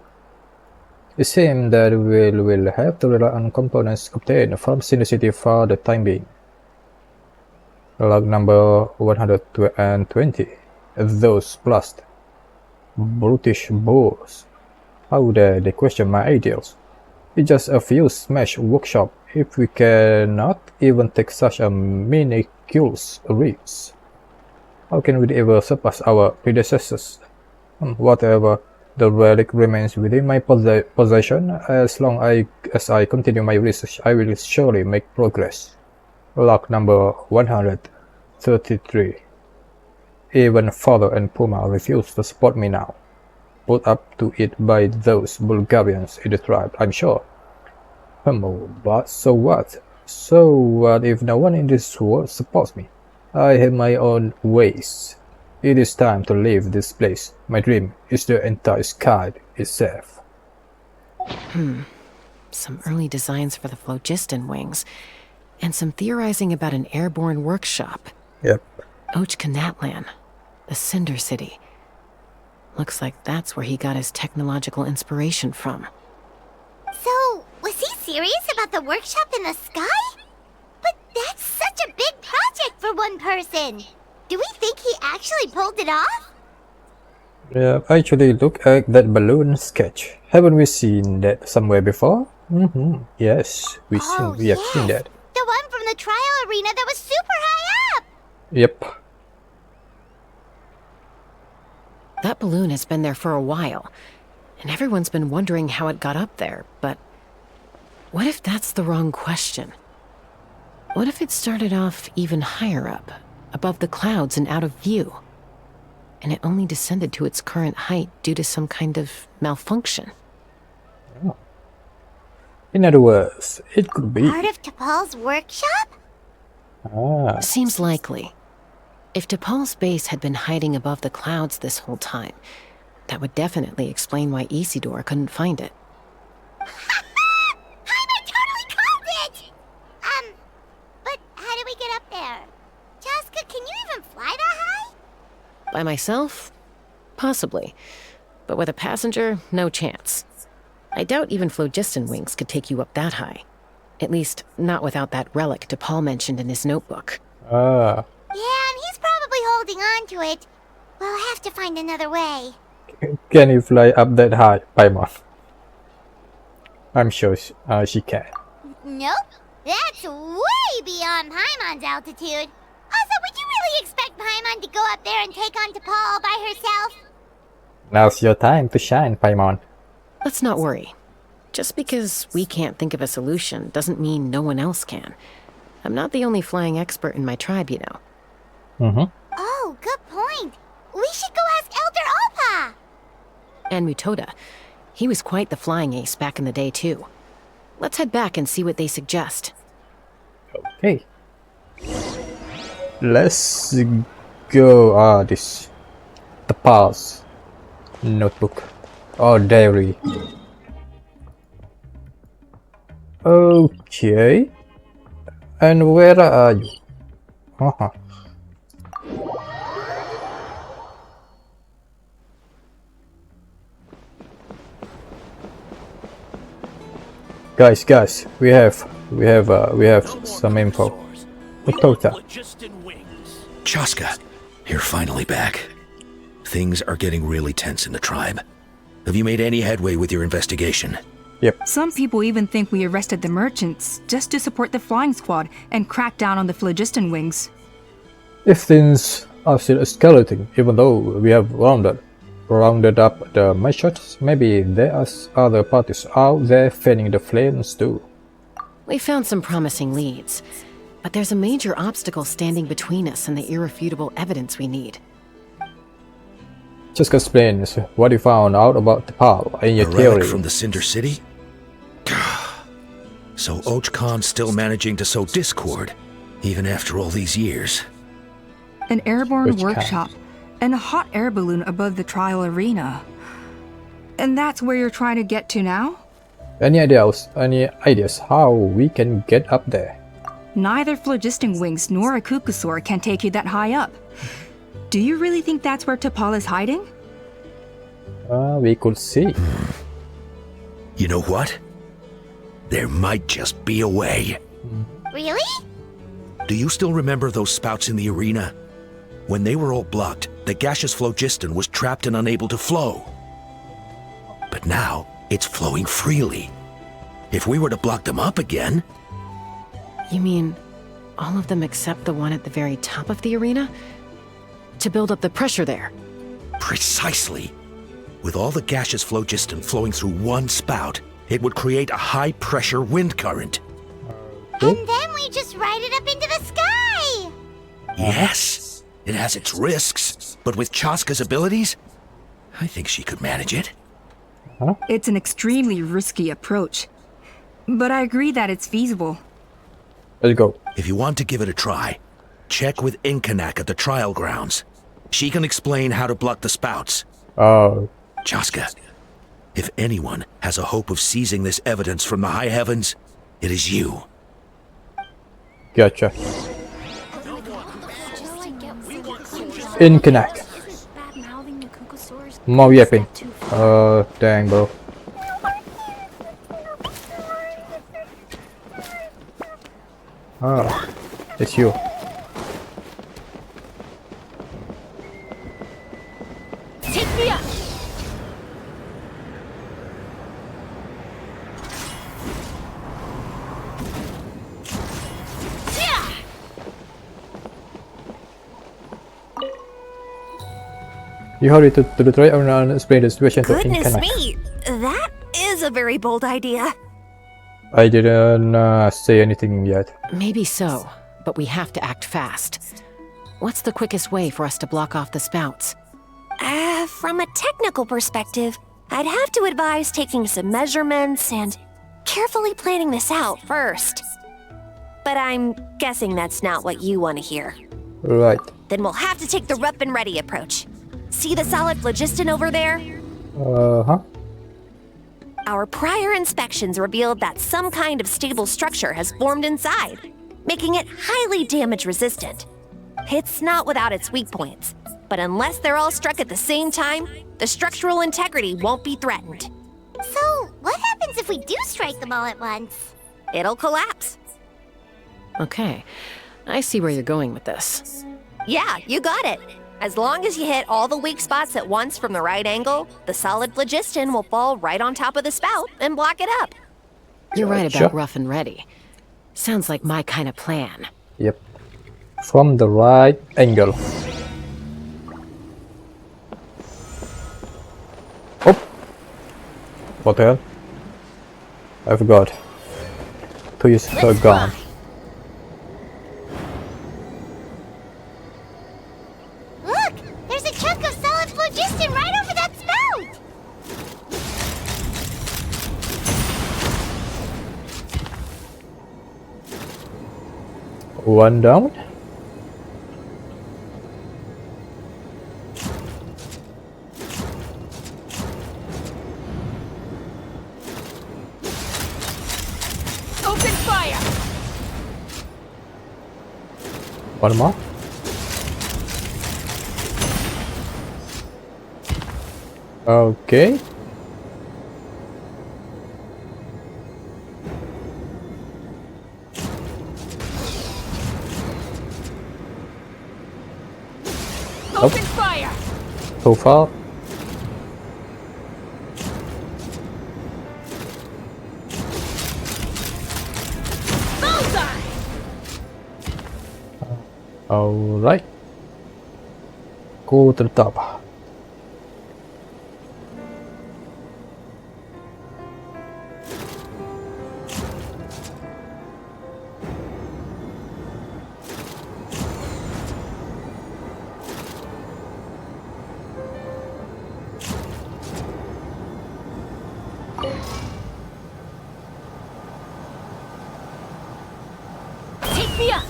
It seems that we will have to rely on components obtained from Cinder City for the time being. Log number 120. Those blast brutish bulls. How dare they question my ideals? It's just a few smashed workshop if we cannot even take such a minuscule risk. How can we ever surpass our predecessors? Whatever, the relic remains within my possession. As long as I continue my research, I will surely make progress. Log number 133. Even Father and Puma refuse to support me now. Put up to it by those Bulgarians in the tribe, I'm sure. But so what? So what if no one in this world supports me? I have my own ways. It is time to leave this place. My dream is the entire sky itself. Some early designs for the phlogiston wings, and some theorizing about an airborne workshop. Yep. Qucusaurus, the Cinder City. Looks like that's where he got his technological inspiration from. So, was he serious about the workshop in the sky? But that's such a big project for one person. Do we think he actually pulled it off? Yeah, actually look at that balloon sketch. Haven't we seen that somewhere before? Yes, we have seen that. The one from the trial arena that was super high up! Yep. That balloon has been there for a while, and everyone's been wondering how it got up there, but What if that's the wrong question? What if it started off even higher up, above the clouds and out of view? And it only descended to its current height due to some kind of malfunction. Oh. In other words, it could be part of T'Pol's workshop? Seems likely. If T'Pol's base had been hiding above the clouds this whole time, that would definitely explain why Isidore couldn't find it. I totally called it! But how do we get up there? Chasca, can you even fly that high? By myself? Possibly. But with a passenger, no chance. I doubt even phlogiston wings could take you up that high. At least, not without that relic T'Pol mentioned in his notebook. Yeah, and he's probably holding on to it. We'll have to find another way. Can you fly up that high, Paimon? I'm sure she can. Nope. That's way beyond Paimon's altitude. Also, would you really expect Paimon to go up there and take on T'Pol all by herself? Now's your time to shine, Paimon. Let's not worry. Just because we can't think of a solution doesn't mean no one else can. I'm not the only flying expert in my tribe, you know. Oh, good point. We should go ask Elder Allpa. And Mutoda. He was quite the flying ace back in the day, too. Let's head back and see what they suggest. Okay. Let's go. This. The pause. Notebook. Or diary. Okay. And where are you? Guys, we have some info. Mutoda. Chasca, you're finally back. Things are getting really tense in the tribe. Have you made any headway with your investigation? Yep. Some people even think we arrested the merchants just to support the flying squad and crack down on the phlogiston wings. If things are still escalating, even though we have rounded up the merchants, maybe there are other parties out there fanning the flames too. We found some promising leads, but there's a major obstacle standing between us and the irrefutable evidence we need. Just explain what you found out about T'Pol and your theory. From the Cinder City? So Khan's still managing to sow discord, even after all these years. An airborne workshop and a hot air balloon above the trial arena. And that's where you're trying to get to now? Any ideas how we can get up there? Neither phlogiston wings nor a Qucusaurus can take you that high up. Do you really think that's where T'Pol is hiding? We could see. You know what? There might just be a way. Really? Do you still remember those spouts in the arena? When they were all blocked, the gaseous phlogiston was trapped and unable to flow. But now, it's flowing freely. If we were to block them up again... You mean all of them except the one at the very top of the arena? To build up the pressure there? Precisely. With all the gaseous phlogiston flowing through one spout, it would create a high-pressure wind current. And then we just ride it up into the sky! Yes, it has its risks, but with Chasca's abilities, I think she could manage it. It's an extremely risky approach, but I agree that it's feasible. Let's go. If you want to give it a try, check with Inkanak at the trial grounds. She can explain how to block the spouts. Oh. Chasca, if anyone has a hope of seizing this evidence from the high heavens, it is you. Gotcha. Inkanak. More yapping. Dang, bro. Ah, it's you. Take me up! You hurry to the trial and explain the situation to Goodness Inkanak. me, that is a very bold idea. I didn't say anything yet. Maybe so, but we have to act fast. What's the quickest way for us to block off the spouts? From a technical perspective, I'd have to advise taking some measurements and carefully planning this out first. But I'm guessing that's not what you want to hear. Right. Then we'll have to take the rough and ready approach. See the solid phlogiston over there? Uh-huh. Our prior inspections revealed that some kind of stable structure has formed inside, making it highly damage resistant. It's not without its weak points, but unless they're all struck at the same time, the structural integrity won't be threatened. So, what happens if we do strike them all at once? It'll collapse. Okay, I see where you're going with this. Yeah, you got it. As long as you hit all the weak spots at once from the right angle, the solid phlogiston will fall right on top of the spout and block it up. You're right Sure. about rough and ready. Sounds like my kind of plan. Yep. From the right angle. Oh! What the hell? I forgot to use her gun. Look! There's a chunk of solid phlogiston right over that spout! One down. Open fire! One more. Okay. Open fire! So far. Bullseye! Alright. Go to the top. Take me up!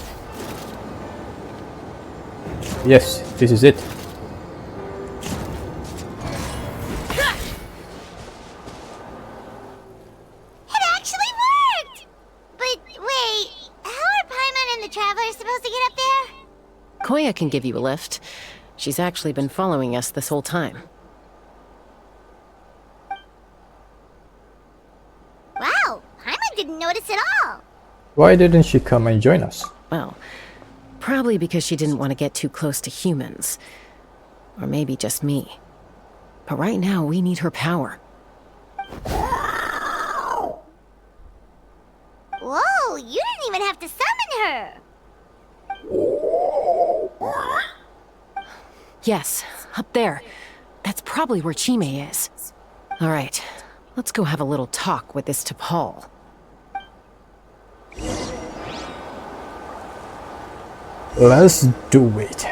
Yes, this is it. It actually worked! But wait, how are Paimon and the Travelers supposed to get up there? Koya can give you a lift. She's actually been following us this whole time. Wow, Paimon didn't notice at all. Why didn't she come and join us? Well, probably because she didn't want to get too close to humans. Or maybe just me. But right now, we need her power. Whoa, you didn't even have to summon her. Yes, up there. That's probably where Chime is. Alright, let's go have a little talk with this T'Pol. Let's do it.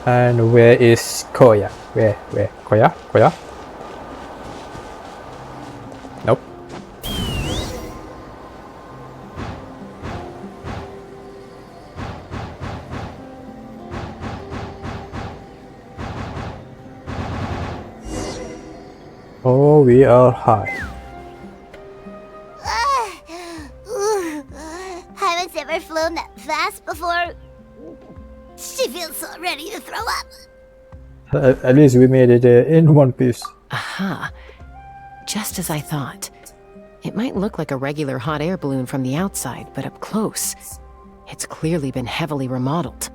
And where is Koya? Where? Koya? Koya? Nope. Oh, we are high. Haven't ever flown that fast before. She feels so ready to throw up. At least we made it in one piece. Aha. Just as I thought. It might look like a regular hot air balloon from the outside, but up close, it's clearly been heavily remodeled.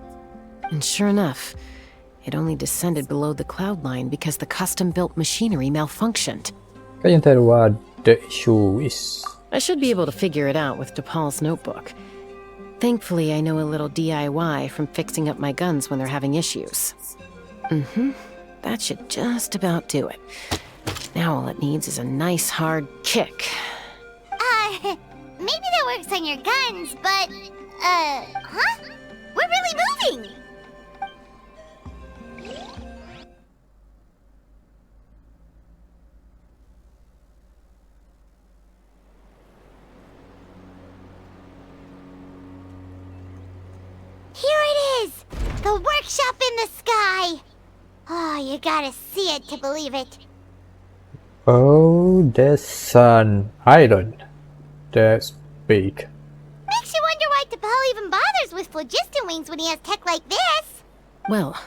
And sure enough, it only descended below the cloud line because the custom-built machinery malfunctioned. Can you tell what the issue is? I should be able to figure it out with T'Pol's notebook. Thankfully, I know a little DIY from fixing up my guns when they're having issues. That should just about do it. Now all it needs is a nice hard kick. Maybe it works on your guns, but, huh? We're really moving! Here it is! The workshop in the sky! Oh, you gotta see it to believe it. Oh, that's an island. That's big. Makes you wonder why T'Pol even bothers with phlogiston wings when he has tech like this. Well,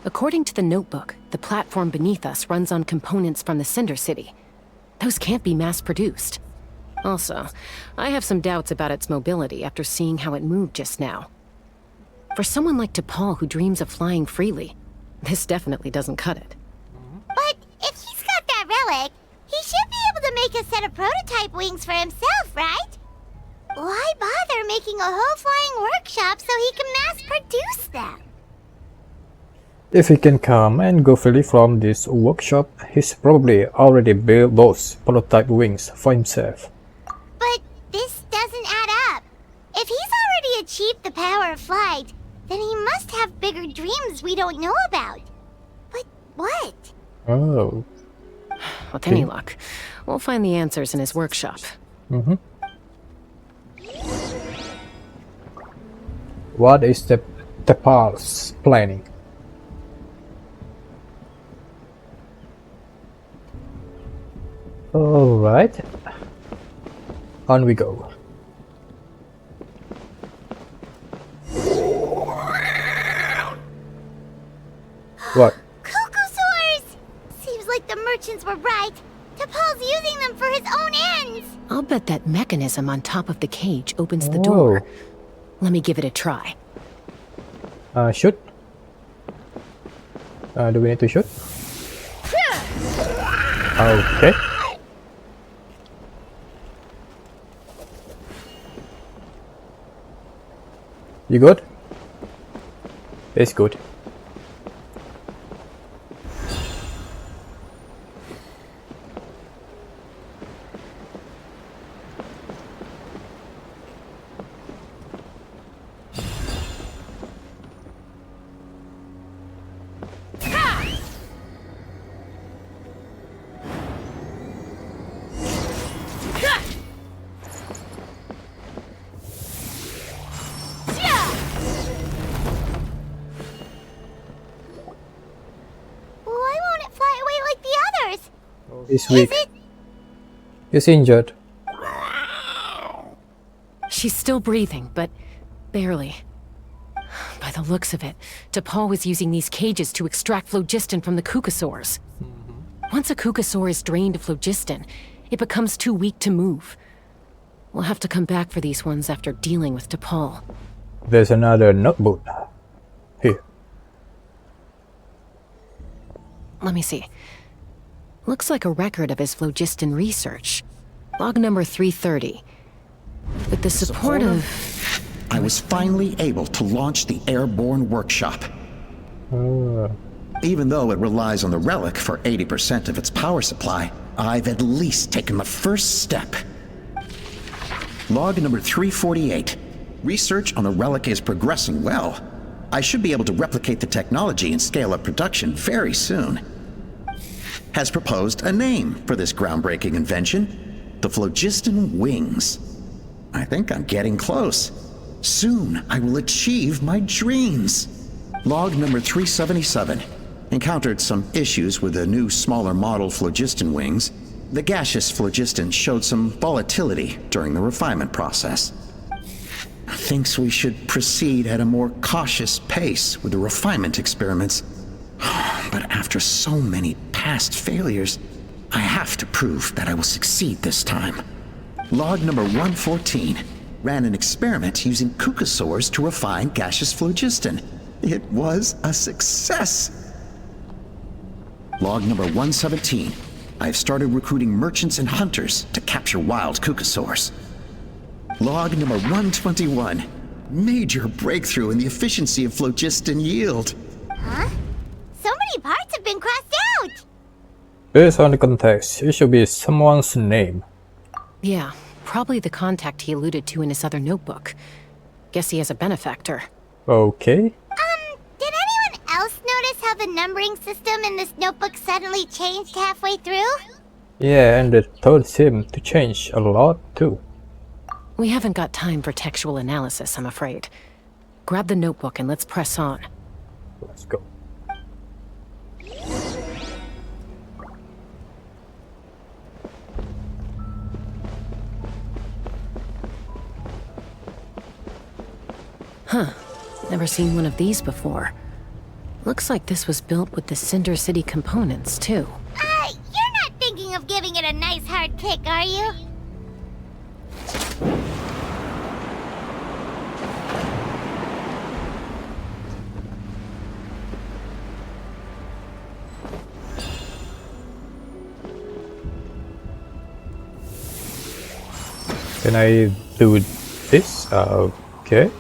according to the notebook, the platform beneath us runs on components from the Cinder City. Those can't be mass-produced. Also, I have some doubts about its mobility after seeing how it moved just now. For someone like T'Pol who dreams of flying freely, this definitely doesn't cut it. But if he's got that relic, he should be able to make a set of prototype wings for himself, right? Why bother making a whole flying workshop so he can mass-produce them? If he can come and go freely from this workshop, he's probably already built those prototype wings for himself. But this doesn't add up. If he's already achieved the power of flight, then he must have bigger dreams we don't know about. But what? Oh. With any luck, we'll find the answers in his workshop. Mm-hmm. What is the T'Pol's planning? Alright. On we go. What? Qucusaurus! Seems like the merchants were right. T'Pol's using them for his own ends. I'll bet that mechanism on top of the cage opens the door. Let me give it a try. Shoot. Do we need to shoot? Okay. You good? It's good. He's weak. He's injured. She's still breathing, but barely. By the looks of it, T'Pol was using these cages to extract phlogiston from the Qucusaurus. Once a Qucusaur is drained of phlogiston, it becomes too weak to move. We'll have to come back for these ones after dealing with T'Pol. There's another notebook. Here. Let me see. Looks like a record of his phlogiston research. Log number 330. With the support of... I was finally able to launch the airborne workshop. Even though it relies on the relic for 80% of its power supply, I've at least taken the first step. Log number 348. Research on the relic is progressing well. I should be able to replicate the technology and scale up production very soon. Has proposed a name for this groundbreaking invention, the phlogiston wings. I think I'm getting close. Soon I will achieve my dreams. Log number 377. Encountered some issues with the new smaller model phlogiston wings. The gaseous phlogiston showed some volatility during the refinement process. Thinks we should proceed at a more cautious pace with the refinement experiments. But after so many past failures, I have to prove that I will succeed this time. Log number 114. Ran an experiment using Qucusaurus to refine gaseous phlogiston. It was a success. Log number 117. I've started recruiting merchants and hunters to capture wild Qucusaurs. Log number 121. Major breakthrough in the efficiency of phlogiston yield. Huh? So many parts have been crossed out! Based on the context, it should be someone's name. Yeah, Probably the contact he alluded to in his other notebook. Guess he has a benefactor. Okay. Did anyone else notice how the numbering system in this notebook suddenly changed halfway through? Yeah, and the third seemed to change a lot too. We haven't got time for textual analysis, I'm afraid. Grab the notebook and let's press on. Let's go. Huh. Never seen one of these before. Looks like this was built with the Cinder City components, too. You're not thinking of giving it a nice hard kick, are you? Can I do this? Okay.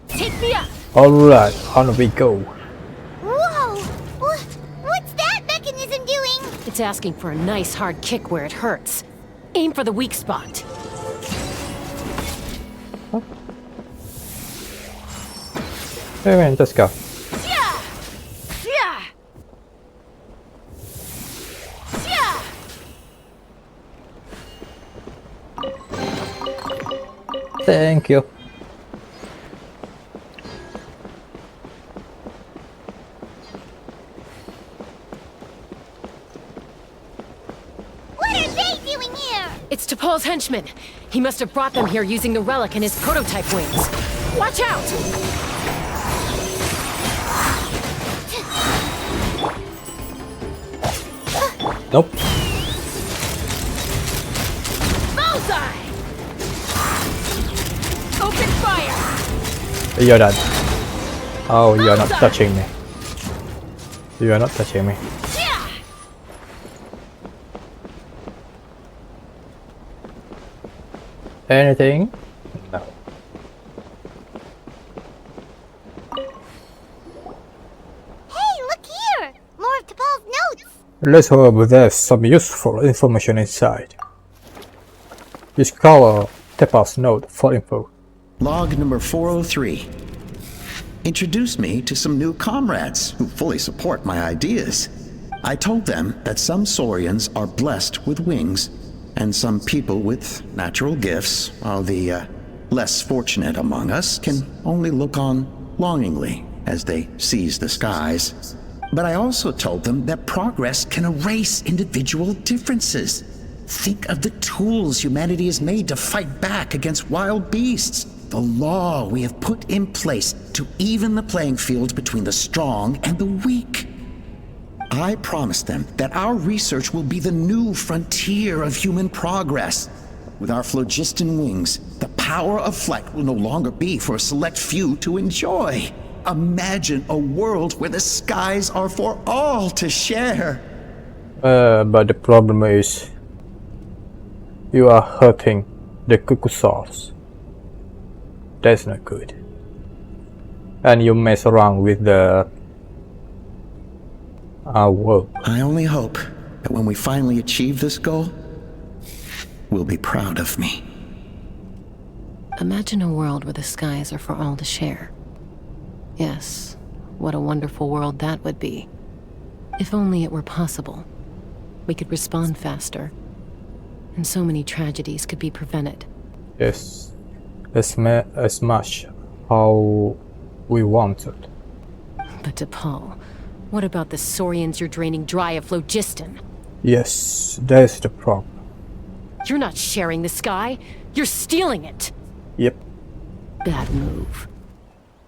Take me up! Alright, on we go. Whoa! What's that mechanism doing? It's asking for a nice hard kick where it hurts. Aim for the weak spot. Hey man, just go. Thank you. What are they doing here? It's T'Pol's henchmen. He must have brought them here using the relic and his prototype wings. Watch out! Nope. Bullseye! Open fire! You're done. Oh, you're not touching me. You are not touching me. Anything? No. Hey, look here! More of T'Pol's notes! Let's hope there's some useful information inside. Use color T'Pol's note for info. Log number 403. Introduced me to some new comrades who fully support my ideas. I told them that some Saurians are blessed with wings, and some people with natural gifts, while the less fortunate among us can only look on longingly as they seize the skies. But I also told them that progress can erase individual differences. Think of the tools humanity has made to fight back against wild beasts. The law we have put in place to even the playing field between the strong and the weak. I promised them that our research will be the new frontier of human progress. With our phlogiston wings, the power of flight will no longer be for a select few to enjoy. Imagine a world where the skies are for all to share. But the problem is, you are hurting the Qucusaurus. That's not good. And you mess around with the world. I only hope that when we finally achieve this goal, we'll be proud of me. Imagine a world where the skies are for all to share. Yes, what a wonderful world that would be. If only it were possible. We could respond faster, and so many tragedies could be prevented. Yes, as much how we wanted. But T'Pol, what about the Saurians you're draining dry of phlogiston? Yes, that's the problem. You're not sharing the sky, you're stealing it! Yep. Bad move.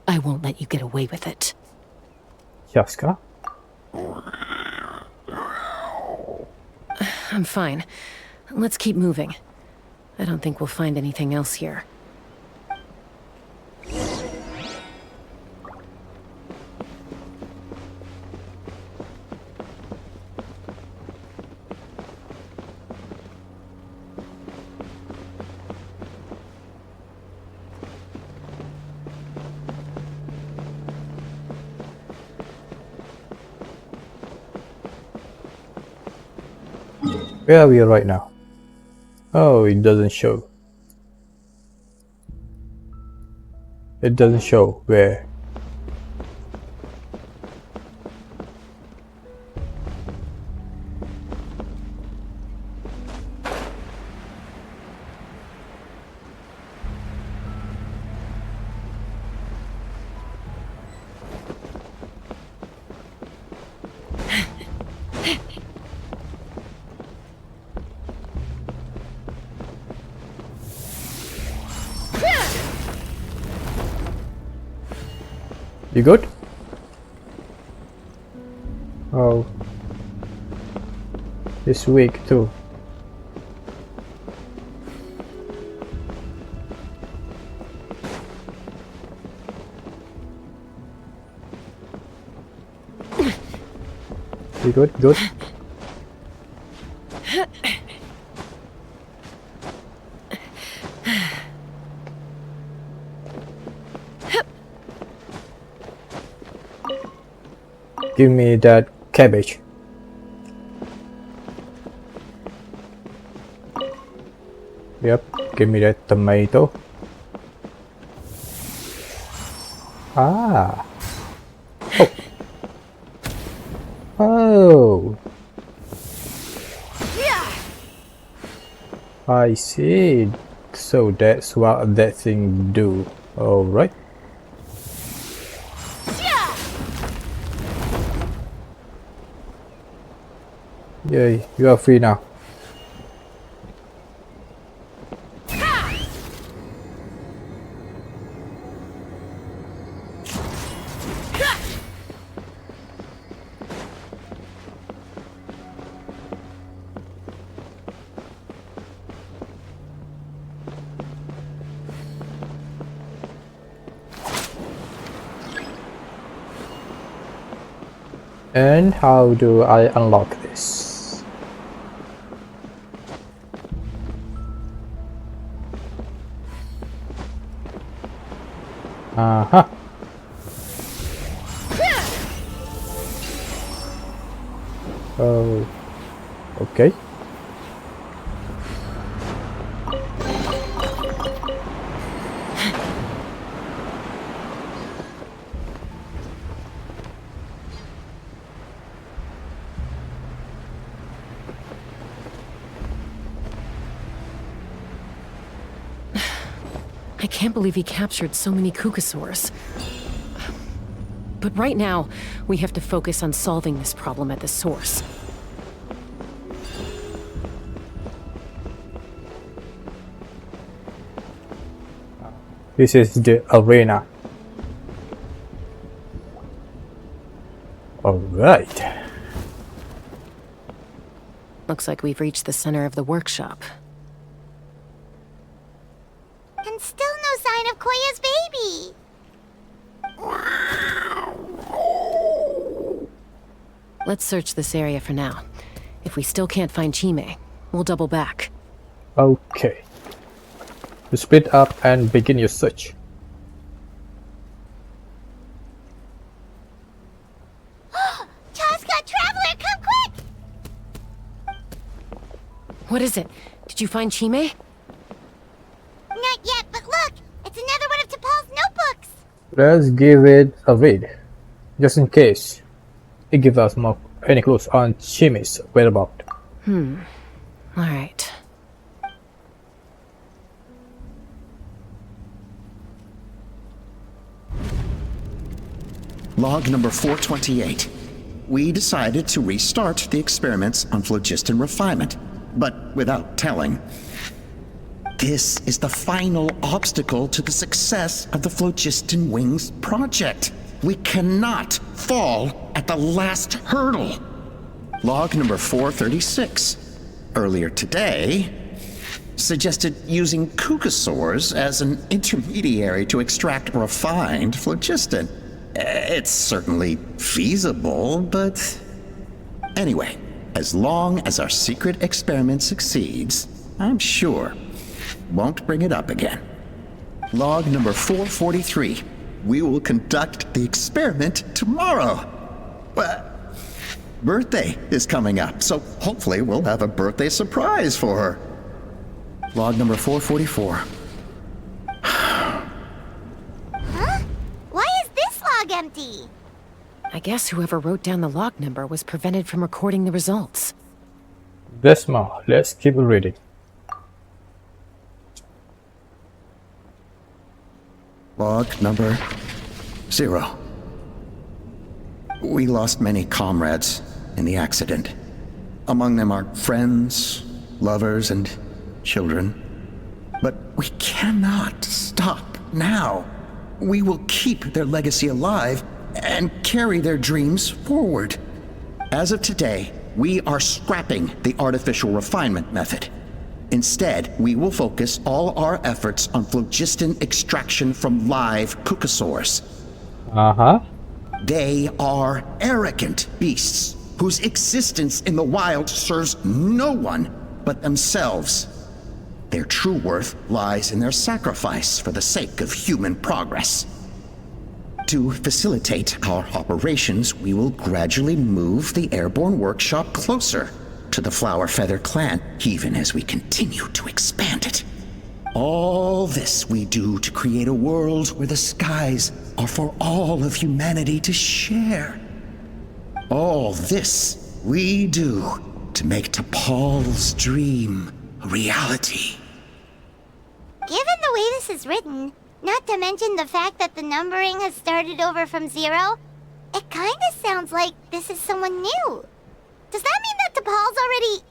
I won't let you get away with it. Chasca? I'm fine. Let's keep moving. I don't think we'll find anything else here. Where are we right now? Oh, it doesn't show. It doesn't show where. You good? Oh, it's weak too. You good? Good. Give me that cabbage. Yep, give me that tomato. Ah. Oh. Oh. I see. So that's what that thing do. All right. Yay, you are free now. And how do I unlock this? Uh-huh. Oh, okay. I can't believe he captured so many Qucusaurus. But right now, we have to focus on solving this problem at the source. This is the arena. Alright. Looks like we've reached the center of the workshop. And still no sign of Koya's baby. Let's search this area for now. If we still can't find Chime, we'll double back. Okay. You split up and begin your search. Chasca, Traveler, come quick! What is it? Did you find Chime? Not yet, but look! It's another one of T'Pol's notebooks! Let's give it a read, just in case it gives us more any clues on Chime's whereabouts. Alright. Log number 428. We decided to restart the experiments on phlogiston refinement, but without telling. This is the final obstacle to the success of the Phlogiston Wings project. We cannot fall at the last hurdle. Log number 436. Earlier today, suggested using Qucusaurus as an intermediary to extract refined phlogiston. It's certainly feasible, but... Anyway, as long as our secret experiment succeeds, I'm sure won't bring it up again. Log number 443. We will conduct the experiment tomorrow. birthday is coming up, so hopefully we'll have a birthday surprise for her. Log number 444. Huh? Why is this log empty? I guess whoever wrote down the log number was prevented from recording the results. Desma, let's keep reading. Log number 0. We lost many comrades in the accident. Among them are friends, lovers, and children. But we cannot stop now. We will keep their legacy alive and carry their dreams forward. As of today, we are scrapping the artificial refinement method. Instead, we will focus all our efforts on phlogiston extraction from live Qucusaurus. They are arrogant beasts whose existence in the wild serves no one but themselves. Their true worth lies in their sacrifice for the sake of human progress. To facilitate our operations, we will gradually move the airborne workshop closer to the Flower Feather clan, even as we continue to expand it. All this we do to create a world where the skies are for all of humanity to share. All this we do to make T'Pol's dream a reality. Given the way this is written, not to mention the fact that the numbering has started over from 0, it kinda sounds like this is someone new. Does that mean that T'Pol's already...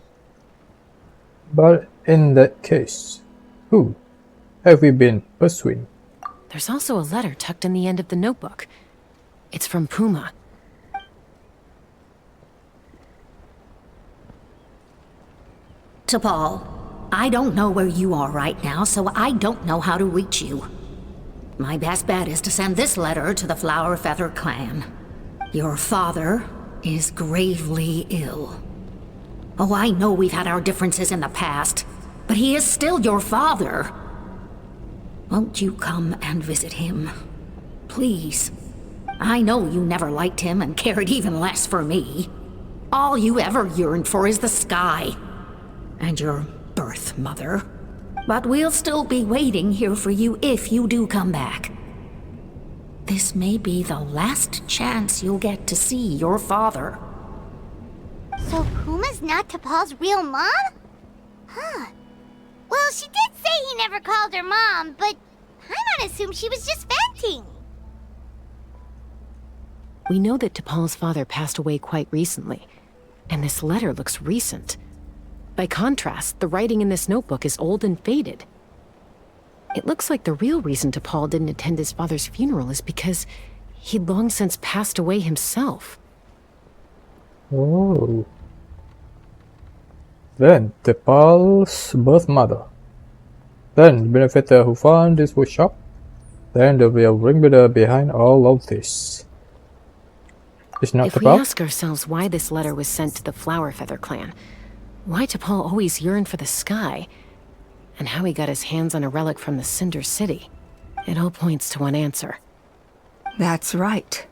But in that case, who have we been pursuing? There's also a letter tucked in the end of the notebook. It's from Puma. T'Pol, I don't know where you are right now, so I don't know how to reach you. My best bet is to send this letter to the Flower Feather clan. Your father is gravely ill. Oh, I know we've had our differences in the past, but he is still your father. Won't you come and visit him? Please. I know you never liked him and cared even less for me. All you ever yearned for is the sky. And your birth mother. But we'll still be waiting here for you if you do come back. This may be the last chance you'll get to see your father. So Puma's not T'Pol's real mom? Huh. Well, she did say he never called her mom, but I might assume she was just venting. We know that T'Pol's father passed away quite recently, and this letter looks recent. By contrast, the writing in this notebook is old and faded. It looks like the real reason T'Pol didn't attend his father's funeral is because he'd long since passed away himself. Oh. Then T'Pol's birth mother. Then the benefactor who found this workshop. Then the real ringleader behind all of this. It's not If we T'Pol? ask ourselves why this letter was sent to the Flower Feather clan, why T'Pol always yearned for the sky, and how he got his hands on a relic from the Cinder City, it all points to one answer. That's right.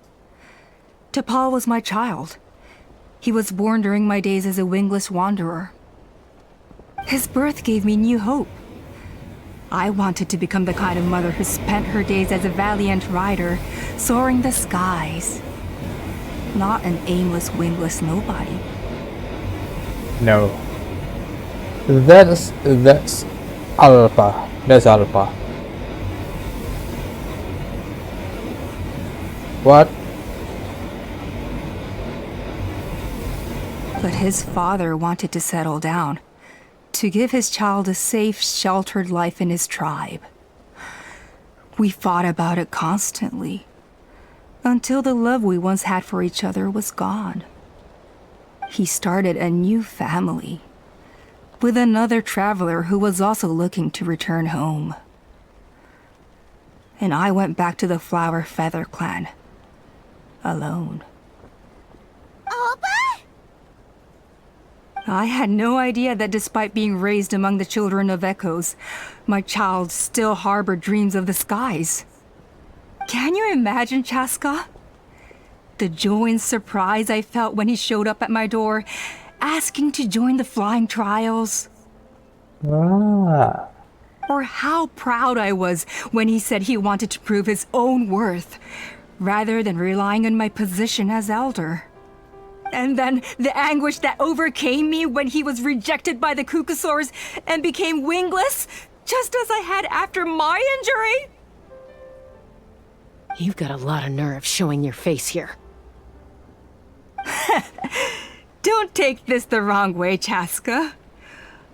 T'Pol was my child. He was born during my days as a wingless wanderer. His birth gave me new hope. I wanted to become the kind of mother who spent her days as a valiant rider, soaring the skies. Not an aimless, wingless nobody. No. That's Allpa. That's Allpa. What? But his father wanted to settle down, to give his child a safe, sheltered life in his tribe. We fought about it constantly, until the love we once had for each other was gone. He started a new family, with another traveler who was also looking to return home. And I went back to the Flower Feather clan, alone. Allpa? I had no idea that despite being raised among the children of echoes, my child still harbored dreams of the skies. Can you imagine, Chasca? The joy and surprise I felt when he showed up at my door, asking to join the flying trials. Ah. Or how proud I was when he said he wanted to prove his own worth, rather than relying on my position as elder. And then the anguish that overcame me when he was rejected by the Qucusaurus and became wingless, just as I had after my injury. You've got a lot of nerve showing your face here. Don't take this the wrong way, Chasca.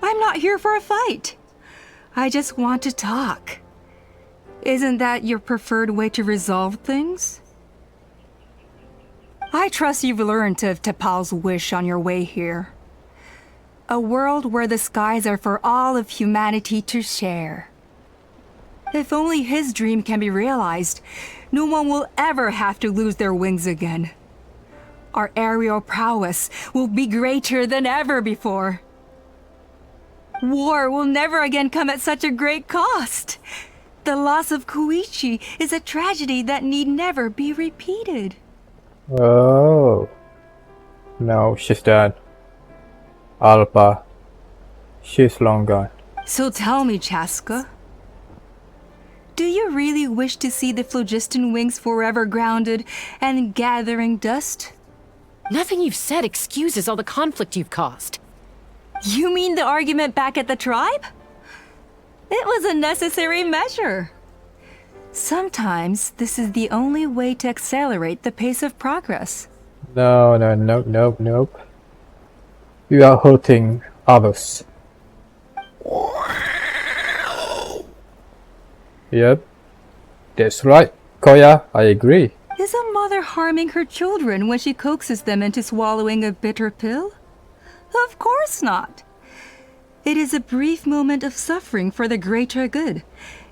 I'm not here for a fight. I just want to talk. Isn't that your preferred way to resolve things? I trust you've learned of T'Pol's wish on your way here. A world where the skies are for all of humanity to share. If only his dream can be realized, no one will ever have to lose their wings again. Our aerial prowess will be greater than ever before. War will never again come at such a great cost. The loss of Koichi is a tragedy that need never be repeated. Oh. No, she's dead. Allpa. She's long gone. So tell me, Chasca. Do you really wish to see the phlogiston wings forever grounded and gathering dust? Nothing you've said excuses all the conflict you've caused. You mean the argument back at the tribe? It was a necessary measure. Sometimes this is the only way to accelerate the pace of progress. No, no, no, no, nope. You are hurting others. Yep. That's right, Koya, I agree. Is a mother harming her children when she coaxes them into swallowing a bitter pill? Of course not. It is a brief moment of suffering for the greater good,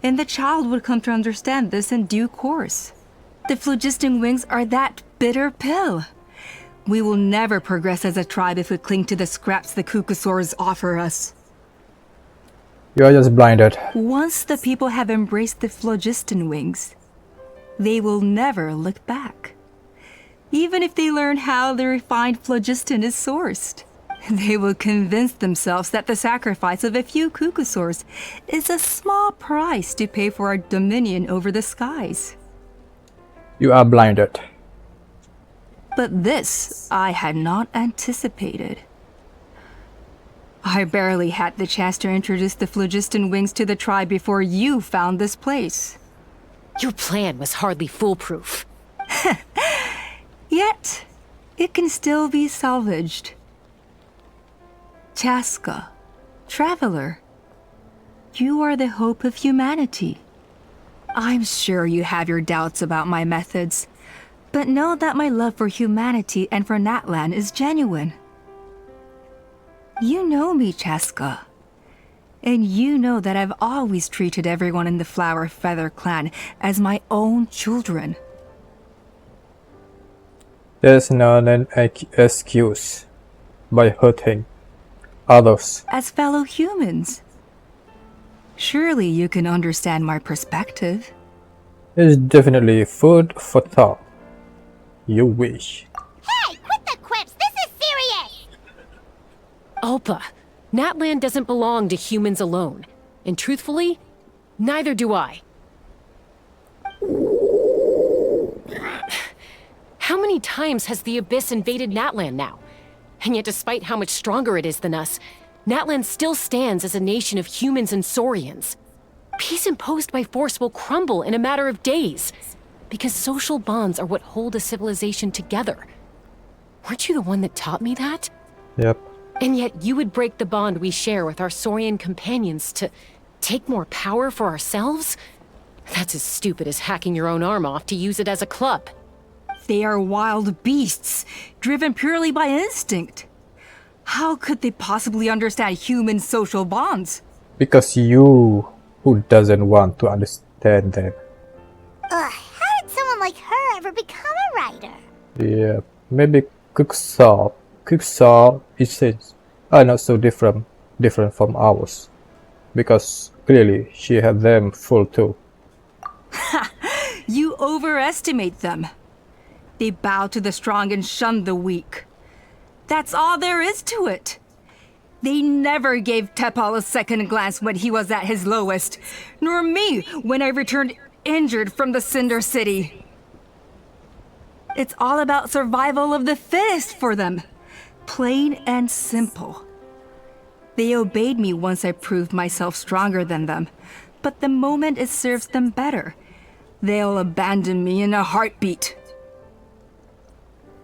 and the child would come to understand this in due course. The phlogiston wings are that bitter pill. We will never progress as a tribe if we cling to the scraps the Qucusaurus offer us. You are just blinded. Once the people have embraced the phlogiston wings, they will never look back. Even if they learn how the refined phlogiston is sourced, they will convince themselves that the sacrifice of a few Qucusaurs is a small price to pay for our dominion over the skies. You are blinded. But this I had not anticipated. I barely had the chance to introduce the phlogiston wings to the tribe before you found this place. Your plan was hardly foolproof. Yet, it can still be salvaged. Chasca, traveler, you are the hope of humanity. I'm sure you have your doubts about my methods, but know that my love for humanity and for Natlan is genuine. You know me, Chasca, and you know that I've always treated everyone in the Flower Feather clan as my own children. There's not an excuse by hurting others. As fellow humans. Surely you can understand my perspective. It's definitely food for thought. You wish. Hey, quit the quips! This is serious! Allpa, Natlan doesn't belong to humans alone. And truthfully, neither do I. How many times has the Abyss invaded Natlan now? And yet despite how much stronger it is than us, Natlan still stands as a nation of humans and saurians. Peace imposed by force will crumble in a matter of days, because social bonds are what hold a civilization together. Weren't you the one that taught me that? Yep. And yet you would break the bond we share with our saurian companions to take more power for ourselves? That's as stupid as hacking your own arm off to use it as a club. They are wild beasts, driven purely by instinct. How could they possibly understand human social bonds? Because you who doesn't want to understand them. Ugh, how did someone like her ever become a writer? Yeah, maybe Qucusaurus is not so different from ours. Because clearly she had them full too. You overestimate them. They bow to the strong and shun the weak. That's all there is to it. They never gave Tepal a second glance when he was at his lowest, nor me when I returned injured from the Cinder City. It's all about survival of the fittest for them. Plain and simple. They obeyed me once I proved myself stronger than them, but the moment it serves them better, they'll abandon me in a heartbeat.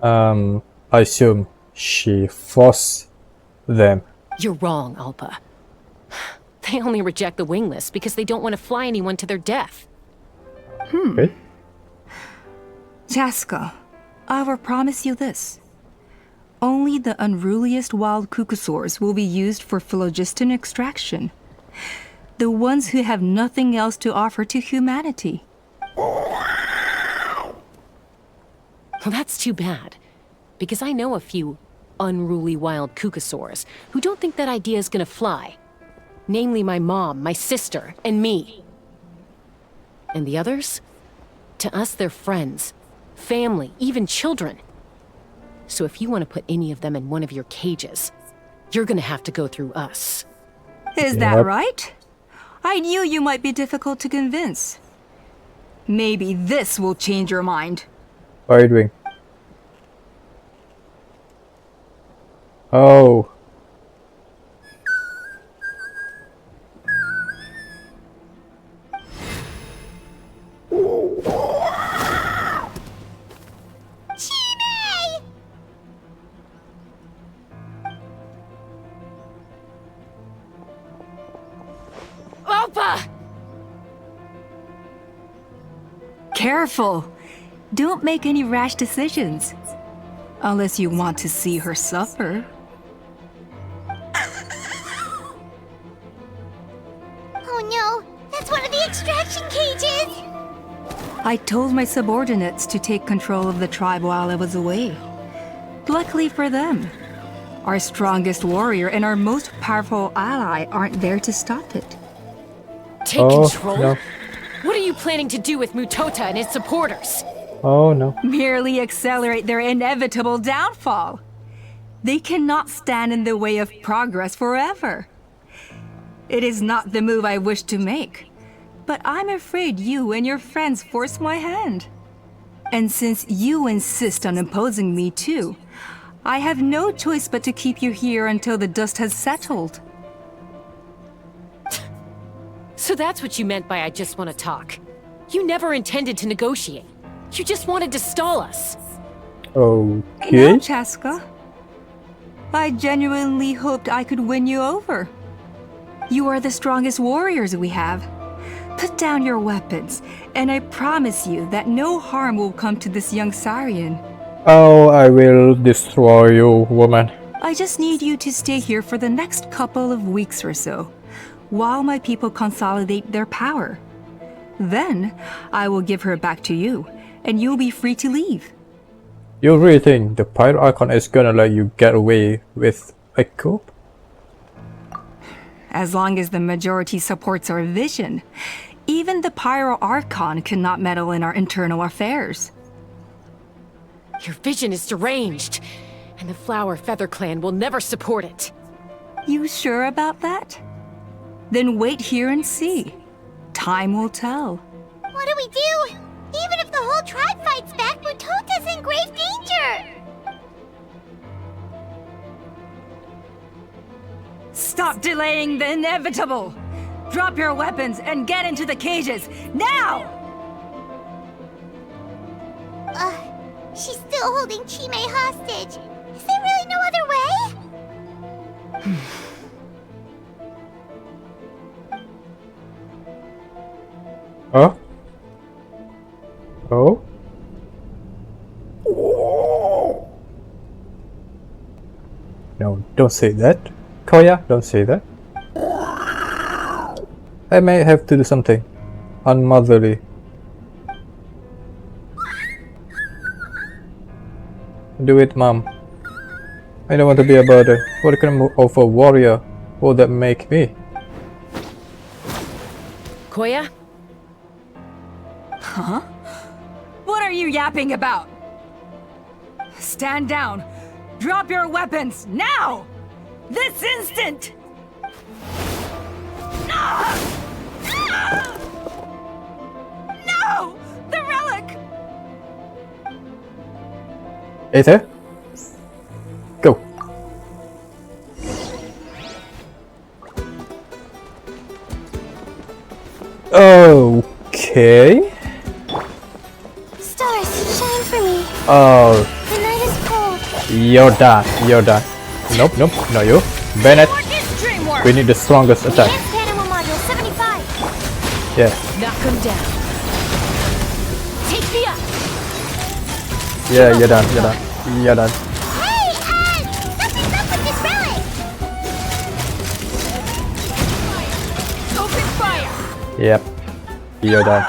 I assume she forced them. You're wrong, Allpa. They only reject the Wingless because they don't want to fly anyone to their death. Okay. Chasca, I will promise you this. Only the unruliest wild Qucusaurus will be used for phlogiston extraction. The ones who have nothing else to offer to humanity. Well, that's too bad. Because I know a few unruly wild Qucusaurus who don't think that idea is gonna fly. Namely my mom, my sister, and me. And the others? To us, they're friends, family, even children. So if you want to put any of them in one of your cages, you're gonna have to go through us. Is that right? I knew you might be difficult to convince. Maybe this will change your mind. What are you doing? Oh. Allpa! Careful! Don't make any rash decisions. Unless you want to see her suffer. Oh no, that's one of the extraction cages! I told my subordinates to take control of the tribe while I was away. Luckily for them, our strongest warrior and our most powerful ally aren't there to stop it. Take control? No. What are you planning to do with Mutota and his supporters? Oh no. Merely accelerate their inevitable downfall. They cannot stand in the way of progress forever. It is not the move I wish to make, but I'm afraid you and your friends force my hand. And since you insist on imposing me too, I have no choice but to keep you here until the dust has settled. So that's what you meant by I just want to talk. You never intended to negotiate. You just wanted to stall us. Okay. No, Chasca. I genuinely hoped I could win you over. You are the strongest warriors we have. Put down your weapons, and I promise you that no harm will come to this young Saurian. Oh, I will destroy you, woman. I just need you to stay here for the next couple of weeks or so, while my people consolidate their power. Then, I will give her back to you, and you'll be free to leave. You really think the Pyro Archon is gonna let you get away with a coup? As long as the majority supports our vision, even the Pyro Archon cannot meddle in our internal affairs. Your vision is deranged, and the Flower Feather Clan will never support it. You sure about that? Then wait here and see. Time will tell. What do we do? Even if the whole tribe fights back, Mutota's in grave danger! Stop delaying the inevitable! Drop your weapons and get into the cages, now! She's still holding Chime hostage. Is there really no other way? Huh? Oh? No, don't say that. Koya, don't say that. I may have to do something unmotherly. Do it, Mom. I don't want to be a burden. What kind of a warrior would that make me? Koya? Huh? What are you yapping about? Stand down. Drop your weapons, now! This instant! No! The relic! Aether? Go. Okay. Stars, shine for me. Oh, The night is cold. you're done. You're done. Nope, nope, no you. Bennett, we need the strongest attack. Advanced animal module 75. Yeah, Knock him down. Take me up. yeah, you're done. You're done. You're done. Hey, something's up with this relic. Open fire! Yep, you're done.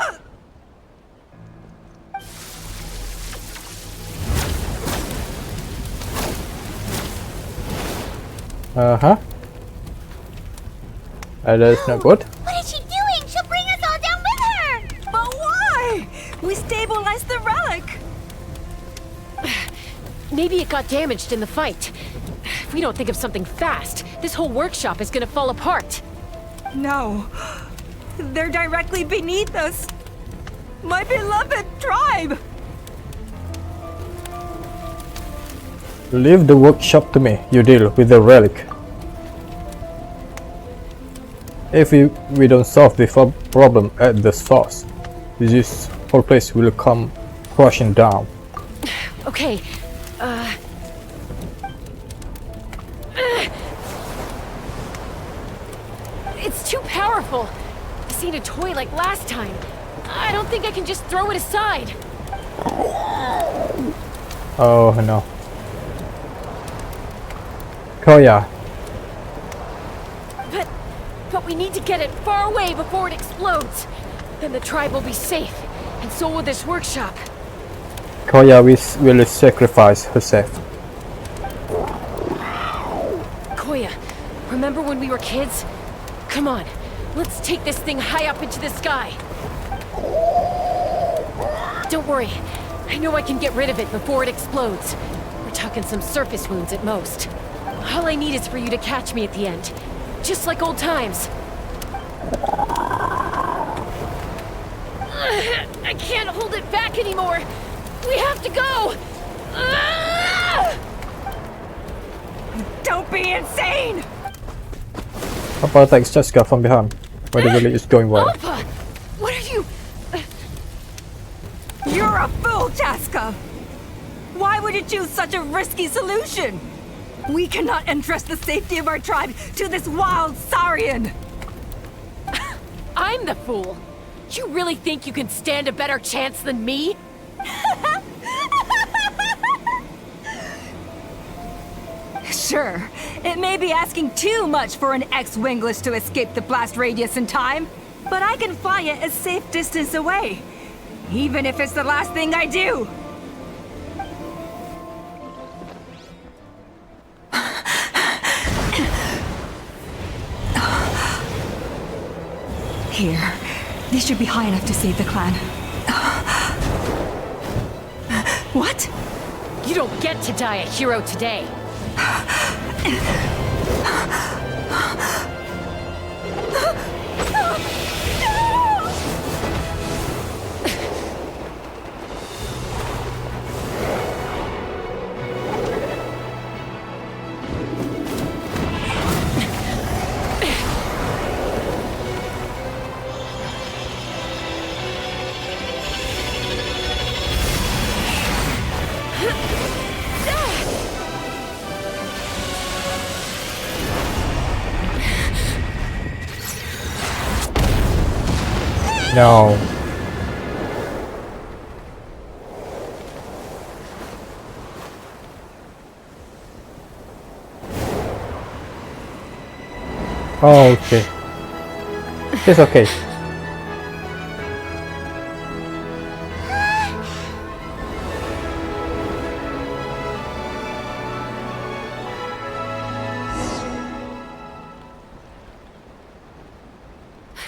Uh-huh. That's not good. What is she doing? She'll bring us all down with her. But why? We stabilized the relic. Maybe it got damaged in the fight. If we don't think of something fast, this whole workshop is gonna fall apart. No. They're directly beneath us. My beloved tribe. Leave the workshop to me. You deal with the relic. If we don't solve the problem at the source, this whole place will come crashing down. Okay, it's too powerful. This ain't a toy like last time. I don't think I can just throw it aside. Oh no. Koya. But we need to get it far away before it explodes. Then the tribe will be safe, and so will this workshop. Koya will sacrifice herself. Koya, remember when we were kids? Come on, let's take this thing high up into the sky. Don't worry, I know I can get rid of it before it explodes. We're talking some surface wounds at most. All I need is for you to catch me at the end. Just like old times. I can't hold it back anymore. We have to go. Don't be insane! Allpa attacks Chasca from behind, where the village is going wild. Allpa, what are you? You're a fool, Chasca! Why would you choose such a risky solution? We cannot entrust the safety of our tribe to this wild Saurian! I'm the fool. You really think you can stand a better chance than me? Sure, it may be asking too much for an ex-Wingless to escape the blast radius in time, but I can fly it a safe distance away, even if it's the last thing I do. Here, these should be high enough to save the clan. What? You don't get to die a hero today. No. Oh, okay. It's okay.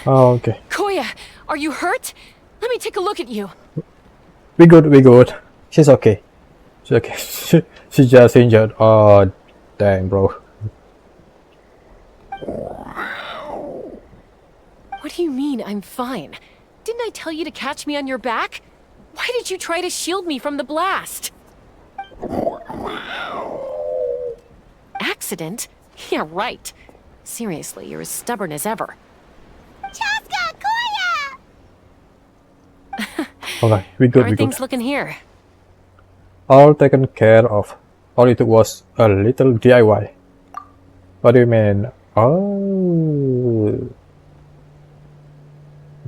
Oh, okay. Koya, are you hurt? Let me take a look at you. We good, we good. She's okay. Okay, she just injured. Oh, dang, bro. What do you mean, I'm fine? Didn't I tell you to catch me on your back? Why did you try to shield me from the blast? Accident? Yeah, right. Seriously, you're as stubborn as ever. Chasca, Koya! Okay, we good, How are we things good. looking here? All taken care of. All it took was a little DIY. What do you mean? Oh.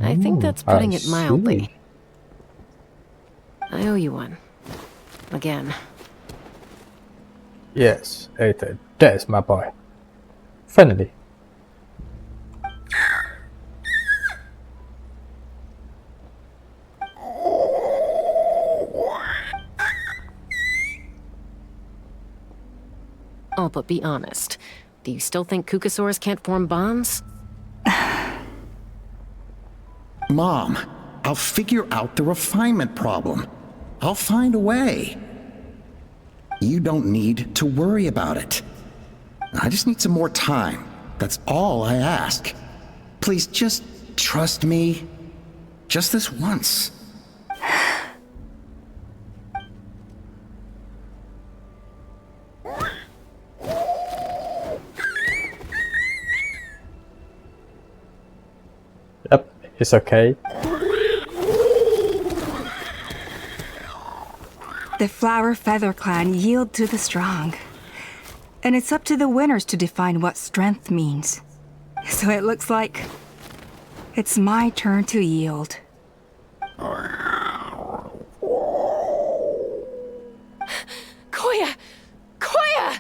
I think that's putting I it mildly. see. I owe you one. Again. Yes, Ethan, that's my boy. Finally. Allpa, be honest. Do you still think Qucusaurus can't form bonds? Mom, I'll figure out the refinement problem. I'll find a way. You don't need to worry about it. I just need some more time. That's all I ask. Please just trust me. Just this once. Yep, it's okay. The Flower Feather Clan yield to the strong. And it's up to the winners to define what strength means. So it looks like it's my turn to yield. Koya! Koya!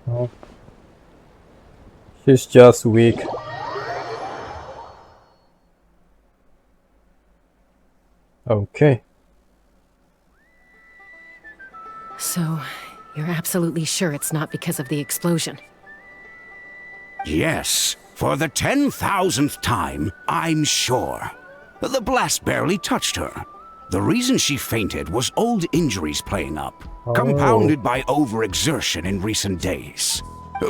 Oh. She's just weak. Okay. So, you're absolutely sure it's not because of the explosion? Yes, for the 10,000th time, I'm sure. The blast barely touched her. The reason she fainted was old injuries playing up, compounded by overexertion in recent days.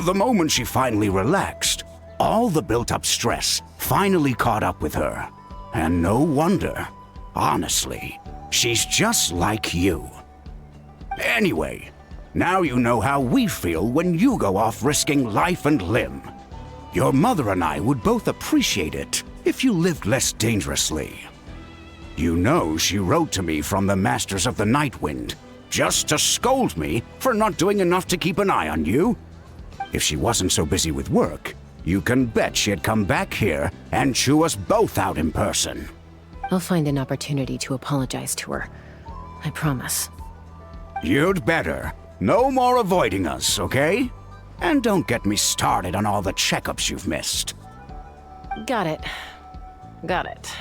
The moment she finally relaxed, all the built-up stress finally caught up with her. And no wonder. Honestly, she's just like you. Anyway, now you know how we feel when you go off risking life and limb. Your mother and I would both appreciate it if you lived less dangerously. You know she wrote to me from the Masters of the Night Wind, just to scold me for not doing enough to keep an eye on you. If she wasn't so busy with work, you can bet she'd come back here and chew us both out in person. I'll find an opportunity to apologize to her. I promise. You'd better. No more avoiding us, okay? And don't get me started on all the checkups you've missed. Got it. Got it.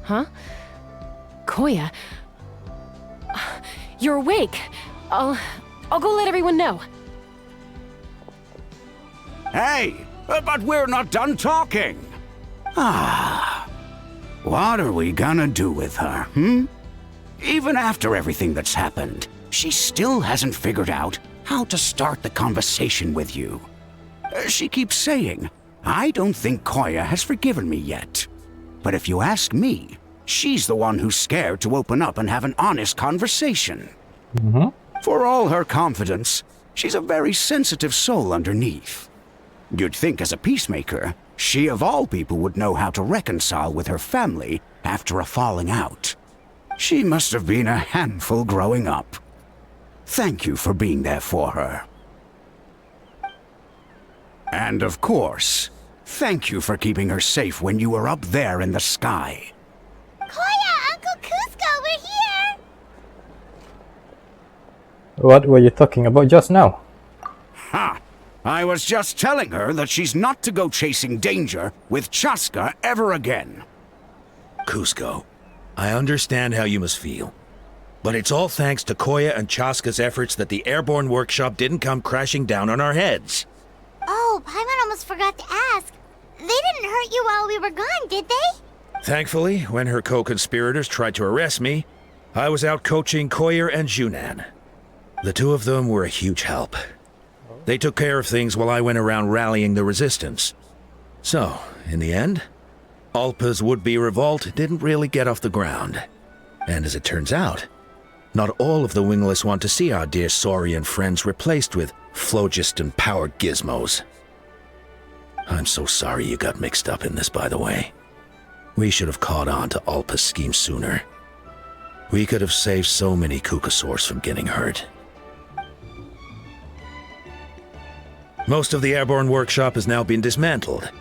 Huh? Koya? You're awake. I'll go let everyone know. Hey, but we're not done talking. What are we gonna do with her, Even after everything that's happened, she still hasn't figured out how to start the conversation with you. She keeps saying, I don't think Koya has forgiven me yet. But if you ask me, she's the one who's scared to open up and have an honest conversation. For all her confidence, she's a very sensitive soul underneath. You'd think as a peacemaker, she of all people would know how to reconcile with her family after a falling out. She must have been a handful growing up. Thank you for being there for her. And of course, thank you for keeping her safe when you were up there in the sky. Koya, Uncle Cusco, we're here! What were you talking about just now? Ha! I was just telling her that she's not to go chasing danger with Chasca ever again. Cusco, I understand how you must feel. But it's all thanks to Koya and Chasca's efforts that the airborne workshop didn't come crashing down on our heads. Oh, Paimon almost forgot to ask. They didn't hurt you while we were gone, did they? Thankfully, when her co-conspirators tried to arrest me, I was out coaching Koyer and Junan. The two of them were a huge help. They took care of things while I went around rallying the resistance. So, in the end, Allpa's would-be revolt didn't really get off the ground. And as it turns out, not all of the Wingless want to see our dear Saurian friends replaced with phlogiston-powered gizmos. I'm so sorry you got mixed up in this, by the way. We should have caught on to Allpa's scheme sooner. We could have saved so many Qucusaurus from getting hurt. Most of the airborne workshop has now been dismantled.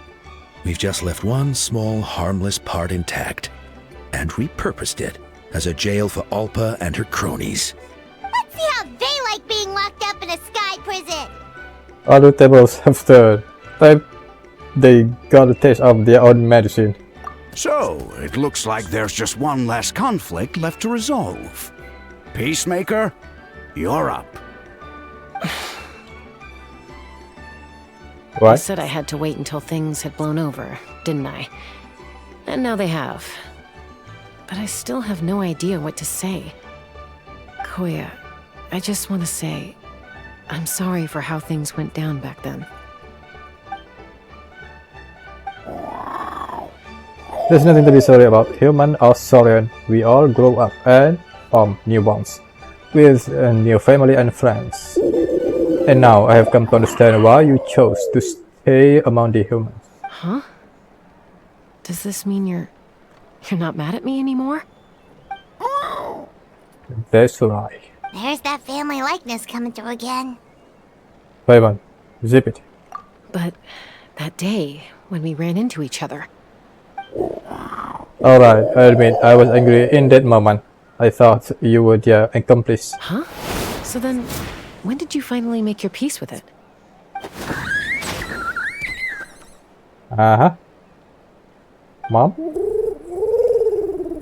We've just left one small, harmless part intact, and repurposed it as a jail for Allpa and her cronies. Let's see how they like being locked up in a sky prison. All the tables have turned. They got a taste of their own medicine. So, it looks like there's just one last conflict left to resolve. Peacemaker, you're up. What? I said I had to wait until things had blown over, didn't I? And now they have. But I still have no idea what to say. Koya, I just want to say, I'm sorry for how things went down back then. There's nothing to be sorry about. Human or Saurian, we all grow up and form new bonds with a new family and friends. And now I have come to understand why you chose to stay among the humans. Huh? Does this mean you're not mad at me anymore? That's right. There's that family likeness coming through again. Paimon, zip it. But that day when we ran into each other. Alright, I admit I was angry in that moment. I thought you were their accomplice. Huh? So then, when did you finally make your peace with it? Uh-huh. Mom?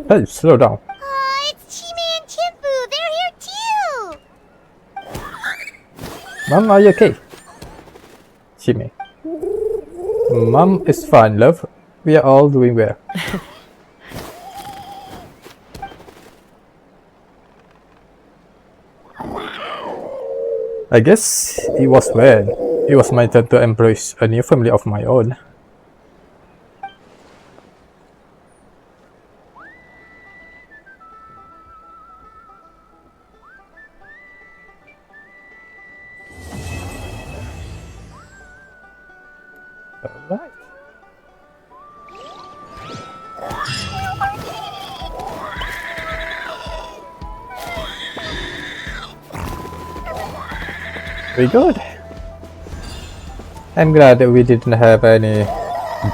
Hey, slow down. Oh, it's Chime and Chimpu. They're here too. Mom, are you okay? Chime. Mom is fine, love. We are all doing well. I guess it was when it was my turn to embrace a new family of my own. Alright. Very good. I'm glad that we didn't have any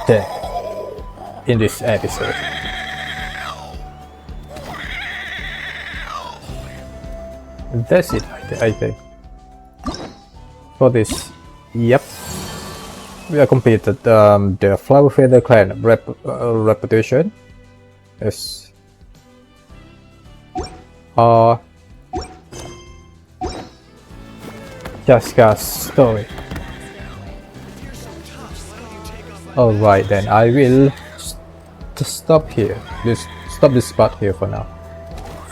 death in this episode. That's it, I think. For this, yep. We have completed the Flower Feather Clan reputation. Yes. Chasca's story. Alright then, I will stop here. Just stop this part here for now.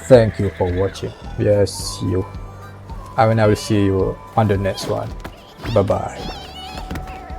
Thank you for watching. Yes, you. I will see you on the next one. Bye bye.